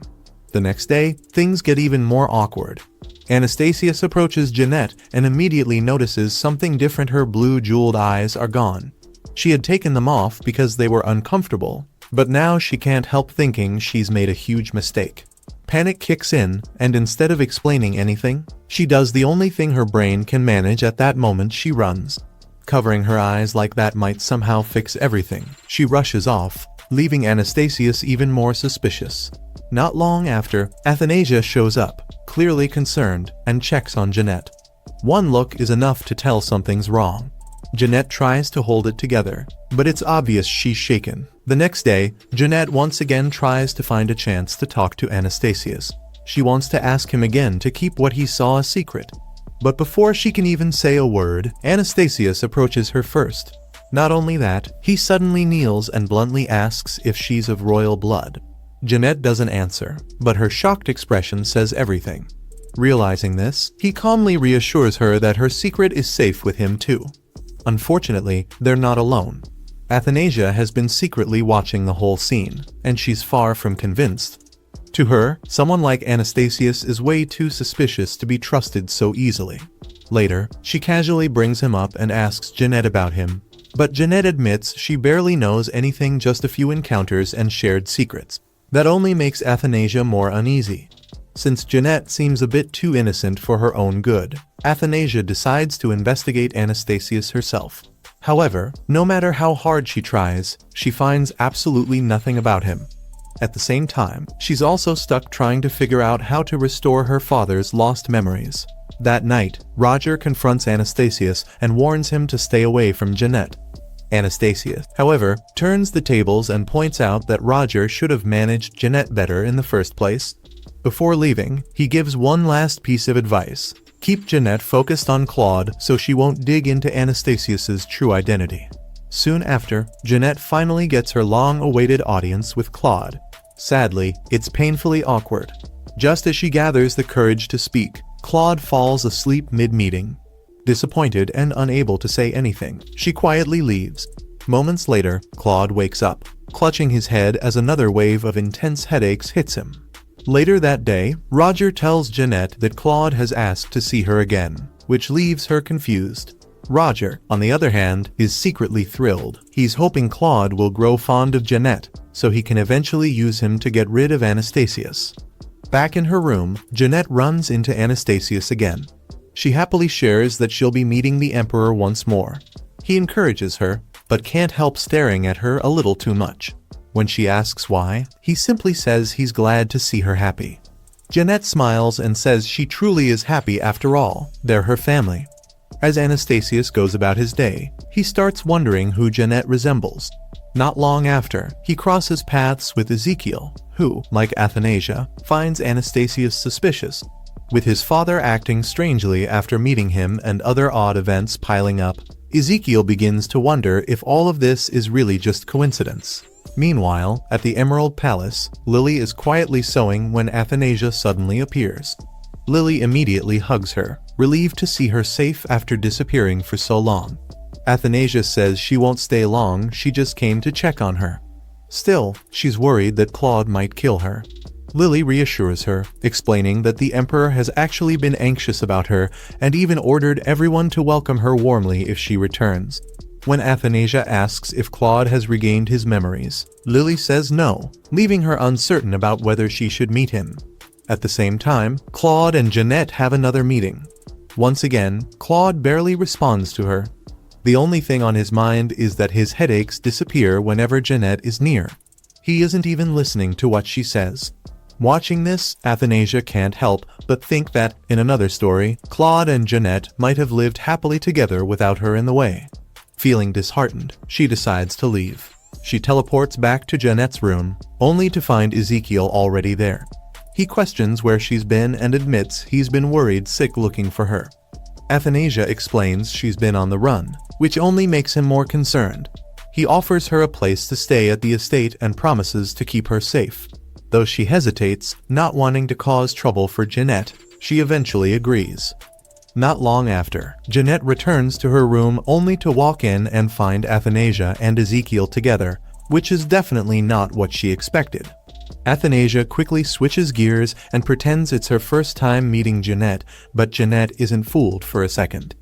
The next day, things get even more awkward. Anastasius approaches Jeanette and immediately notices something different. Her blue jeweled eyes are gone. She had taken them off because they were uncomfortable, but now she can't help thinking she's made a huge mistake. Panic kicks in, and instead of explaining anything, she does the only thing her brain can manage at that moment: she runs. Covering her eyes like that might somehow fix everything. She rushes off, leaving Anastasius even more suspicious. Not long after, Athanasia shows up, clearly concerned, and checks on Jeanette. One look is enough to tell something's wrong. Jeanette tries to hold it together, but it's obvious she's shaken. The next day, Jeanette once again tries to find a chance to talk to Anastasius. She wants to ask him again to keep what he saw a secret. But before she can even say a word, Anastasius approaches her first. Not only that, he suddenly kneels and bluntly asks if she's of royal blood. Jeanette doesn't answer, but her shocked expression says everything. Realizing this, he calmly reassures her that her secret is safe with him too. Unfortunately, they're not alone. Athanasia has been secretly watching the whole scene, and she's far from convinced. To her, someone like Anastasius is way too suspicious to be trusted so easily. Later, she casually brings him up and asks Jeanette about him, but Jeanette admits she barely knows anything, just a few encounters and shared secrets. That only makes Athanasia more uneasy. Since Jeanette seems a bit too innocent for her own good, Athanasia decides to investigate Anastasius herself. However, no matter how hard she tries, she finds absolutely nothing about him. At the same time, she's also stuck trying to figure out how to restore her father's lost memories. That night, Roger confronts Anastasius and warns him to stay away from Jeanette. Anastasius, however, turns the tables and points out that Roger should have managed Jeanette better in the first place. Before leaving, he gives one last piece of advice: keep Jeanette focused on Claude so she won't dig into Anastasius's true identity. Soon after, Jeanette finally gets her long-awaited audience with Claude. Sadly, it's painfully awkward. Just as she gathers the courage to speak, Claude falls asleep mid-meeting. Disappointed and unable to say anything, she quietly leaves. Moments later, Claude wakes up, clutching his head as another wave of intense headaches hits him. Later that day, Roger tells Jeanette that Claude has asked to see her again, which leaves her confused. Roger, on the other hand, is secretly thrilled. He's hoping Claude will grow fond of Jeanette, so he can eventually use him to get rid of Anastasius. Back in her room, Jeanette runs into Anastasius again. She happily shares that she'll be meeting the Emperor once more. He encourages her, but can't help staring at her a little too much. When she asks why, he simply says he's glad to see her happy. Jeanette smiles and says she truly is happy after all, they're her family. As Anastasius goes about his day, he starts wondering who Jeanette resembles. Not long after, he crosses paths with Ezekiel, who, like Athanasia, finds Anastasius suspicious. With his father acting strangely after meeting him and other odd events piling up, Ezekiel begins to wonder if all of this is really just coincidence. Meanwhile, at the Emerald Palace, Lily is quietly sewing when Athanasia suddenly appears. Lily immediately hugs her, relieved to see her safe after disappearing for so long. Athanasia says she won't stay long, she just came to check on her. Still, she's worried that Claude might kill her. Lily reassures her, explaining that the Emperor has actually been anxious about her and even ordered everyone to welcome her warmly if she returns. When Athanasia asks if Claude has regained his memories, Lily says no, leaving her uncertain about whether she should meet him. At the same time, Claude and Jeanette have another meeting. Once again, Claude barely responds to her. The only thing on his mind is that his headaches disappear whenever Jeanette is near. He isn't even listening to what she says. Watching this, Athanasia can't help but think that, in another story, Claude and Jeanette might have lived happily together without her in the way. Feeling disheartened, she decides to leave. She teleports back to Jeanette's room, only to find Ezekiel already there. He questions where she's been and admits he's been worried sick looking for her. Athanasia explains she's been on the run, which only makes him more concerned. He offers her a place to stay at the estate and promises to keep her safe. Though she hesitates, not wanting to cause trouble for Jeanette, she eventually agrees. Not long after, Jeanette returns to her room only to walk in and find Athanasia and Ezekiel together, which is definitely not what she expected. Athanasia quickly switches gears and pretends it's her first time meeting Jeanette, but Jeanette isn't fooled for a second.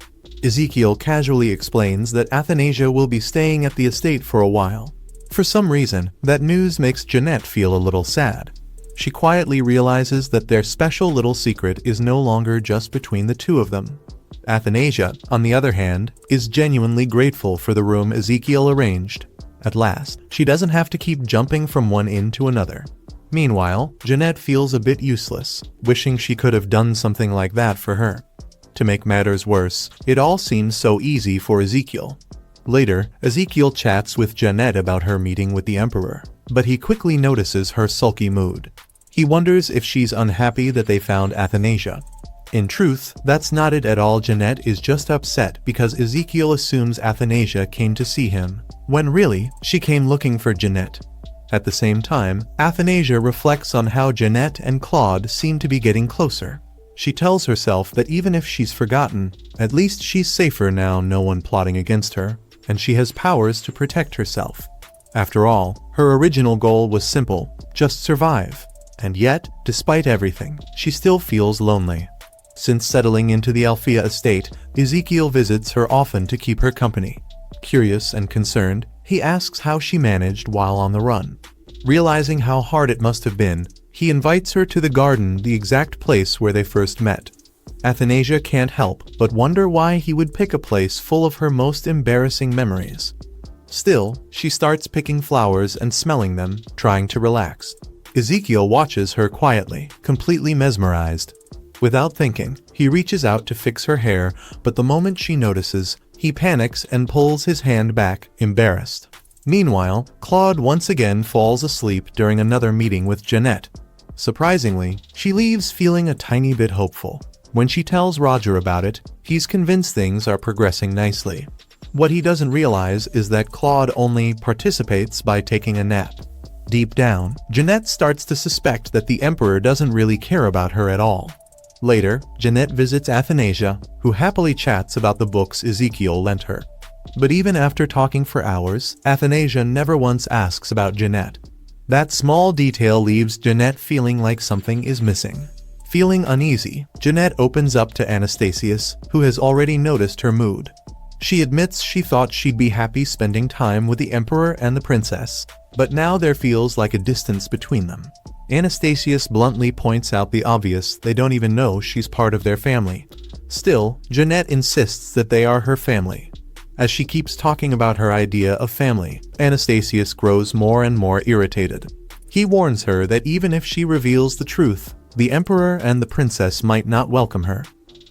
Ezekiel casually explains that Athanasia will be staying at the estate for a while. For some reason, that news makes Jeanette feel a little sad. She quietly realizes that their special little secret is no longer just between the two of them. Athanasia, on the other hand, is genuinely grateful for the room Ezekiel arranged. At last, she doesn't have to keep jumping from one inn to another. Meanwhile, Jeanette feels a bit useless, wishing she could have done something like that for her. To make matters worse, it all seems so easy for Ezekiel. Later, Ezekiel chats with Jeanette about her meeting with the Emperor, but he quickly notices her sulky mood. He wonders if she's unhappy that they found Athanasia. In truth, that's not it at all. Jeanette is just upset because Ezekiel assumes Athanasia came to see him, when really, she came looking for Jeanette. At the same time, Athanasia reflects on how Jeanette and Claude seem to be getting closer. She tells herself that even if she's forgotten, at least she's safer now, no one plotting against her, and she has powers to protect herself. After all, her original goal was simple, just survive. And yet, despite everything, she still feels lonely. Since settling into the Althea estate, Ezekiel visits her often to keep her company. Curious and concerned, he asks how she managed while on the run. Realizing how hard it must have been, he invites her to the garden, the exact place where they first met. Athanasia can't help but wonder why he would pick a place full of her most embarrassing memories. Still, she starts picking flowers and smelling them, trying to relax. Ezekiel watches her quietly, completely mesmerized. Without thinking, he reaches out to fix her hair, but the moment she notices, he panics and pulls his hand back, embarrassed. Meanwhile, Claude once again falls asleep during another meeting with Jeanette. Surprisingly, she leaves feeling a tiny bit hopeful. When she tells Roger about it, he's convinced things are progressing nicely. What he doesn't realize is that Claude only participates by taking a nap. Deep down, Jeanette starts to suspect that the Emperor doesn't really care about her at all. Later, Jeanette visits Athanasia, who happily chats about the books Ezekiel lent her. But even after talking for hours, Athanasia never once asks about Jeanette. That small detail leaves Jeanette feeling like something is missing. Feeling uneasy, Jeanette opens up to Anastasius, who has already noticed her mood. She admits she thought she'd be happy spending time with the Emperor and the Princess, but now there feels like a distance between them. Anastasius bluntly points out the obvious: they don't even know she's part of their family. Still, Jeanette insists that they are her family. As she keeps talking about her idea of family, Anastasius grows more and more irritated. He warns her that even if she reveals the truth, the Emperor and the Princess might not welcome her.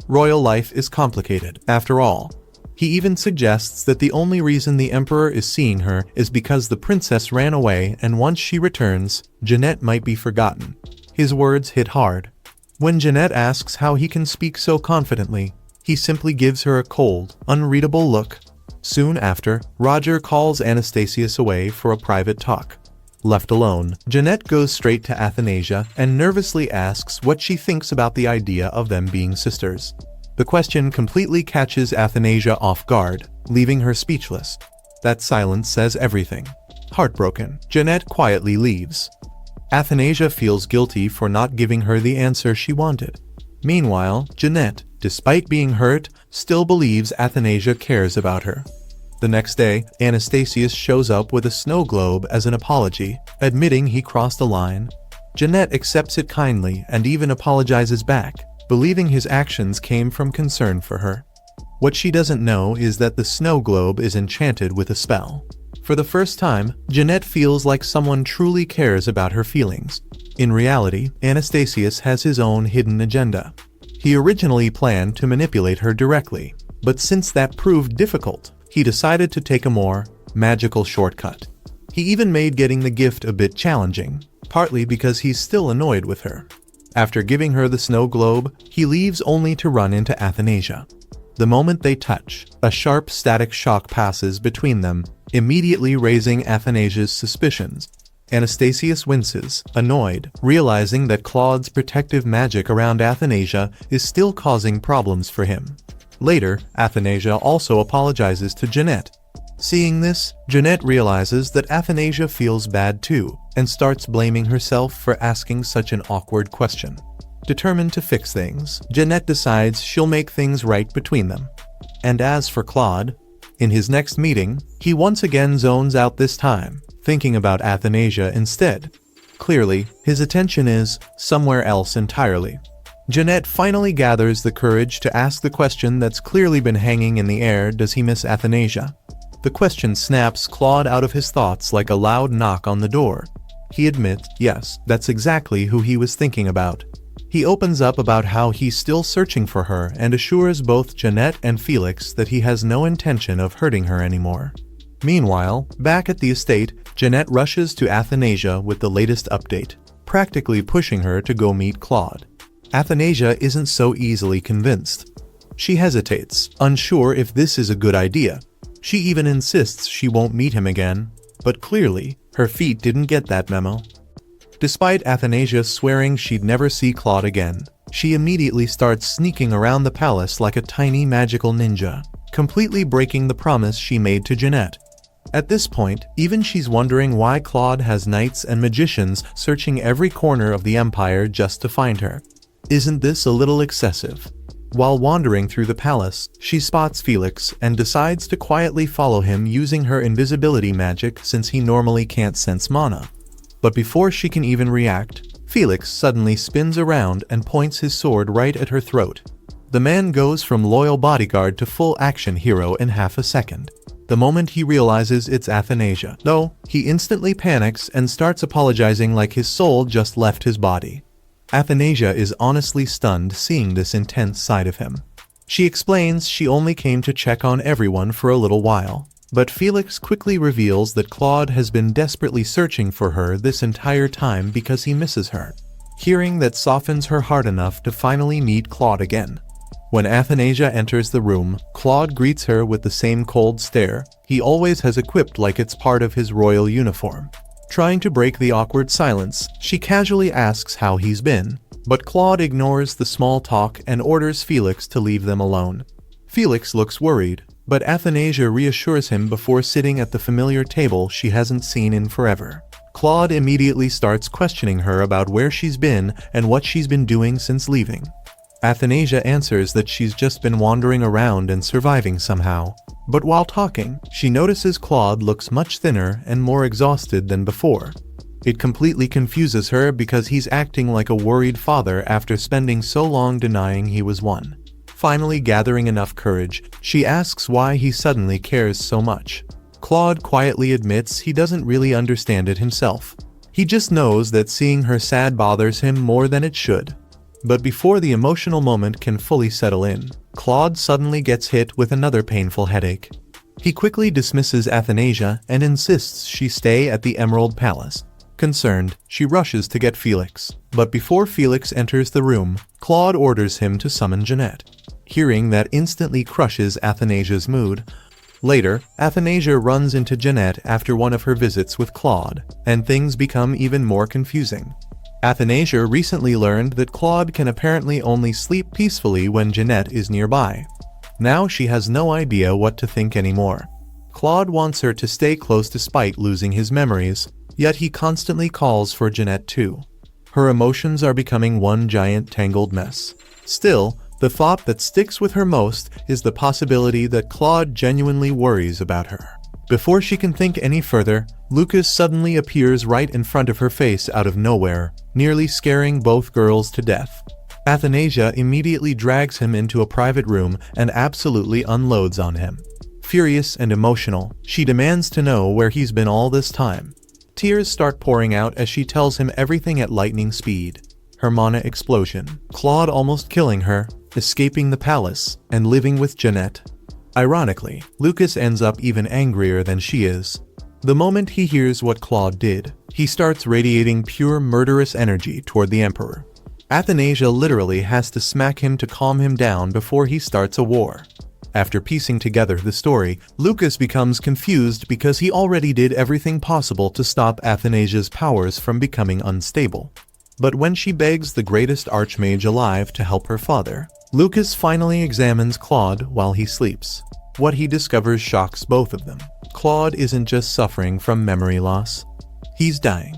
Royal life is complicated, after all. He even suggests that the only reason the Emperor is seeing her is because the Princess ran away, and once she returns, Jeanette might be forgotten. His words hit hard. When Jeanette asks how he can speak so confidently, he simply gives her a cold, unreadable look. Soon after, Roger calls Anastasius away for a private talk. Left alone, Jeanette goes straight to Athanasia and nervously asks what she thinks about the idea of them being sisters. The question completely catches Athanasia off guard, leaving her speechless. That silence says everything. Heartbroken, Jeanette quietly leaves. Athanasia feels guilty for not giving her the answer she wanted. Meanwhile, Jeanette, despite being hurt, still believes Athanasia cares about her. The next day, Anastasius shows up with a snow globe as an apology, admitting he crossed a line. Jeanette accepts it kindly and even apologizes back, believing his actions came from concern for her. What she doesn't know is that the snow globe is enchanted with a spell. For the first time, Jeanette feels like someone truly cares about her feelings. In reality, Anastasius has his own hidden agenda. He originally planned to manipulate her directly, but since that proved difficult, he decided to take a more magical shortcut. He even made getting the gift a bit challenging, partly because he's still annoyed with her. After giving her the snow globe, he leaves only to run into Athanasia. The moment they touch, a sharp static shock passes between them, immediately raising Athanasia's suspicions. Anastasius winces, annoyed, realizing that Claude's protective magic around Athanasia is still causing problems for him. Later, Athanasia also apologizes to Jeanette. Seeing this, Jeanette realizes that Athanasia feels bad too, and starts blaming herself for asking such an awkward question. Determined to fix things, Jeanette decides she'll make things right between them. And as for Claude, in his next meeting, he once again zones out this time, thinking about Athanasia instead. Clearly, his attention is somewhere else entirely. Jeanette finally gathers the courage to ask the question that's clearly been hanging in the air: does he miss Athanasia? The question snaps Claude out of his thoughts like a loud knock on the door. He admits, yes, that's exactly who he was thinking about. He opens up about how he's still searching for her and assures both Jeanette and Felix that he has no intention of hurting her anymore. Meanwhile, back at the estate, Jeanette rushes to Athanasia with the latest update, practically pushing her to go meet Claude. Athanasia isn't so easily convinced. She hesitates, unsure if this is a good idea. She even insists she won't meet him again, but clearly, her feet didn't get that memo. Despite Athanasia swearing she'd never see Claude again, she immediately starts sneaking around the palace like a tiny magical ninja, completely breaking the promise she made to Jeanette. At this point, even she's wondering why Claude has knights and magicians searching every corner of the empire just to find her. Isn't this a little excessive? While wandering through the palace, she spots Felix and decides to quietly follow him using her invisibility magic since he normally can't sense mana. But before she can even react, Felix suddenly spins around and points his sword right at her throat. The man goes from loyal bodyguard to full action hero in half a second. The moment he realizes it's Athanasia, though, he instantly panics and starts apologizing like his soul just left his body. Athanasia is honestly stunned seeing this intense side of him. She explains she only came to check on everyone for a little while, but Felix quickly reveals that Claude has been desperately searching for her this entire time because he misses her. Hearing that softens her heart enough to finally meet Claude again. When Athanasia enters the room, Claude greets her with the same cold stare he always has equipped like it's part of his royal uniform. Trying to break the awkward silence, she casually asks how he's been, but Claude ignores the small talk and orders Felix to leave them alone. Felix looks worried, but Athanasia reassures him before sitting at the familiar table she hasn't seen in forever. Claude immediately starts questioning her about where she's been and what she's been doing since leaving. Athanasia answers that she's just been wandering around and surviving somehow. But while talking, she notices Claude looks much thinner and more exhausted than before. It completely confuses her because he's acting like a worried father after spending so long denying he was one. Finally gathering enough courage, she asks why he suddenly cares so much. Claude quietly admits he doesn't really understand it himself. He just knows that seeing her sad bothers him more than it should. But before the emotional moment can fully settle in, Claude suddenly gets hit with another painful headache. He quickly dismisses Athanasia and insists she stay at the Emerald Palace. Concerned, she rushes to get Felix. But before Felix enters the room, Claude orders him to summon Jeanette. Hearing that instantly crushes Athanasia's mood. Later, Athanasia runs into Jeanette after one of her visits with Claude, and things become even more confusing. Athanasia recently learned that Claude can apparently only sleep peacefully when Jeanette is nearby. Now she has no idea what to think anymore. Claude wants her to stay close despite losing his memories, yet he constantly calls for Jeanette too. Her emotions are becoming one giant tangled mess. Still, the thought that sticks with her most is the possibility that Claude genuinely worries about her. Before she can think any further, Lucas suddenly appears right in front of her face out of nowhere, nearly scaring both girls to death. Athanasia immediately drags him into a private room and absolutely unloads on him. Furious and emotional, she demands to know where he's been all this time. Tears start pouring out as she tells him everything at lightning speed. Her mana explosion, Claude almost killing her, escaping the palace, and living with Jeanette. Ironically, Lucas ends up even angrier than she is. The moment he hears what Claude did, he starts radiating pure murderous energy toward the Emperor. Athanasia literally has to smack him to calm him down before he starts a war. After piecing together the story, Lucas becomes confused because he already did everything possible to stop Athanasia's powers from becoming unstable. But when she begs the greatest archmage alive to help her father, Lucas finally examines Claude while he sleeps. What he discovers shocks both of them. Claude isn't just suffering from memory loss. He's dying.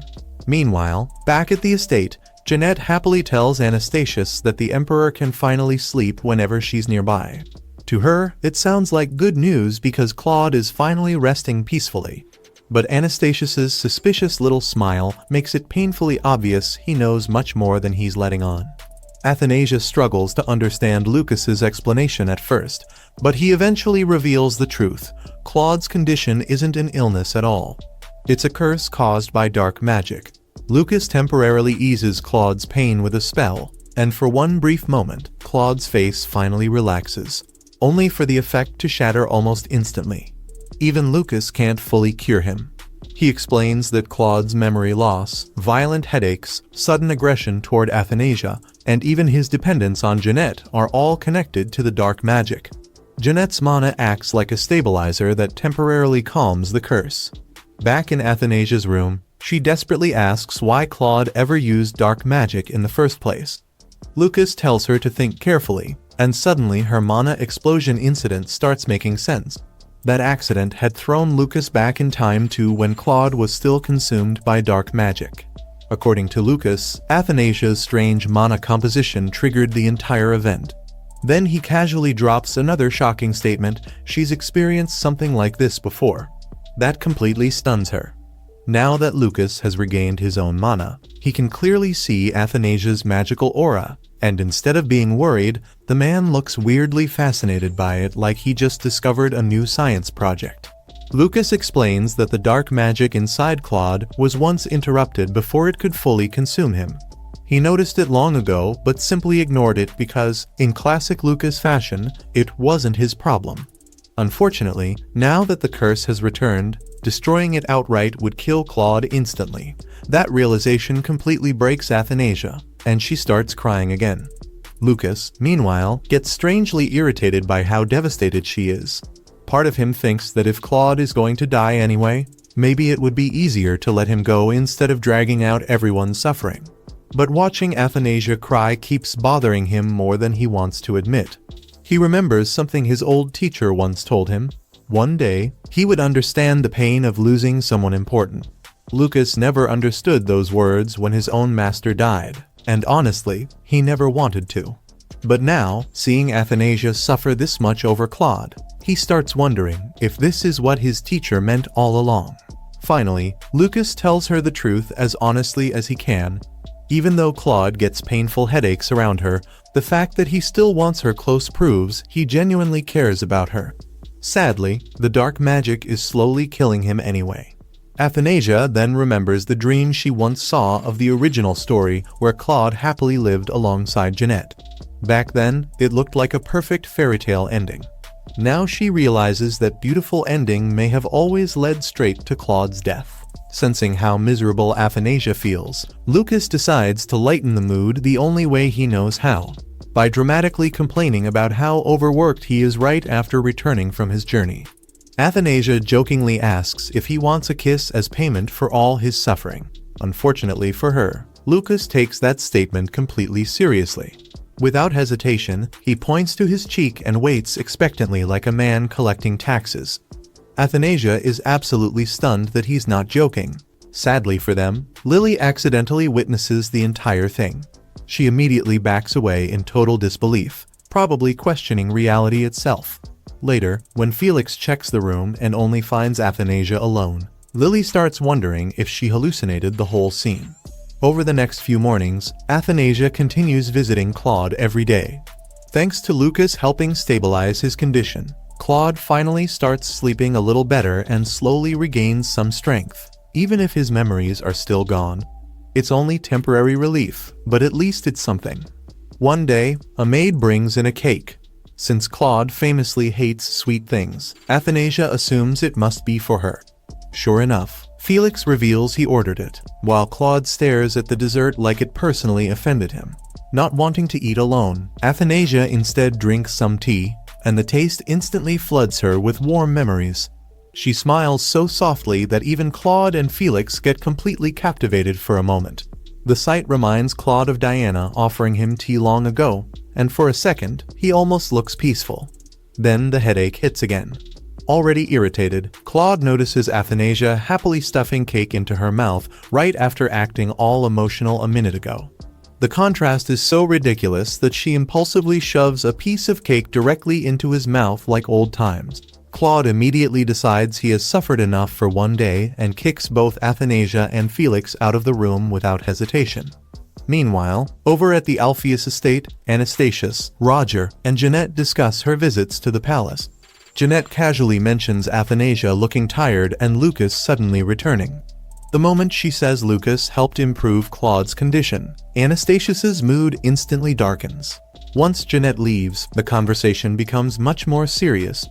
Meanwhile, back at the estate, Jeanette happily tells Anastasius that the Emperor can finally sleep whenever she's nearby. To her, it sounds like good news because Claude is finally resting peacefully. But Anastasius's suspicious little smile makes it painfully obvious he knows much more than he's letting on. Athanasia struggles to understand Lucas's explanation at first, but he eventually reveals the truth. Claude's condition isn't an illness at all. It's a curse caused by dark magic. Lucas temporarily eases Claude's pain with a spell, and for one brief moment, Claude's face finally relaxes, only for the effect to shatter almost instantly. Even Lucas can't fully cure him. He explains that Claude's memory loss, violent headaches, sudden aggression toward Athanasia, and even his dependence on Jeanette are all connected to the dark magic. Jeanette's mana acts like a stabilizer that temporarily calms the curse. Back in Athanasia's room, she desperately asks why Claude ever used dark magic in the first place. Lucas tells her to think carefully, and suddenly her mana explosion incident starts making sense. That accident had thrown Lucas back in time to when Claude was still consumed by dark magic. According to Lucas, Athanasia's strange mana composition triggered the entire event. Then he casually drops another shocking statement: she's experienced something like this before. That completely stuns her. Now that Lucas has regained his own mana, he can clearly see Athanasia's magical aura, and instead of being worried, the man looks weirdly fascinated by it, like he just discovered a new science project. Lucas explains that the dark magic inside Claude was once interrupted before it could fully consume him. He noticed it long ago, but simply ignored it because, in classic Lucas fashion, it wasn't his problem. Unfortunately, now that the curse has returned, destroying it outright would kill Claude instantly. That realization completely breaks Athanasia, and she starts crying again. Lucas, meanwhile, gets strangely irritated by how devastated she is. Part of him thinks that if Claude is going to die anyway, maybe it would be easier to let him go instead of dragging out everyone's suffering. But watching Athanasia cry keeps bothering him more than he wants to admit. He remembers something his old teacher once told him. One day, he would understand the pain of losing someone important. Lucas never understood those words when his own master died, and honestly, he never wanted to. But now, seeing Athanasia suffer this much over Claude, he starts wondering if this is what his teacher meant all along. Finally, Lucas tells her the truth as honestly as he can. Even though Claude gets painful headaches around her, the fact that he still wants her close proves he genuinely cares about her. Sadly, the dark magic is slowly killing him anyway. Athanasia then remembers the dream she once saw of the original story where Claude happily lived alongside Jeanette. Back then, it looked like a perfect fairy tale ending. Now she realizes that beautiful ending may have always led straight to Claude's death. Sensing how miserable Athanasia feels, Lucas decides to lighten the mood the only way he knows how, by dramatically complaining about how overworked he is right after returning from his journey. Athanasia jokingly asks if he wants a kiss as payment for all his suffering. Unfortunately for her, Lucas takes that statement completely seriously. Without hesitation, he points to his cheek and waits expectantly like a man collecting taxes. Athanasia is absolutely stunned that he's not joking. Sadly for them, Lily accidentally witnesses the entire thing. She immediately backs away in total disbelief, probably questioning reality itself. Later, when Felix checks the room and only finds Athanasia alone, Lily starts wondering if she hallucinated the whole scene. Over the next few mornings, Athanasia continues visiting Claude every day. Thanks to Lucas helping stabilize his condition, Claude finally starts sleeping a little better and slowly regains some strength, even if his memories are still gone. It's only temporary relief, but at least it's something. One day, a maid brings in a cake. Since Claude famously hates sweet things, Athanasia assumes it must be for her. Sure enough, Felix reveals he ordered it, while Claude stares at the dessert like it personally offended him. Not wanting to eat alone, Athanasia instead drinks some tea, and the taste instantly floods her with warm memories. She smiles so softly that even Claude and Felix get completely captivated for a moment. The sight reminds Claude of Diana offering him tea long ago, and for a second, he almost looks peaceful. Then the headache hits again. Already irritated, Claude notices Athanasia happily stuffing cake into her mouth right after acting all emotional a minute ago. The contrast is so ridiculous that she impulsively shoves a piece of cake directly into his mouth like old times. Claude immediately decides he has suffered enough for one day and kicks both Athanasia and Felix out of the room without hesitation. Meanwhile, over at the Alpheus estate, Anastasius, Roger, and Jeanette discuss her visits to the palace. Jeanette casually mentions Athanasia looking tired and Lucas suddenly returning. The moment she says Lucas helped improve Claude's condition, Anastasius's mood instantly darkens. Once Jeanette leaves, the conversation becomes much more serious.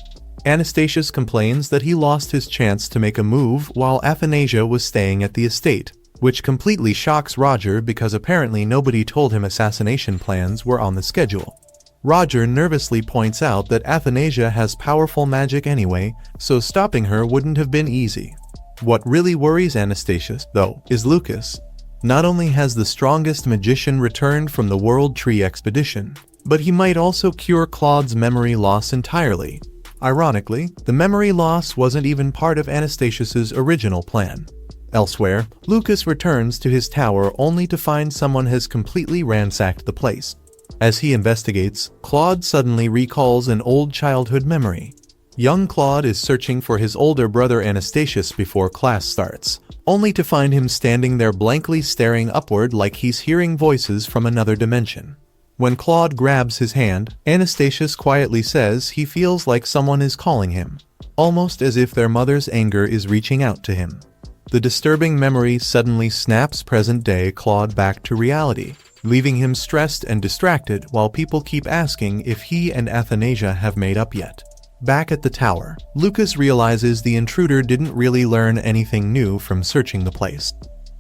Anastasius complains that he lost his chance to make a move while Athanasia was staying at the estate, which completely shocks Roger because apparently nobody told him assassination plans were on the schedule. Roger nervously points out that Athanasia has powerful magic anyway, so stopping her wouldn't have been easy. What really worries Anastasius, though, is Lucas. Not only has the strongest magician returned from the World Tree expedition, but he might also cure Claude's memory loss entirely. Ironically, the memory loss wasn't even part of Anastasius's original plan. Elsewhere, Lucas returns to his tower only to find someone has completely ransacked the place. As he investigates, Claude suddenly recalls an old childhood memory. Young Claude is searching for his older brother Anastasius before class starts, only to find him standing there blankly staring upward like he's hearing voices from another dimension. When Claude grabs his hand, Anastasius quietly says he feels like someone is calling him, almost as if their mother's anger is reaching out to him. The disturbing memory suddenly snaps present-day Claude back to reality, leaving him stressed and distracted while people keep asking if he and Athanasia have made up yet. Back at the tower, Lucas realizes the intruder didn't really learn anything new from searching the place.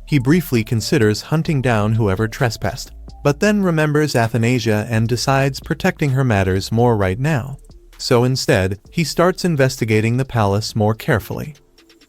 He briefly considers hunting down whoever trespassed, but then remembers Athanasia and decides protecting her matters more right now. So instead, he starts investigating the palace more carefully.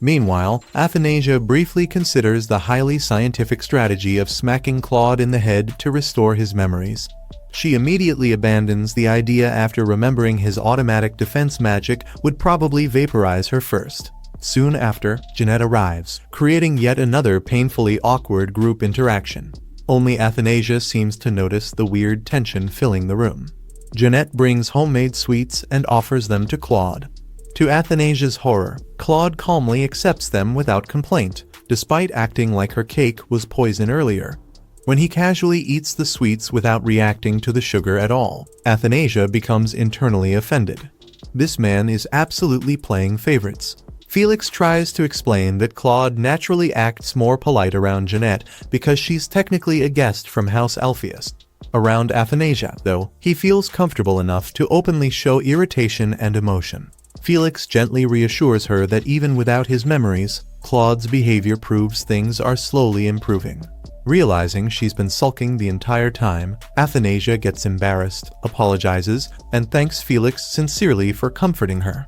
Meanwhile, Athanasia briefly considers the highly scientific strategy of smacking Claude in the head to restore his memories. She immediately abandons the idea after remembering his automatic defense magic would probably vaporize her first. Soon after, Jeanette arrives, creating yet another painfully awkward group interaction. Only Athanasia seems to notice the weird tension filling the room. Jeanette brings homemade sweets and offers them to Claude. To Athanasia's horror, Claude calmly accepts them without complaint, despite acting like her cake was poison earlier. When he casually eats the sweets without reacting to the sugar at all, Athanasia becomes internally offended. This man is absolutely playing favorites. Felix tries to explain that Claude naturally acts more polite around Jeanette because she's technically a guest from House Alpheus. Around Athanasia, though, he feels comfortable enough to openly show irritation and emotion. Felix gently reassures her that even without his memories, Claude's behavior proves things are slowly improving. Realizing she's been sulking the entire time, Athanasia gets embarrassed, apologizes, and thanks Felix sincerely for comforting her.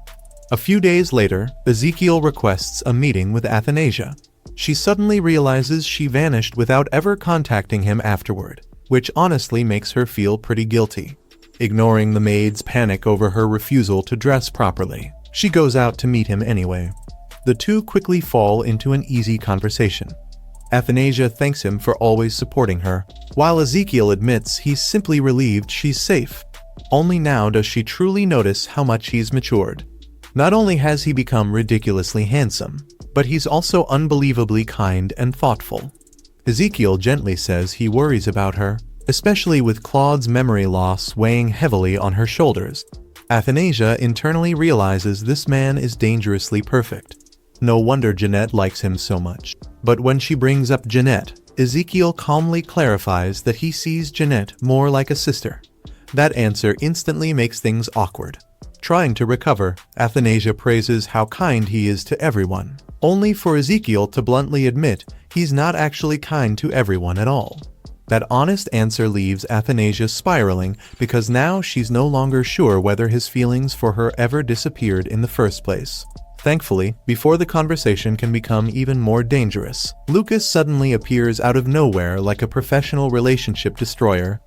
A few days later, Ezekiel requests a meeting with Athanasia. She suddenly realizes she vanished without ever contacting him afterward, which honestly makes her feel pretty guilty. Ignoring the maid's panic over her refusal to dress properly, she goes out to meet him anyway. The two quickly fall into an easy conversation. Athanasia thanks him for always supporting her, while Ezekiel admits he's simply relieved she's safe. Only now does she truly notice how much he's matured. Not only has he become ridiculously handsome, but he's also unbelievably kind and thoughtful. Ezekiel gently says he worries about her, especially with Claude's memory loss weighing heavily on her shoulders. Athanasia internally realizes this man is dangerously perfect. No wonder Jeanette likes him so much. But when she brings up Jeanette, Ezekiel calmly clarifies that he sees Jeanette more like a sister. That answer instantly makes things awkward. Trying to recover, Athanasia praises how kind he is to everyone. only for Ezekiel to bluntly admit he's not actually kind to everyone at all. That honest answer leaves Athanasia spiraling because now she's no longer sure whether his feelings for her ever disappeared in the first place. Thankfully, before the conversation can become even more dangerous, Lucas suddenly appears out of nowhere like a professional relationship destroyer.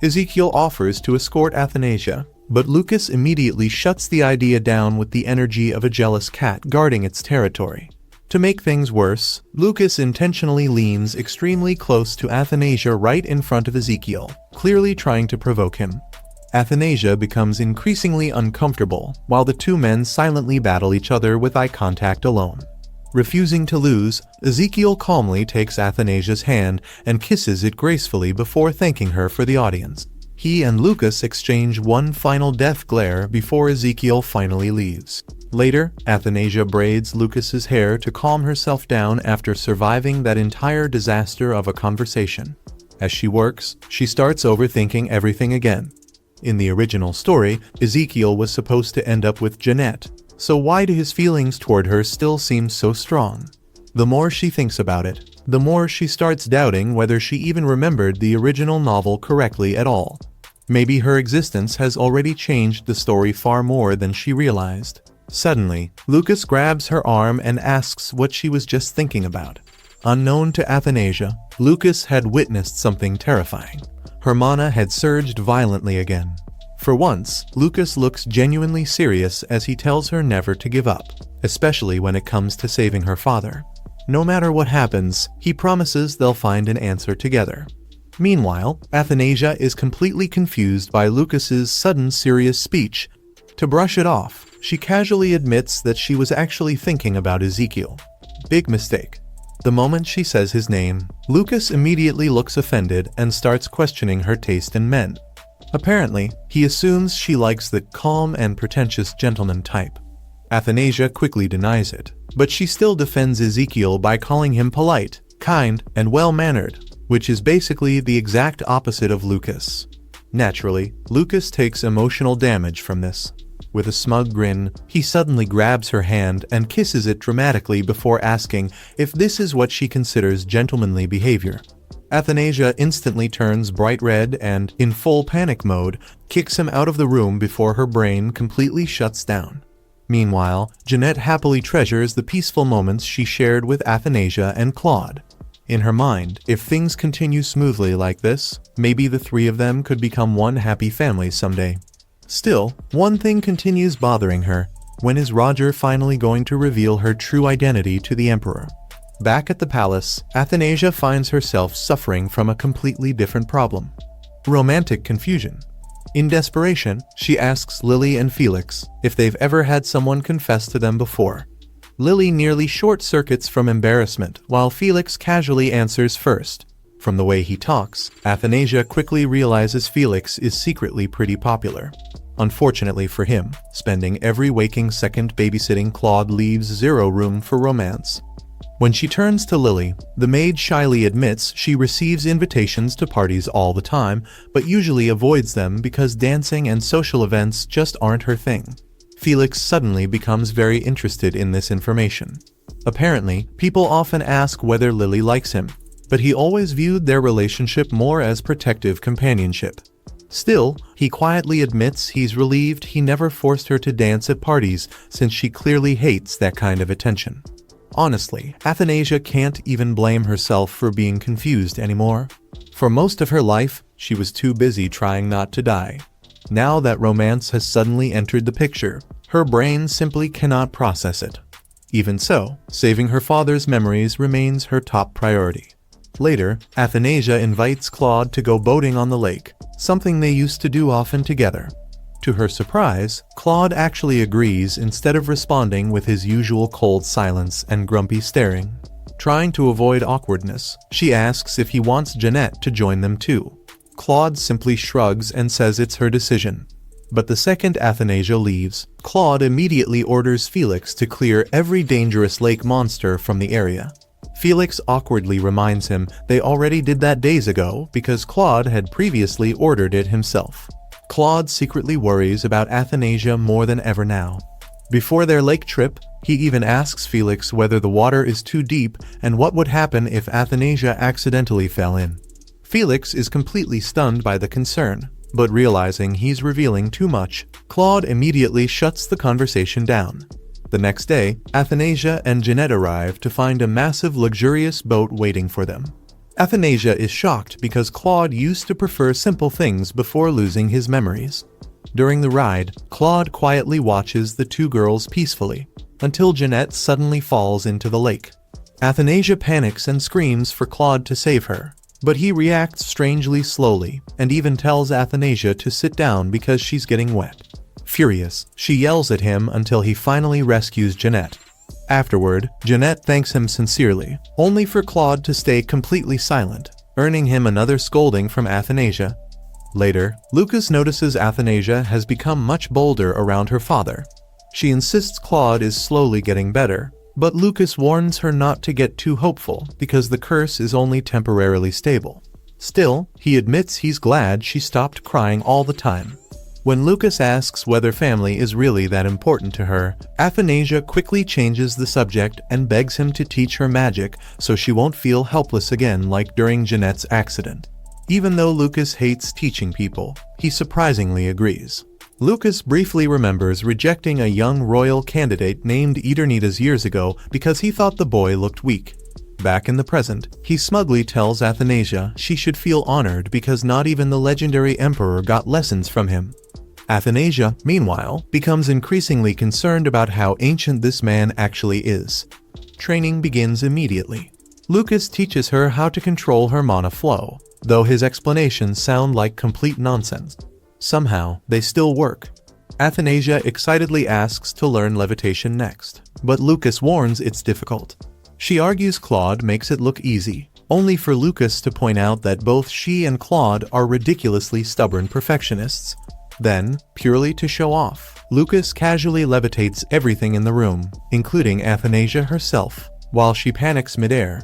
Ezekiel offers to escort Athanasia, but Lucas immediately shuts the idea down with the energy of a jealous cat guarding its territory. To make things worse, Lucas intentionally leans extremely close to Athanasia right in front of Ezekiel, clearly trying to provoke him. Athanasia becomes increasingly uncomfortable while the two men silently battle each other with eye contact alone. Refusing to lose, Ezekiel calmly takes Athanasia's hand and kisses it gracefully before thanking her for the audience. He and Lucas exchange one final death glare before Ezekiel finally leaves. Later, Athanasia braids Lucas's hair to calm herself down after surviving that entire disaster of a conversation. As she works, she starts overthinking everything again. In the original story, Ezekiel was supposed to end up with Jeanette, so why do his feelings toward her still seem so strong? The more she thinks about it, the more she starts doubting whether she even remembered the original novel correctly at all. Maybe her existence has already changed the story far more than she realized. Suddenly, Lucas grabs her arm and asks what she was just thinking about. Unknown to Athanasia, Lucas had witnessed something terrifying. Her mana had surged violently again. For once, Lucas looks genuinely serious as he tells her never to give up, especially when it comes to saving her father. No matter what happens, he promises they'll find an answer together. Meanwhile, Athanasia is completely confused by Lucas's sudden serious speech. To brush it off, she casually admits that she was actually thinking about Ezekiel. Big mistake. The moment she says his name, Lucas immediately looks offended and starts questioning her taste in men. Apparently, he assumes she likes the calm and pretentious gentleman type. Athanasia quickly denies it, but she still defends Ezekiel by calling him polite, kind, and well-mannered, which is basically the exact opposite of Lucas. Naturally, Lucas takes emotional damage from this. With a smug grin, he suddenly grabs her hand and kisses it dramatically before asking if this is what she considers gentlemanly behavior. Athanasia instantly turns bright red and, in full panic mode, kicks him out of the room before her brain completely shuts down. Meanwhile, Jeanette happily treasures the peaceful moments she shared with Athanasia and Claude. In her mind, if things continue smoothly like this, maybe the three of them could become one happy family someday. Still, one thing continues bothering her. When is Roger finally going to reveal her true identity to the Emperor? Back at the palace, Athanasia finds herself suffering from a completely different problem: romantic confusion. In desperation, she asks Lily and Felix if they've ever had someone confess to them before. Lily nearly short-circuits from embarrassment, while Felix casually answers first. From the way he talks, Athanasia quickly realizes Felix is secretly pretty popular. Unfortunately for him, spending every waking second babysitting Claude leaves zero room for romance. When she turns to Lily, the maid shyly admits she receives invitations to parties all the time, but usually avoids them because dancing and social events just aren't her thing. Felix suddenly becomes very interested in this information. Apparently, people often ask whether Lily likes him, but he always viewed their relationship more as protective companionship. Still, he quietly admits he's relieved he never forced her to dance at parties since she clearly hates that kind of attention. Honestly, Athanasia can't even blame herself for being confused anymore. For most of her life, she was too busy trying not to die. Now that romance has suddenly entered the picture, her brain simply cannot process it. Even so, saving her father's memories remains her top priority. Later, Athanasia invites Claude to go boating on the lake, something they used to do often together. To her surprise, Claude actually agrees instead of responding with his usual cold silence and grumpy staring. Trying to avoid awkwardness, she asks if he wants Jeanette to join them too. Claude simply shrugs and says it's her decision. But the second Athanasia leaves, Claude immediately orders Felix to clear every dangerous lake monster from the area. Felix awkwardly reminds him they already did that days ago because Claude had previously ordered it himself. Claude secretly worries about Athanasia more than ever now. Before their lake trip, He even asks Felix whether the water is too deep and what would happen if Athanasia accidentally fell in. Felix is completely stunned by the concern, but realizing he's revealing too much, Claude immediately shuts the conversation down. The next day, Athanasia and Jeanette arrive to find a massive luxurious boat waiting for them. Athanasia is shocked because Claude used to prefer simple things before losing his memories. During the ride, Claude quietly watches the two girls peacefully, until Jeanette suddenly falls into the lake. Athanasia panics and screams for Claude to save her, but he reacts strangely slowly and even tells Athanasia to sit down because she's getting wet. Furious, she yells at him until he finally rescues Jeanette. Afterward, Jeanette thanks him sincerely, only for Claude to stay completely silent, earning him another scolding from Athanasia. Later, Lucas notices Athanasia has become much bolder around her father. She insists Claude is slowly getting better, but Lucas warns her not to get too hopeful because the curse is only temporarily stable. Still, he admits he's glad she stopped crying all the time. When Lucas asks whether family is really that important to her, Athanasia quickly changes the subject and begs him to teach her magic so she won't feel helpless again like during Jeanette's accident. Even though Lucas hates teaching people, he surprisingly agrees. Lucas briefly remembers rejecting a young royal candidate named Eternitas years ago because he thought the boy looked weak. Back in the present, he smugly tells Athanasia she should feel honored because not even the legendary emperor got lessons from him. Athanasia, meanwhile, becomes increasingly concerned about how ancient this man actually is. Training begins immediately. Lucas teaches her how to control her mana flow, though his explanations sound like complete nonsense. Somehow, they still work. Athanasia excitedly asks to learn levitation next, but Lucas warns it's difficult. She argues Claude makes it look easy, only for Lucas to point out that both she and Claude are ridiculously stubborn perfectionists. Then, purely to show off, Lucas casually levitates everything in the room, including Athanasia herself, while she panics midair.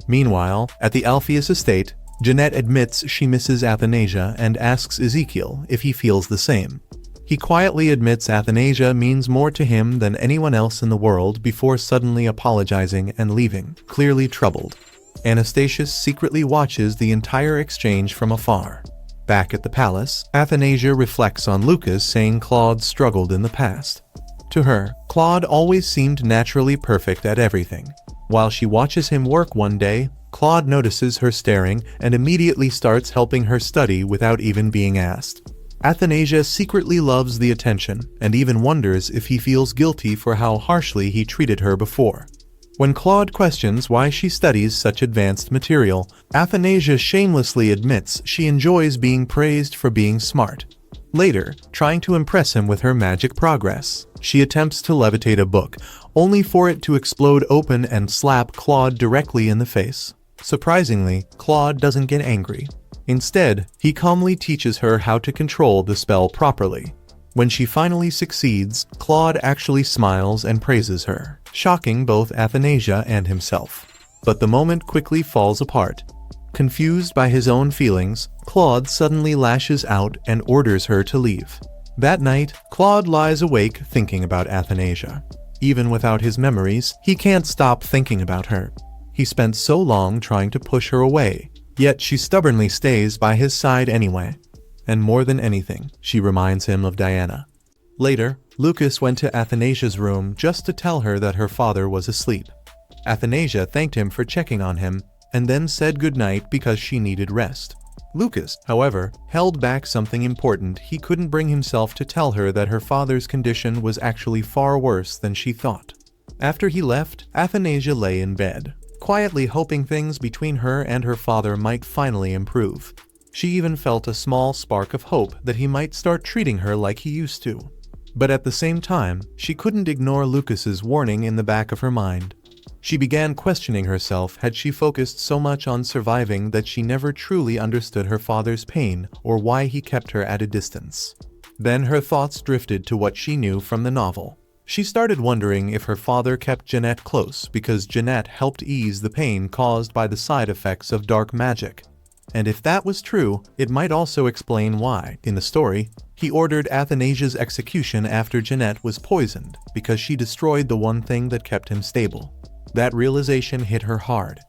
Meanwhile, at the Alpheus estate, Jeanette admits she misses Athanasia and asks Ezekiel if he feels the same. He quietly admits Athanasia means more to him than anyone else in the world before suddenly apologizing and leaving, clearly troubled. Anastasius secretly watches the entire exchange from afar. Back at the palace, Athanasia reflects on Lucas saying Claude struggled in the past. To her, Claude always seemed naturally perfect at everything. While she watches him work one day, Claude notices her staring and immediately starts helping her study without even being asked. Athanasia secretly loves the attention and even wonders if he feels guilty for how harshly he treated her before. When Claude questions why she studies such advanced material, Athanasia shamelessly admits she enjoys being praised for being smart. Later, trying to impress him with her magic progress, she attempts to levitate a book, only for it to explode open and slap Claude directly in the face. Surprisingly, Claude doesn't get angry. Instead, he calmly teaches her how to control the spell properly. When she finally succeeds, Claude actually smiles and praises her, shocking both Athanasia and himself. But the moment quickly falls apart. Confused by his own feelings, Claude suddenly lashes out and orders her to leave. That night, Claude lies awake thinking about Athanasia. Even without his memories, he can't stop thinking about her. He spent so long trying to push her away, yet she stubbornly stays by his side anyway. And more than anything, she reminds him of Diana. Later, Lucas went to Athanasia's room just to tell her that her father was asleep. Athanasia thanked him for checking on him, and then said goodnight because she needed rest. Lucas, however, held back something important. He couldn't bring himself to tell her that her father's condition was actually far worse than she thought. After he left, Athanasia lay in bed, quietly hoping things between her and her father might finally improve. She even felt a small spark of hope that he might start treating her like he used to. But at the same time, she couldn't ignore Lucas's warning in the back of her mind. She began questioning herself. Had she focused so much on surviving that she never truly understood her father's pain or why he kept her at a distance? Then her thoughts drifted to what she knew from the novel. She started wondering if her father kept Jeanette close because Jeanette helped ease the pain caused by the side effects of dark magic. And if that was true, it might also explain why, in the story, He ordered Athanasia's execution after Jeanette was poisoned because she destroyed the one thing that kept him stable. That realization hit her hard.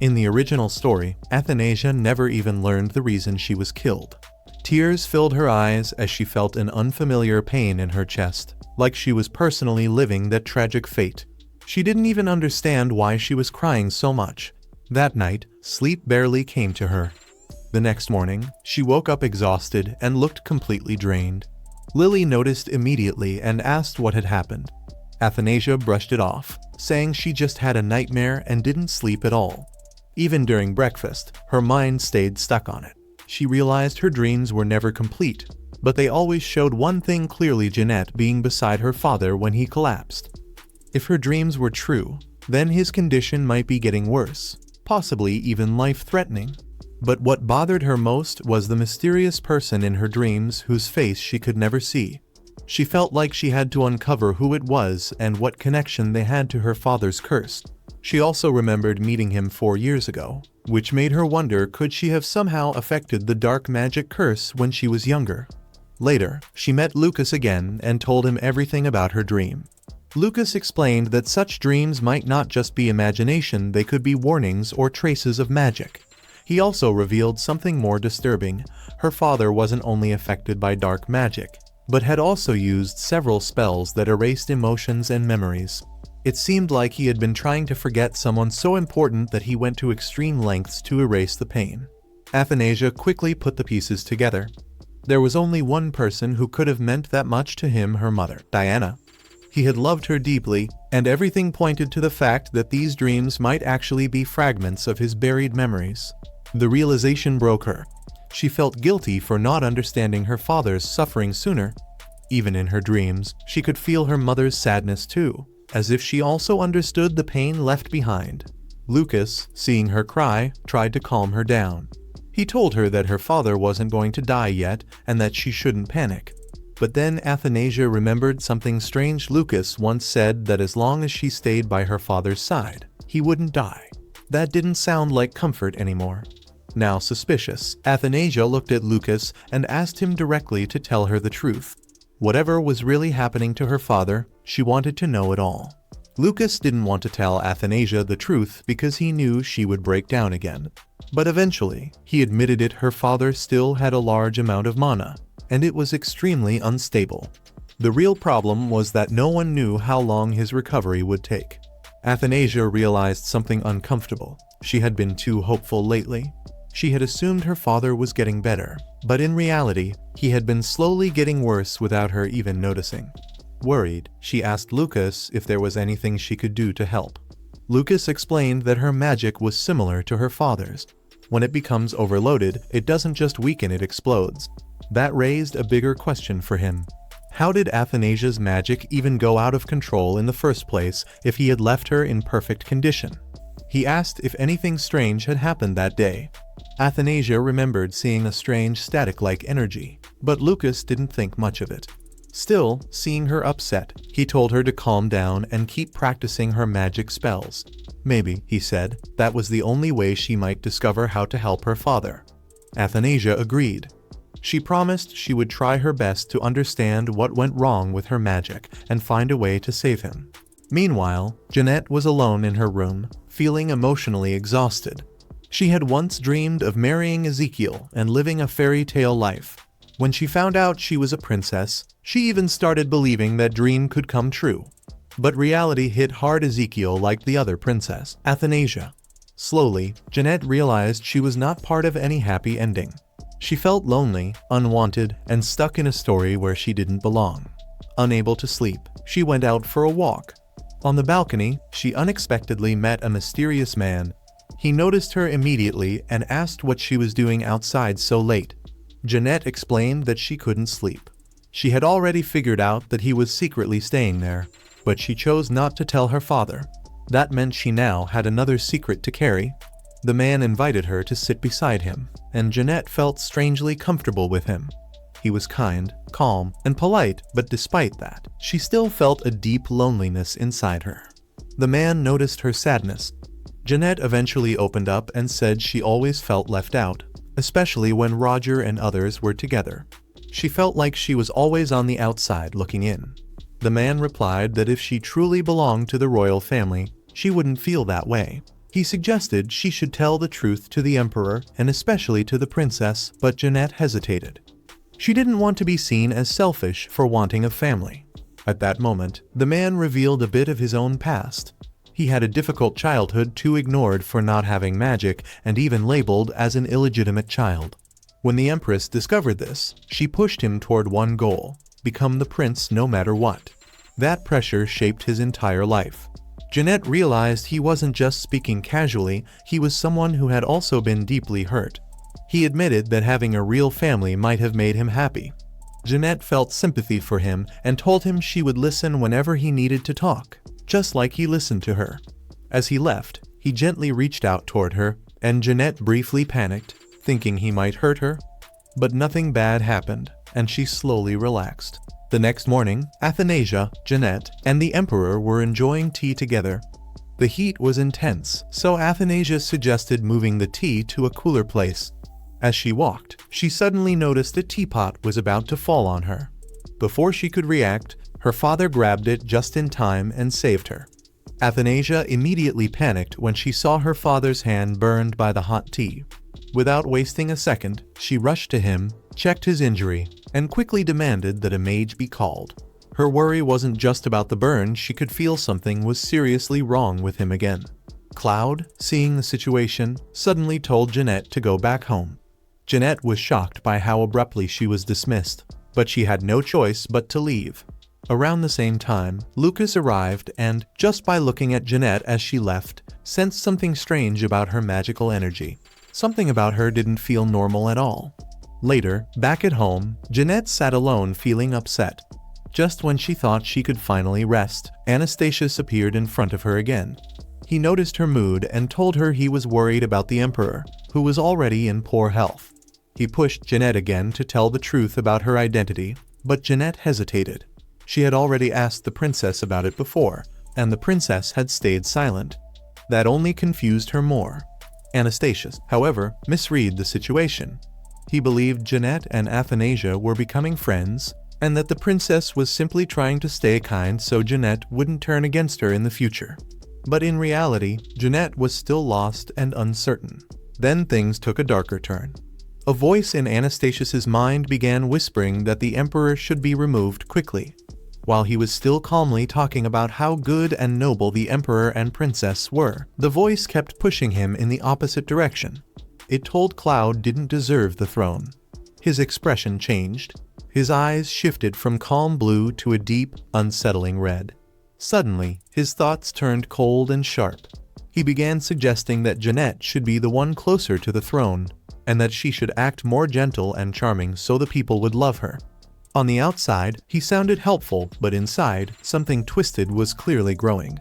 In the original story, Athanasia never even learned the reason she was killed. Tears filled her eyes as she felt an unfamiliar pain in her chest, like she was personally living that tragic fate. She didn't even understand why she was crying so much. That night, sleep barely came to her. The next morning, she woke up exhausted and looked completely drained. Lily noticed immediately and asked what had happened. Athanasia brushed it off, saying she just had a nightmare and didn't sleep at all. Even during breakfast, her mind stayed stuck on it. She realized her dreams were never complete, but they always showed one thing clearly: Jeanette being beside her father when he collapsed. If her dreams were true, then his condition might be getting worse, possibly even life-threatening. But what bothered her most was the mysterious person in her dreams whose face she could never see. She felt like she had to uncover who it was and what connection they had to her father's curse. She also remembered meeting him 4 years ago, which made her wonder, could she have somehow affected the dark magic curse when she was younger? Later, she met Lucas again and told him everything about her dream. Lucas explained that such dreams might not just be imagination, they could be warnings or traces of magic. He also revealed something more disturbing. Her father wasn't only affected by dark magic, but had also used several spells that erased emotions and memories. It seemed like he had been trying to forget someone so important that he went to extreme lengths to erase the pain. Athanasia quickly put the pieces together. There was only one person who could have meant that much to him: her mother, Diana. He had loved her deeply, and everything pointed to the fact that these dreams might actually be fragments of his buried memories. The realization broke her. She felt guilty for not understanding her father's suffering sooner. Even in her dreams, she could feel her mother's sadness too, as if she also understood the pain left behind. Lucas, seeing her cry, tried to calm her down. He told her that her father wasn't going to die yet and that she shouldn't panic. But then Athanasia remembered something strange. Lucas once said that as long as she stayed by her father's side, he wouldn't die. That didn't sound like comfort anymore. Now suspicious, Athanasia looked at Lucas and asked him directly to tell her the truth. Whatever was really happening to her father, she wanted to know it all. Lucas didn't want to tell Athanasia the truth because he knew she would break down again. But eventually, he admitted it: her father still had a large amount of mana, and it was extremely unstable. The real problem was that no one knew how long his recovery would take. Athanasia realized something uncomfortable. She had been too hopeful lately. She had assumed her father was getting better, but in reality, he had been slowly getting worse without her even noticing. Worried, she asked Lucas if there was anything she could do to help. Lucas explained that her magic was similar to her father's. When it becomes overloaded, it doesn't just weaken, it explodes. That raised a bigger question for him. How did Athanasia's magic even go out of control in the first place if he had left her in perfect condition? He asked if anything strange had happened that day. Athanasia remembered seeing a strange static-like energy, but Lucas didn't think much of it. Still, seeing her upset, he told her to calm down and keep practicing her magic spells. Maybe, he said, that was the only way she might discover how to help her father. Athanasia agreed. She promised she would try her best to understand what went wrong with her magic and find a way to save him. Meanwhile, Jeanette was alone in her room, feeling emotionally exhausted. She had once dreamed of marrying Ezekiel and living a fairy tale life. When she found out she was a princess, she even started believing that dream could come true. But reality hit hard. Ezekiel liked the other princess, Athanasia. Slowly, Jeanette realized she was not part of any happy ending. She felt lonely, unwanted, and stuck in a story where she didn't belong. Unable to sleep, she went out for a walk. On the balcony, she unexpectedly met a mysterious man. He noticed her immediately and asked what she was doing outside so late. Jeanette explained that she couldn't sleep. She had already figured out that he was secretly staying there, but she chose not to tell her father. That meant she now had another secret to carry. The man invited her to sit beside him, and Jeanette felt strangely comfortable with him. He was kind, calm, and polite, but despite that, she still felt a deep loneliness inside her. The man noticed her sadness. Jeanette eventually opened up and said she always felt left out, especially when Roger and others were together. She felt like she was always on the outside looking in. The man replied that if she truly belonged to the royal family, she wouldn't feel that way. He suggested she should tell the truth to the emperor and especially to the princess, but Jeanette hesitated. She didn't want to be seen as selfish for wanting a family. At that moment, the man revealed a bit of his own past. He had a difficult childhood too ignored for not having magic and even labeled as an illegitimate child. When the empress discovered this, she pushed him toward one goal: become the prince no matter what. That pressure shaped his entire life. Jeanette realized he wasn't just speaking casually, he was someone who had also been deeply hurt. He admitted that having a real family might have made him happy. Jeanette felt sympathy for him and told him she would listen whenever he needed to talk, just like he listened to her. As he left, he gently reached out toward her, and Jeanette briefly panicked, thinking he might hurt her. But nothing bad happened, and she slowly relaxed. The next morning, Athanasia, Jeanette, and the emperor were enjoying tea together. The heat was intense, so Athanasia suggested moving the tea to a cooler place. As she walked, she suddenly noticed a teapot was about to fall on her. Before she could react, her father grabbed it just in time and saved her. Athanasia immediately panicked when she saw her father's hand burned by the hot tea. Without wasting a second, she rushed to him, checked his injury, and quickly demanded that a mage be called. Her worry wasn't just about the burn, she could feel something was seriously wrong with him again. Cloud, seeing the situation, suddenly told Jeanette to go back home. Jeanette was shocked by how abruptly she was dismissed, but she had no choice but to leave. Around the same time, Lucas arrived and, just by looking at Jeanette as she left, sensed something strange about her magical energy. Something about her didn't feel normal at all. Later, back at home, Jeanette sat alone feeling upset. Just when she thought she could finally rest, Anastasius appeared in front of her again. He noticed her mood and told her he was worried about the emperor, who was already in poor health. He pushed Jeanette again to tell the truth about her identity, but Jeanette hesitated. She had already asked the princess about it before, and the princess had stayed silent. That only confused her more. Anastasius, however, misread the situation. He believed Jeanette and Athanasia were becoming friends, and that the princess was simply trying to stay kind so Jeanette wouldn't turn against her in the future. But in reality, Jeanette was still lost and uncertain. Then things took a darker turn. A voice in Anastasius's mind began whispering that the emperor should be removed quickly. While he was still calmly talking about how good and noble the emperor and princess were, the voice kept pushing him in the opposite direction. It told Cloud didn't deserve the throne. His expression changed. His eyes shifted from calm blue to a deep, unsettling red. Suddenly, his thoughts turned cold and sharp. He began suggesting that Jeanette should be the one closer to the throne, and that she should act more gentle and charming so the people would love her. On the outside, he sounded helpful, but inside, something twisted was clearly growing.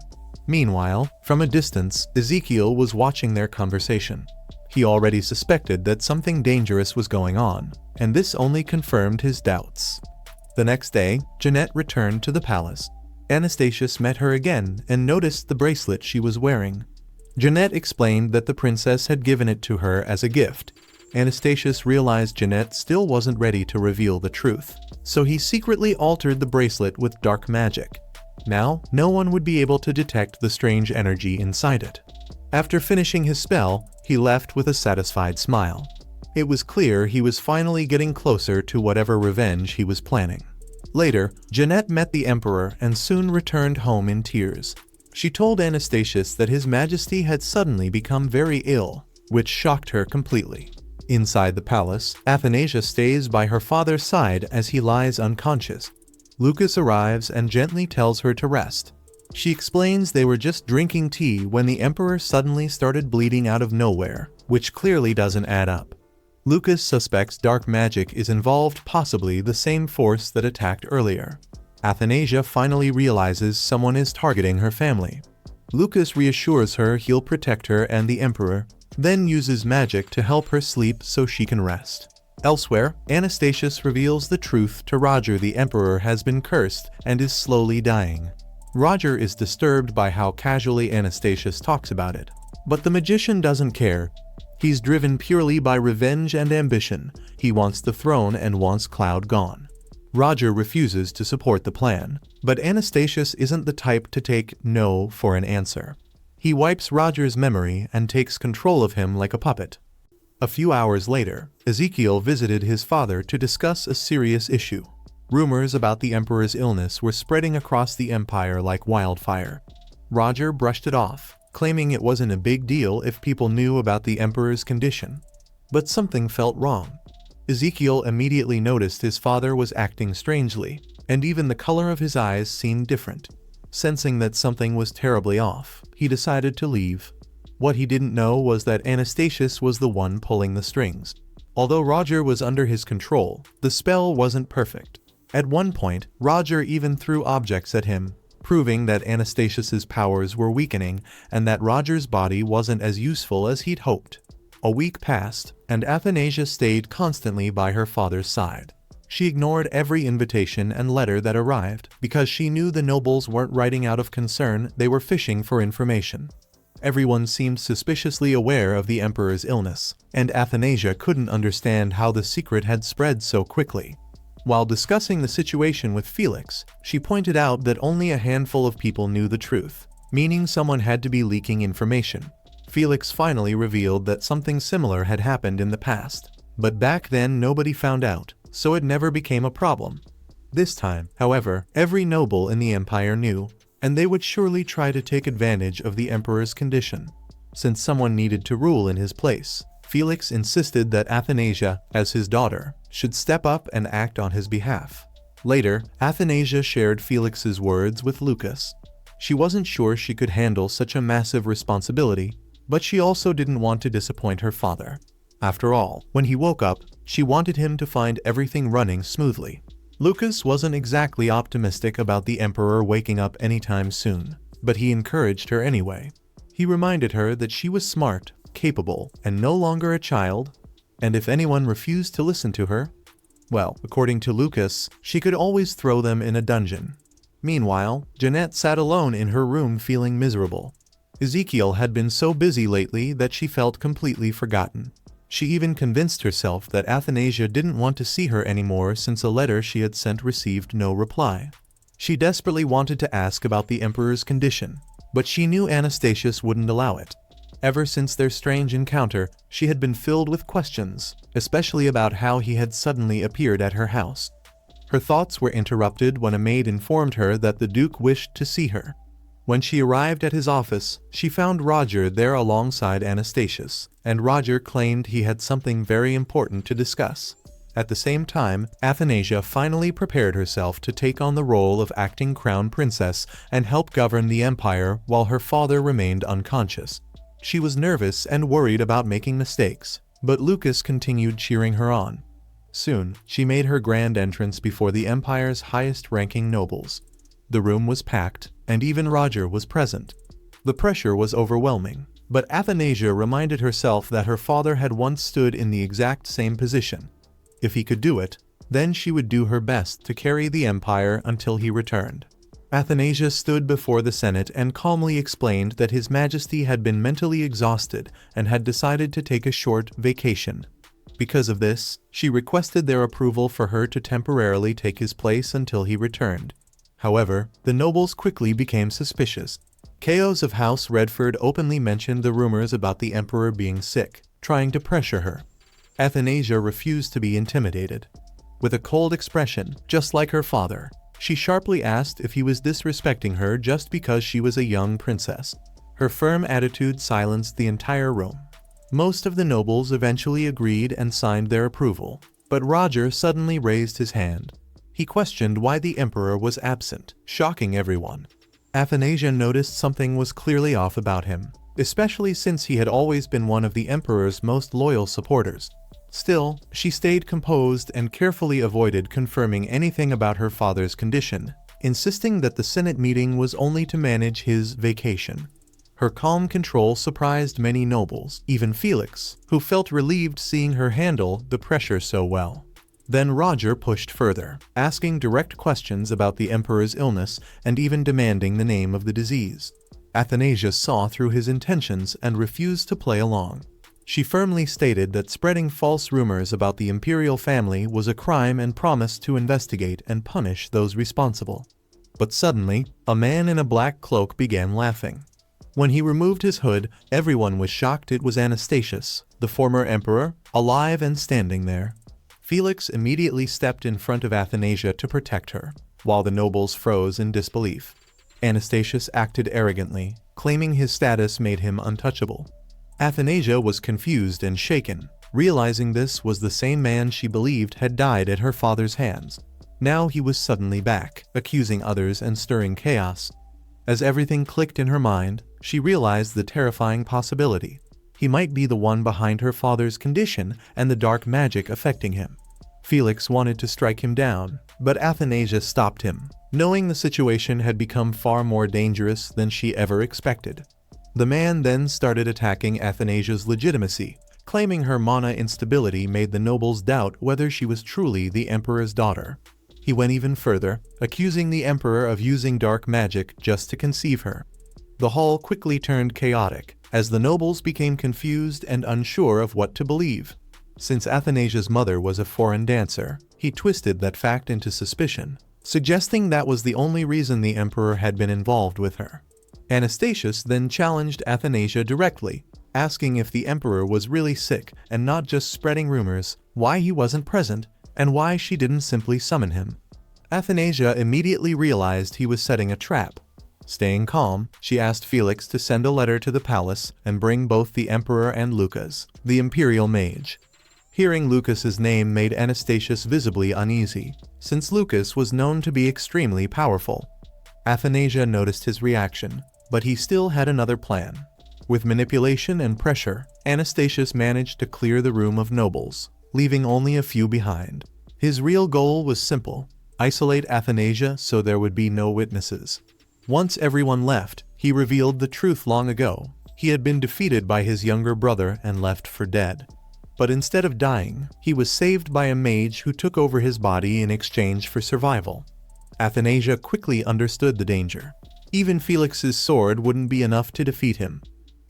Meanwhile, from a distance, Ezekiel was watching their conversation. He already suspected that something dangerous was going on, and this only confirmed his doubts. The next day, Jeanette returned to the palace. Anastasius met her again and noticed the bracelet she was wearing. Jeanette explained that the princess had given it to her as a gift. Anastasius realized Jeanette still wasn't ready to reveal the truth, so he secretly altered the bracelet with dark magic. Now, no one would be able to detect the strange energy inside it. After finishing his spell, he left with a satisfied smile. It was clear he was finally getting closer to whatever revenge he was planning. Later, Jeanette met the emperor and soon returned home in tears. She told Anastasius that His Majesty had suddenly become very ill, which shocked her completely. Inside the palace, Athanasia stays by her father's side as he lies unconscious. Lucas arrives and gently tells her to rest. She explains they were just drinking tea when the emperor suddenly started bleeding out of nowhere, which clearly doesn't add up. Lucas suspects dark magic is involved, possibly the same force that attacked earlier. Athanasia finally realizes someone is targeting her family. Lucas reassures her he'll protect her and the emperor, then uses magic to help her sleep so she can rest. Elsewhere, Anastasius reveals the truth to Roger. The emperor has been cursed and is slowly dying. Roger is disturbed by how casually Anastasius talks about it, but the magician doesn't care. He's driven purely by revenge and ambition. He wants the throne and wants Cloud gone. Roger refuses to support the plan, but Anastasius isn't the type to take no for an answer. He wipes Roger's memory and takes control of him like a puppet. A few hours later, Ezekiel visited his father to discuss a serious issue. Rumors about the Emperor's illness were spreading across the empire like wildfire. Roger brushed it off, claiming it wasn't a big deal if people knew about the Emperor's condition. But something felt wrong. Ezekiel immediately noticed his father was acting strangely, and even the color of his eyes seemed different. Sensing that something was terribly off, he decided to leave. What he didn't know was that Anastasius was the one pulling the strings. Although Roger was under his control, the spell wasn't perfect. At one point, Roger even threw objects at him, proving that Anastasius's powers were weakening and that Roger's body wasn't as useful as he'd hoped. A week passed, and Athanasia stayed constantly by her father's side. She ignored every invitation and letter that arrived because she knew the nobles weren't writing out of concern, they were fishing for information. Everyone seemed suspiciously aware of the Emperor's illness, and Athanasia couldn't understand how the secret had spread so quickly. While discussing the situation with Felix, she pointed out that only a handful of people knew the truth, meaning someone had to be leaking information. Felix finally revealed that something similar had happened in the past, but back then nobody found out, so it never became a problem. This time, however, every noble in the empire knew, and they would surely try to take advantage of the Emperor's condition. Since someone needed to rule in his place, Felix insisted that Athanasia, as his daughter, should step up and act on his behalf. Later, Athanasia shared Felix's words with Lucas. She wasn't sure she could handle such a massive responsibility, but she also didn't want to disappoint her father. After all, when he woke up, she wanted him to find everything running smoothly. Lucas wasn't exactly optimistic about the Emperor waking up anytime soon, but he encouraged her anyway. He reminded her that she was smart, capable, and no longer a child, and if anyone refused to listen to her, well, according to Lucas, she could always throw them in a dungeon. Meanwhile, Jeanette sat alone in her room feeling miserable. Ezekiel had been so busy lately that she felt completely forgotten. She even convinced herself that Athanasia didn't want to see her anymore since a letter she had sent received no reply. She desperately wanted to ask about the Emperor's condition, but she knew Anastasius wouldn't allow it. Ever since their strange encounter, she had been filled with questions, especially about how he had suddenly appeared at her house. Her thoughts were interrupted when a maid informed her that the Duke wished to see her. When she arrived at his office, she found Roger there alongside Anastasius, and Roger claimed he had something very important to discuss. At the same time, Athanasia finally prepared herself to take on the role of acting crown princess and help govern the empire while her father remained unconscious. She was nervous and worried about making mistakes, but Lucas continued cheering her on. Soon, she made her grand entrance before the empire's highest-ranking nobles. The room was packed, and even Roger was present. The pressure was overwhelming, but Athanasia reminded herself that her father had once stood in the exact same position. If he could do it, then she would do her best to carry the empire until he returned. Athanasia stood before the Senate and calmly explained that His Majesty had been mentally exhausted and had decided to take a short vacation. Because of this, she requested their approval for her to temporarily take his place until he returned. However, the nobles quickly became suspicious. Chaos of House Redford openly mentioned the rumors about the Emperor being sick, trying to pressure her. Athanasia refused to be intimidated. With a cold expression, just like her father, she sharply asked if he was disrespecting her just because she was a young princess. Her firm attitude silenced the entire room. Most of the nobles eventually agreed and signed their approval, but Roger suddenly raised his hand. He questioned why the Emperor was absent, shocking everyone. Athanasia noticed something was clearly off about him, especially since he had always been one of the Emperor's most loyal supporters. Still, she stayed composed and carefully avoided confirming anything about her father's condition, insisting that the Senate meeting was only to manage his vacation. Her calm control surprised many nobles, even Felix, who felt relieved seeing her handle the pressure so well. Then Roger pushed further, asking direct questions about the Emperor's illness and even demanding the name of the disease. Athanasia saw through his intentions and refused to play along. She firmly stated that spreading false rumors about the imperial family was a crime and promised to investigate and punish those responsible. But suddenly, a man in a black cloak began laughing. When he removed his hood, everyone was shocked it was Anastasius, the former emperor, alive and standing there. Felix immediately stepped in front of Athanasia to protect her, while the nobles froze in disbelief. Anastasius acted arrogantly, claiming his status made him untouchable. Athanasia was confused and shaken, realizing this was the same man she believed had died at her father's hands. Now he was suddenly back, accusing others and stirring chaos. As everything clicked in her mind, she realized the terrifying possibility. He might be the one behind her father's condition and the dark magic affecting him. Felix wanted to strike him down, but Athanasia stopped him, knowing the situation had become far more dangerous than she ever expected. The man then started attacking Athanasia's legitimacy, claiming her mana instability made the nobles doubt whether she was truly the emperor's daughter. He went even further, accusing the emperor of using dark magic just to conceive her. The hall quickly turned chaotic, as the nobles became confused and unsure of what to believe. Since Athanasia's mother was a foreign dancer, he twisted that fact into suspicion, suggesting that was the only reason the emperor had been involved with her. Anastasius then challenged Athanasia directly, asking if the emperor was really sick and not just spreading rumors, why he wasn't present, and why she didn't simply summon him. Athanasia immediately realized he was setting a trap. Staying calm, she asked Felix to send a letter to the palace and bring both the emperor and Lucas, the imperial mage. Hearing Lucas's name made Anastasius visibly uneasy, since Lucas was known to be extremely powerful. Athanasia noticed his reaction, but he still had another plan. With manipulation and pressure, Anastasius managed to clear the room of nobles, leaving only a few behind. His real goal was simple: isolate Athanasia so there would be no witnesses. Once everyone left, he revealed the truth long ago. He had been defeated by his younger brother and left for dead. But instead of dying, he was saved by a mage who took over his body in exchange for survival. Athanasia quickly understood the danger. Even Felix's sword wouldn't be enough to defeat him.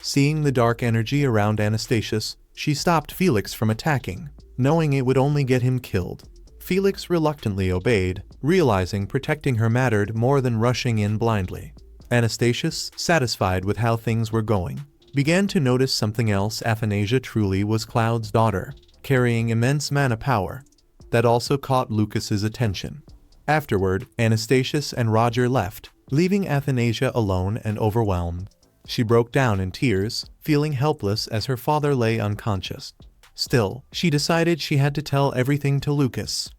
Seeing the dark energy around Anastasius, she stopped Felix from attacking, knowing it would only get him killed. Felix reluctantly obeyed, realizing protecting her mattered more than rushing in blindly. Anastasius, satisfied with how things were going, began to notice something else. Athanasia truly was Cloud's daughter, carrying immense mana power. That also caught Lucas's attention. Afterward, Anastasius and Roger left, leaving Athanasia alone and overwhelmed. She broke down in tears, feeling helpless as her father lay unconscious. Still, she decided she had to tell everything to Lucas.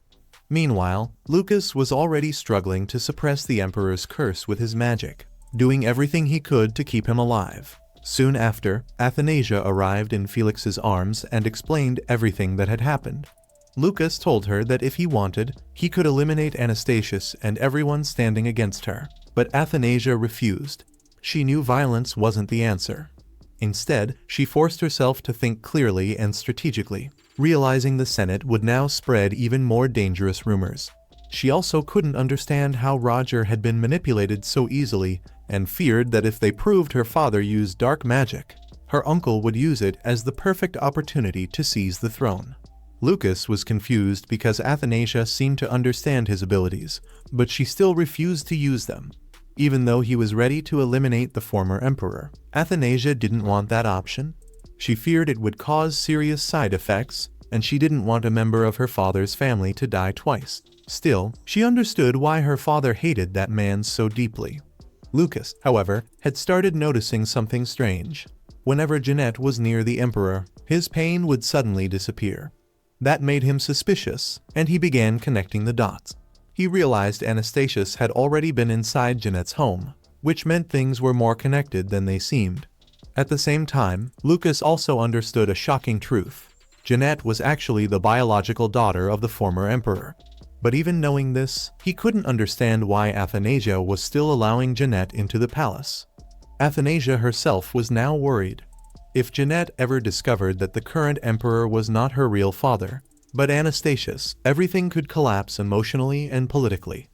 Meanwhile, Lucas was already struggling to suppress the Emperor's curse with his magic, doing everything he could to keep him alive. Soon after, Athanasia arrived in Felix's arms and explained everything that had happened. Lucas told her that if he wanted, he could eliminate Anastasius and everyone standing against her, but Athanasia refused. She knew violence wasn't the answer. Instead, she forced herself to think clearly and strategically, realizing the Senate would now spread even more dangerous rumors. She also couldn't understand how Roger had been manipulated so easily and feared that if they proved her father used dark magic, her uncle would use it as the perfect opportunity to seize the throne. Lucas was confused because Athanasia seemed to understand his abilities, but she still refused to use them. Even though he was ready to eliminate the former emperor, Athanasia didn't want that option. She feared it would cause serious side effects, and she didn't want a member of her father's family to die twice. Still, she understood why her father hated that man so deeply. Lucas, however, had started noticing something strange. Whenever Jeanette was near the emperor, his pain would suddenly disappear. That made him suspicious, and he began connecting the dots. He realized Anastasius had already been inside Jeanette's home, which meant things were more connected than they seemed. At the same time, Lucas also understood a shocking truth. Jeanette was actually the biological daughter of the former emperor. But even knowing this, he couldn't understand why Athanasia was still allowing Jeanette into the palace. Athanasia herself was now worried. If Jeanette ever discovered that the current emperor was not her real father, but Anastasius, everything could collapse emotionally and politically.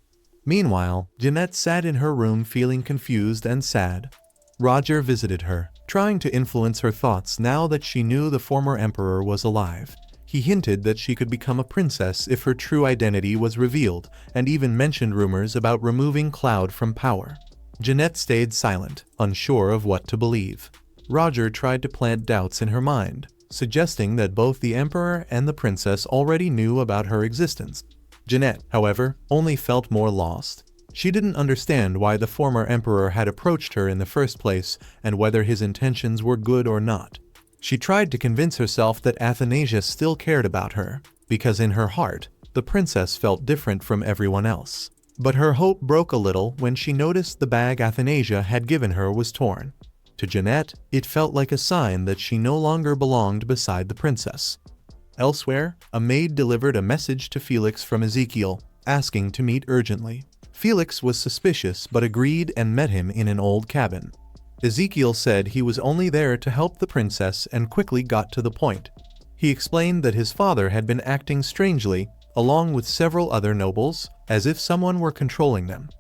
Meanwhile, Jeanette sat in her room feeling confused and sad. Roger visited her, trying to influence her thoughts now that she knew the former emperor was alive. He hinted that she could become a princess if her true identity was revealed, and even mentioned rumors about removing Cloud from power. Jeanette stayed silent, unsure of what to believe. Roger tried to plant doubts in her mind, suggesting that both the emperor and the princess already knew about her existence. Jeanette, however, only felt more lost. She didn't understand why the former emperor had approached her in the first place and whether his intentions were good or not. She tried to convince herself that Athanasia still cared about her, because in her heart, the princess felt different from everyone else. But her hope broke a little when she noticed the bag Athanasia had given her was torn. To Jeanette, it felt like a sign that she no longer belonged beside the princess. Elsewhere, a maid delivered a message to Felix from Ezekiel, asking to meet urgently. Felix was suspicious but agreed and met him in an old cabin. Ezekiel said he was only there to help the princess and quickly got to the point. He explained that his father had been acting strangely, along with several other nobles, as if someone were controlling them.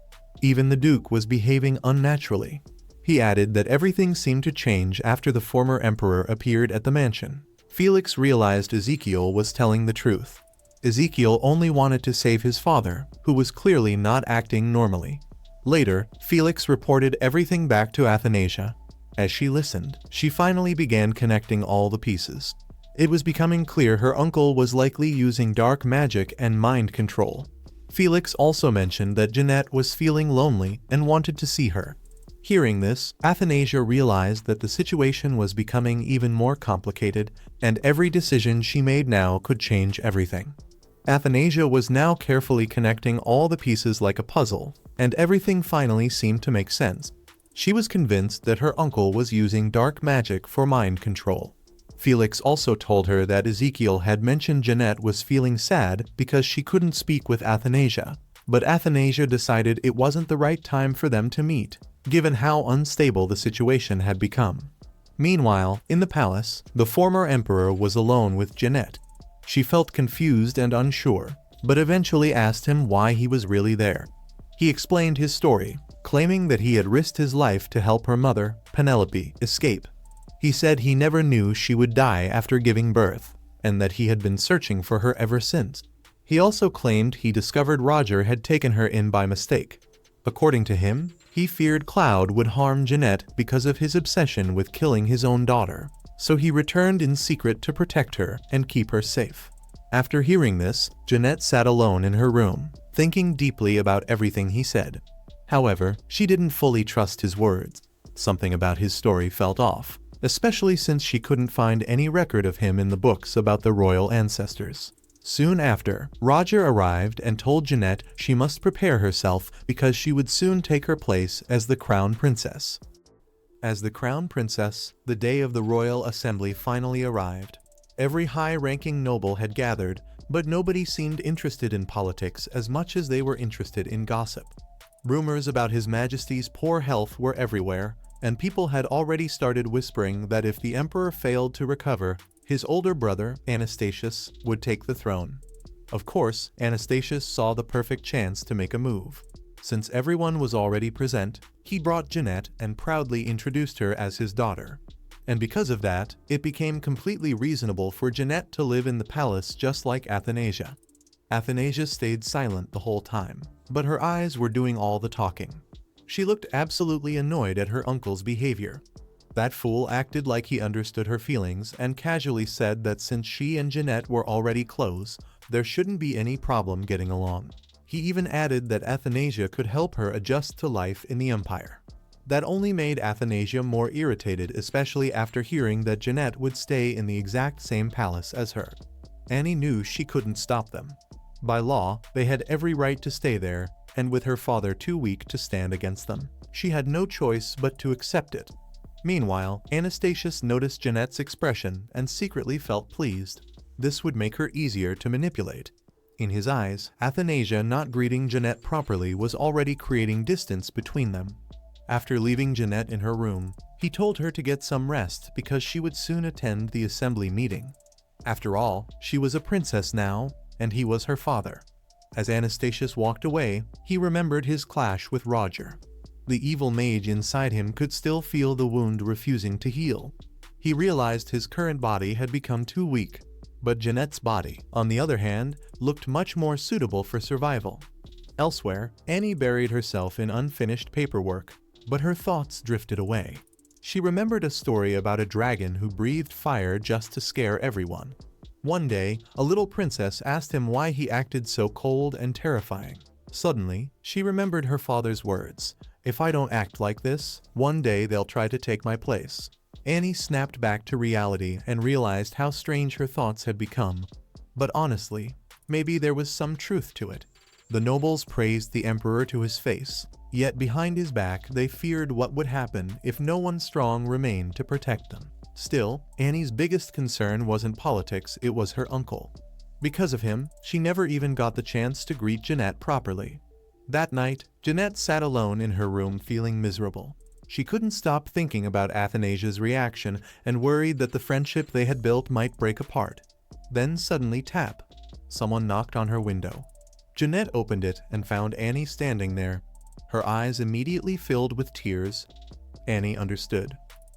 Even the Duke was behaving unnaturally. He added that everything seemed to change after the former emperor appeared at the mansion. Felix realized Ezekiel was telling the truth. Ezekiel only wanted to save his father, who was clearly not acting normally. Later, Felix reported everything back to Athanasia. As she listened, she finally began connecting all the pieces. It was becoming clear her uncle was likely using dark magic and mind control. Felix also mentioned that Jeanette was feeling lonely and wanted to see her. Hearing this, Athanasia realized that the situation was becoming even more complicated, and every decision she made now could change everything. Athanasia was now carefully connecting all the pieces like a puzzle, and everything finally seemed to make sense. She was convinced that her uncle was using dark magic for mind control. Felix also told her that Ezekiel had mentioned Jeanette was feeling sad because she couldn't speak with Athanasia, but Athanasia decided it wasn't the right time for them to meet, given how unstable the situation had become. Meanwhile, in the palace, the former emperor was alone with Jeanette. She felt confused and unsure, but eventually asked him why he was really there. He explained his story, claiming that he had risked his life to help her mother, Penelope, escape. He said he never knew she would die after giving birth, and that he had been searching for her ever since. He also claimed he discovered Roger had taken her in by mistake. According to him, he feared Cloud would harm Jeanette because of his obsession with killing his own daughter, so he returned in secret to protect her and keep her safe. After hearing this, Jeanette sat alone in her room, thinking deeply about everything he said. However, she didn't fully trust his words. Something about his story felt off, especially since she couldn't find any record of him in the books about the royal ancestors. Soon after, Roger arrived and told Jeanette she must prepare herself because she would soon take her place as the crown princess. As the crown princess, the day of the royal assembly finally arrived. Every high-ranking noble had gathered, but nobody seemed interested in politics as much as they were interested in gossip. Rumors about His Majesty's poor health were everywhere, and people had already started whispering that if the emperor failed to recover, his older brother, Anastasius, would take the throne. Of course, Anastasius saw the perfect chance to make a move. Since everyone was already present, he brought Jeanette and proudly introduced her as his daughter. And because of that, it became completely reasonable for Jeanette to live in the palace just like Athanasia. Athanasia stayed silent the whole time, but her eyes were doing all the talking. She looked absolutely annoyed at her uncle's behavior. That fool acted like he understood her feelings and casually said that since she and Jeanette were already close, there shouldn't be any problem getting along. He even added that Athanasia could help her adjust to life in the empire. That only made Athanasia more irritated, especially after hearing that Jeanette would stay in the exact same palace as her. Annie knew she couldn't stop them. By law, they had every right to stay there, and with her father too weak to stand against them, she had no choice but to accept it. Meanwhile, Anastasius noticed Jeanette's expression and secretly felt pleased. This would make her easier to manipulate. In his eyes, Athanasia not greeting Jeanette properly was already creating distance between them. After leaving Jeanette in her room, he told her to get some rest because she would soon attend the assembly meeting. After all, she was a princess now, and he was her father. As Anastasius walked away, he remembered his clash with Roger. The evil mage inside him could still feel the wound refusing to heal. He realized his current body had become too weak, but Jeanette's body, on the other hand, looked much more suitable for survival. Elsewhere, Annie buried herself in unfinished paperwork, but her thoughts drifted away. She remembered a story about a dragon who breathed fire just to scare everyone. One day, a little princess asked him why he acted so cold and terrifying. Suddenly, she remembered her father's words, "If I don't act like this, one day they'll try to take my place." Annie snapped back to reality and realized how strange her thoughts had become. But honestly, maybe there was some truth to it. The nobles praised the emperor to his face, yet behind his back they feared what would happen if no one strong remained to protect them. Still, Annie's biggest concern wasn't politics, it was her uncle. Because of him, she never even got the chance to greet Jeanette properly. That night, Jeanette sat alone in her room feeling miserable. She couldn't stop thinking about Athanasia's reaction and worried that the friendship they had built might break apart. Then suddenly tap. Someone knocked on her window. Jeanette opened it and found Annie standing there. Her eyes immediately filled with tears. Annie understood.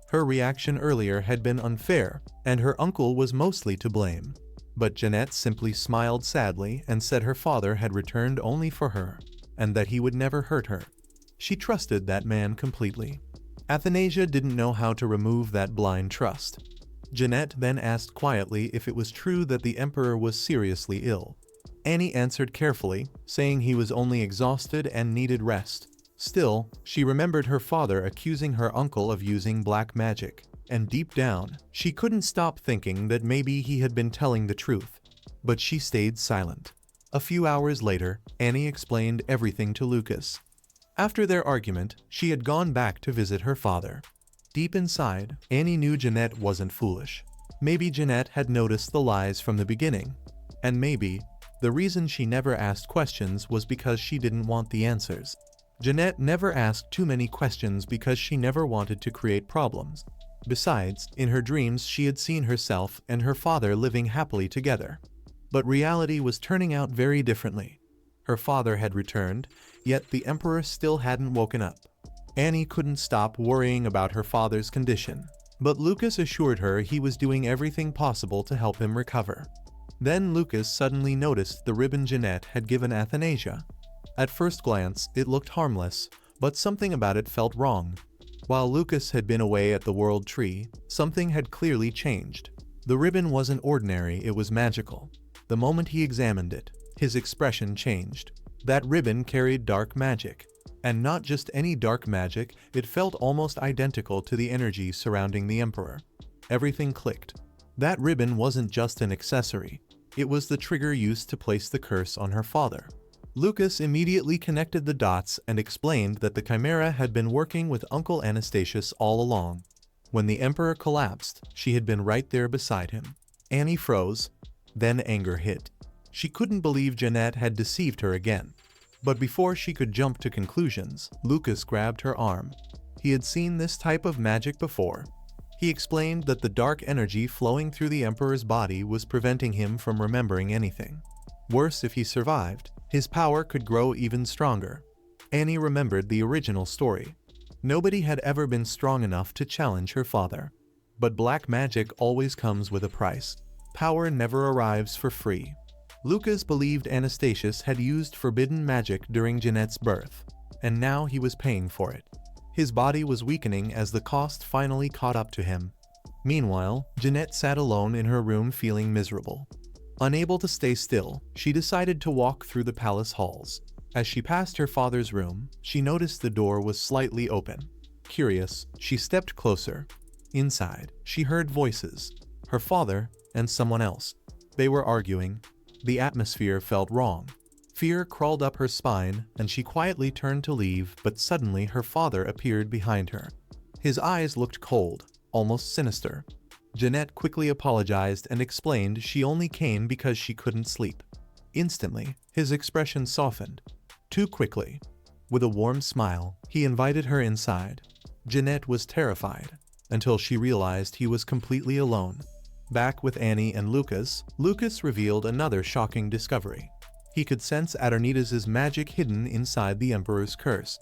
Her reaction earlier had been unfair, and her uncle was mostly to blame. But Jeanette simply smiled sadly and said her father had returned only for her, and that he would never hurt her. She trusted that man completely. Athanasia didn't know how to remove that blind trust. Jeanette then asked quietly if it was true that the emperor was seriously ill. Annie answered carefully, saying he was only exhausted and needed rest. Still, she remembered her father accusing her uncle of using black magic, and deep down, she couldn't stop thinking that maybe he had been telling the truth. But she stayed silent. A few hours later, Annie explained everything to Lucas. After their argument, she had gone back to visit her father. Deep inside, Annie knew Jeanette wasn't foolish. Maybe Jeanette had noticed the lies from the beginning. And maybe, the reason she never asked questions was because she didn't want the answers. Jeanette never asked too many questions because she never wanted to create problems. Besides, in her dreams she had seen herself and her father living happily together. But reality was turning out very differently. Her father had returned, yet the emperor still hadn't woken up. Annie couldn't stop worrying about her father's condition, but Lucas assured her he was doing everything possible to help him recover. Then Lucas suddenly noticed the ribbon Jeanette had given Athanasia. At first glance, it looked harmless, but something about it felt wrong. While Lucas had been away at the World Tree, something had clearly changed. The ribbon wasn't ordinary, it was magical. The moment he examined it, his expression changed. That ribbon carried dark magic. And not just any dark magic, it felt almost identical to the energy surrounding the emperor. Everything clicked. That ribbon wasn't just an accessory. It was the trigger used to place the curse on her father. Lucas immediately connected the dots and explained that the Chimera had been working with Uncle Anastasius all along. When the emperor collapsed, she had been right there beside him. Annie froze. Then anger hit. She couldn't believe Jeanette had deceived her again. But before she could jump to conclusions, Lucas grabbed her arm. He had seen this type of magic before. He explained that the dark energy flowing through the emperor's body was preventing him from remembering anything. Worse, if he survived, his power could grow even stronger. Annie remembered the original story. Nobody had ever been strong enough to challenge her father. But black magic always comes with a price. Power never arrives for free. Lucas believed Anastasius had used forbidden magic during Jeanette's birth, and now he was paying for it. His body was weakening as the cost finally caught up to him. Meanwhile, Jeanette sat alone in her room feeling miserable. Unable to stay still, she decided to walk through the palace halls. As she passed her father's room, she noticed the door was slightly open. Curious, she stepped closer. Inside, she heard voices. Her father and someone else. They were arguing. The atmosphere felt wrong. Fear crawled up her spine, and she quietly turned to leave, but suddenly her father appeared behind her. His eyes looked cold, almost sinister. Jeanette quickly apologized and explained she only came because she couldn't sleep. Instantly, his expression softened. Too quickly. With a warm smile, he invited her inside. Jeanette was terrified, until she realized he was completely alone. Back with Annie and Lucas, Lucas revealed another shocking discovery. He could sense Adornitas's magic hidden inside the Emperor's curse.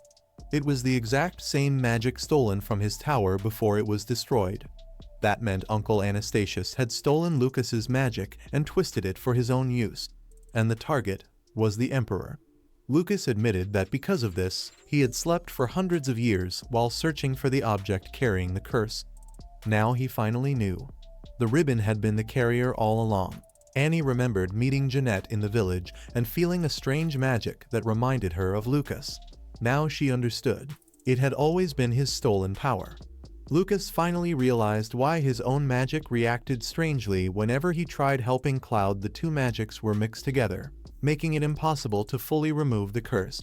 It was the exact same magic stolen from his tower before it was destroyed. That meant Uncle Anastasius had stolen Lucas's magic and twisted it for his own use. And the target was the Emperor. Lucas admitted that because of this, he had slept for hundreds of years while searching for the object carrying the curse. Now he finally knew. The ribbon had been the carrier all along. Annie remembered meeting Jeanette in the village and feeling a strange magic that reminded her of Lucas. Now she understood. It had always been his stolen power. Lucas finally realized why his own magic reacted strangely whenever he tried helping Cloud. The two magics were mixed together, making it impossible to fully remove the curse.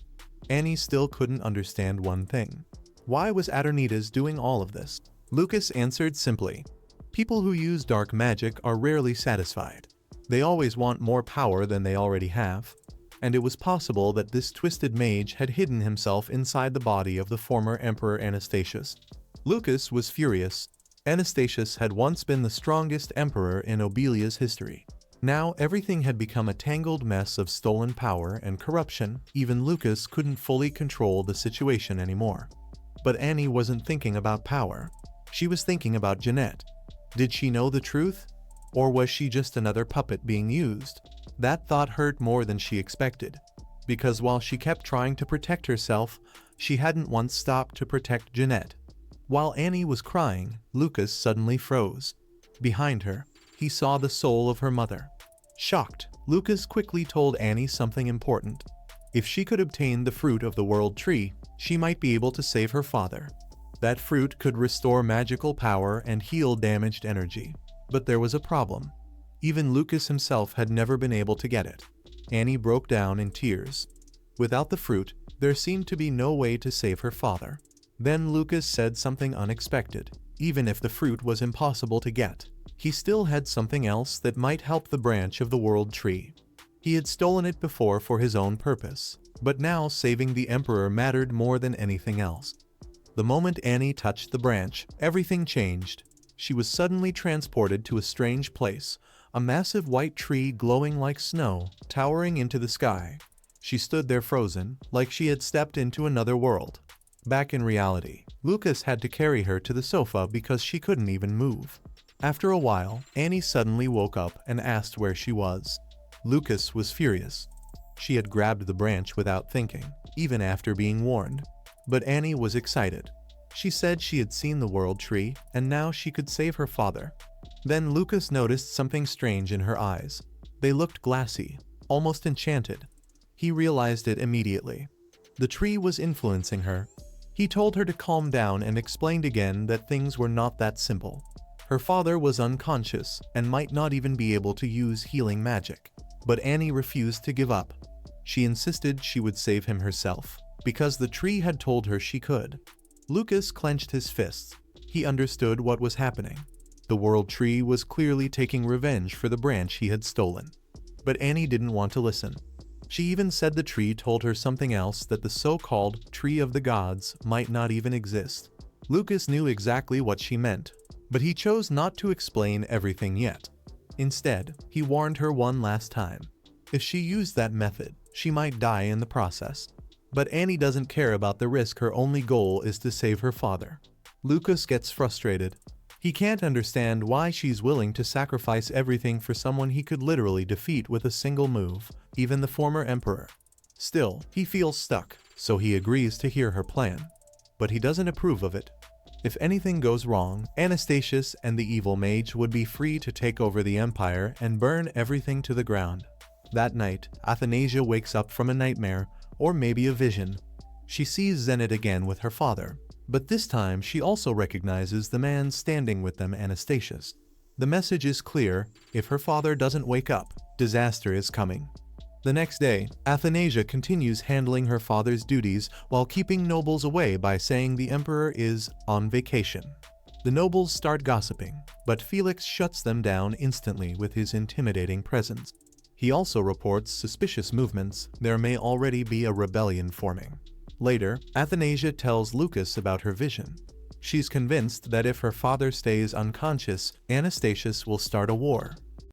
Annie still couldn't understand one thing. Why was Aternitas doing all of this? Lucas answered simply. People who use dark magic are rarely satisfied. They always want more power than they already have. And it was possible that this twisted mage had hidden himself inside the body of the former Emperor Anastasius. Lucas was furious. Anastasius had once been the strongest emperor in Obelia's history. Now everything had become a tangled mess of stolen power and corruption. Even Lucas couldn't fully control the situation anymore. But Annie wasn't thinking about power. She was thinking about Jeanette. Did she know the truth? Or was she just another puppet being used? That thought hurt more than she expected. Because while she kept trying to protect herself, she hadn't once stopped to protect Jeanette. While Annie was crying, Lucas suddenly froze. Behind her, he saw the soul of her mother. Shocked, Lucas quickly told Annie something important. If she could obtain the fruit of the world tree, she might be able to save her father. That fruit could restore magical power and heal damaged energy. But there was a problem. Even Lucas himself had never been able to get it. Annie broke down in tears. Without the fruit, there seemed to be no way to save her father. Then Lucas said something unexpected. Even if the fruit was impossible to get, he still had something else that might help the branch of the world tree. He had stolen it before for his own purpose, but now saving the Emperor mattered more than anything else. The moment Annie touched the branch, everything changed. She was suddenly transported to a strange place, a massive white tree glowing like snow, towering into the sky. She stood there frozen, like she had stepped into another world. Back in reality, Lucas had to carry her to the sofa because she couldn't even move. After a while, Annie suddenly woke up and asked where she was. Lucas was furious. She had grabbed the branch without thinking, even after being warned. But Annie was excited. She said she had seen the world tree, and now she could save her father. Then Lucas noticed something strange in her eyes. They looked glassy, almost enchanted. He realized it immediately. The tree was influencing her. He told her to calm down and explained again that things were not that simple. Her father was unconscious and might not even be able to use healing magic. But Annie refused to give up. She insisted she would save him herself, because the tree had told her she could. Lucas clenched his fists. He understood what was happening. The world tree was clearly taking revenge for the branch he had stolen. But Annie didn't want to listen. She even said the tree told her something else, that the so-called Tree of the Gods might not even exist. Lucas knew exactly what she meant, but he chose not to explain everything yet. Instead, he warned her one last time. If she used that method, she might die in the process. But Annie doesn't care about the risk. Her only goal is to save her father. Lucas gets frustrated. He can't understand why she's willing to sacrifice everything for someone he could literally defeat with a single move, even the former emperor. Still, he feels stuck, so he agrees to hear her plan. But he doesn't approve of it. If anything goes wrong, Anastasius and the evil mage would be free to take over the empire and burn everything to the ground. That night, Athanasia wakes up from a nightmare, or maybe a vision. She sees Zenit again with her father, but this time she also recognizes the man standing with them, Anastasius. The message is clear: if her father doesn't wake up, disaster is coming. The next day, Athanasia continues handling her father's duties while keeping nobles away by saying the emperor is on vacation. The nobles start gossiping, but Felix shuts them down instantly with his intimidating presence. He also reports suspicious movements. There may already be a rebellion forming. Later, Athanasia tells Lucas about her vision. She's convinced that if her father stays unconscious, Anastasius will start a war.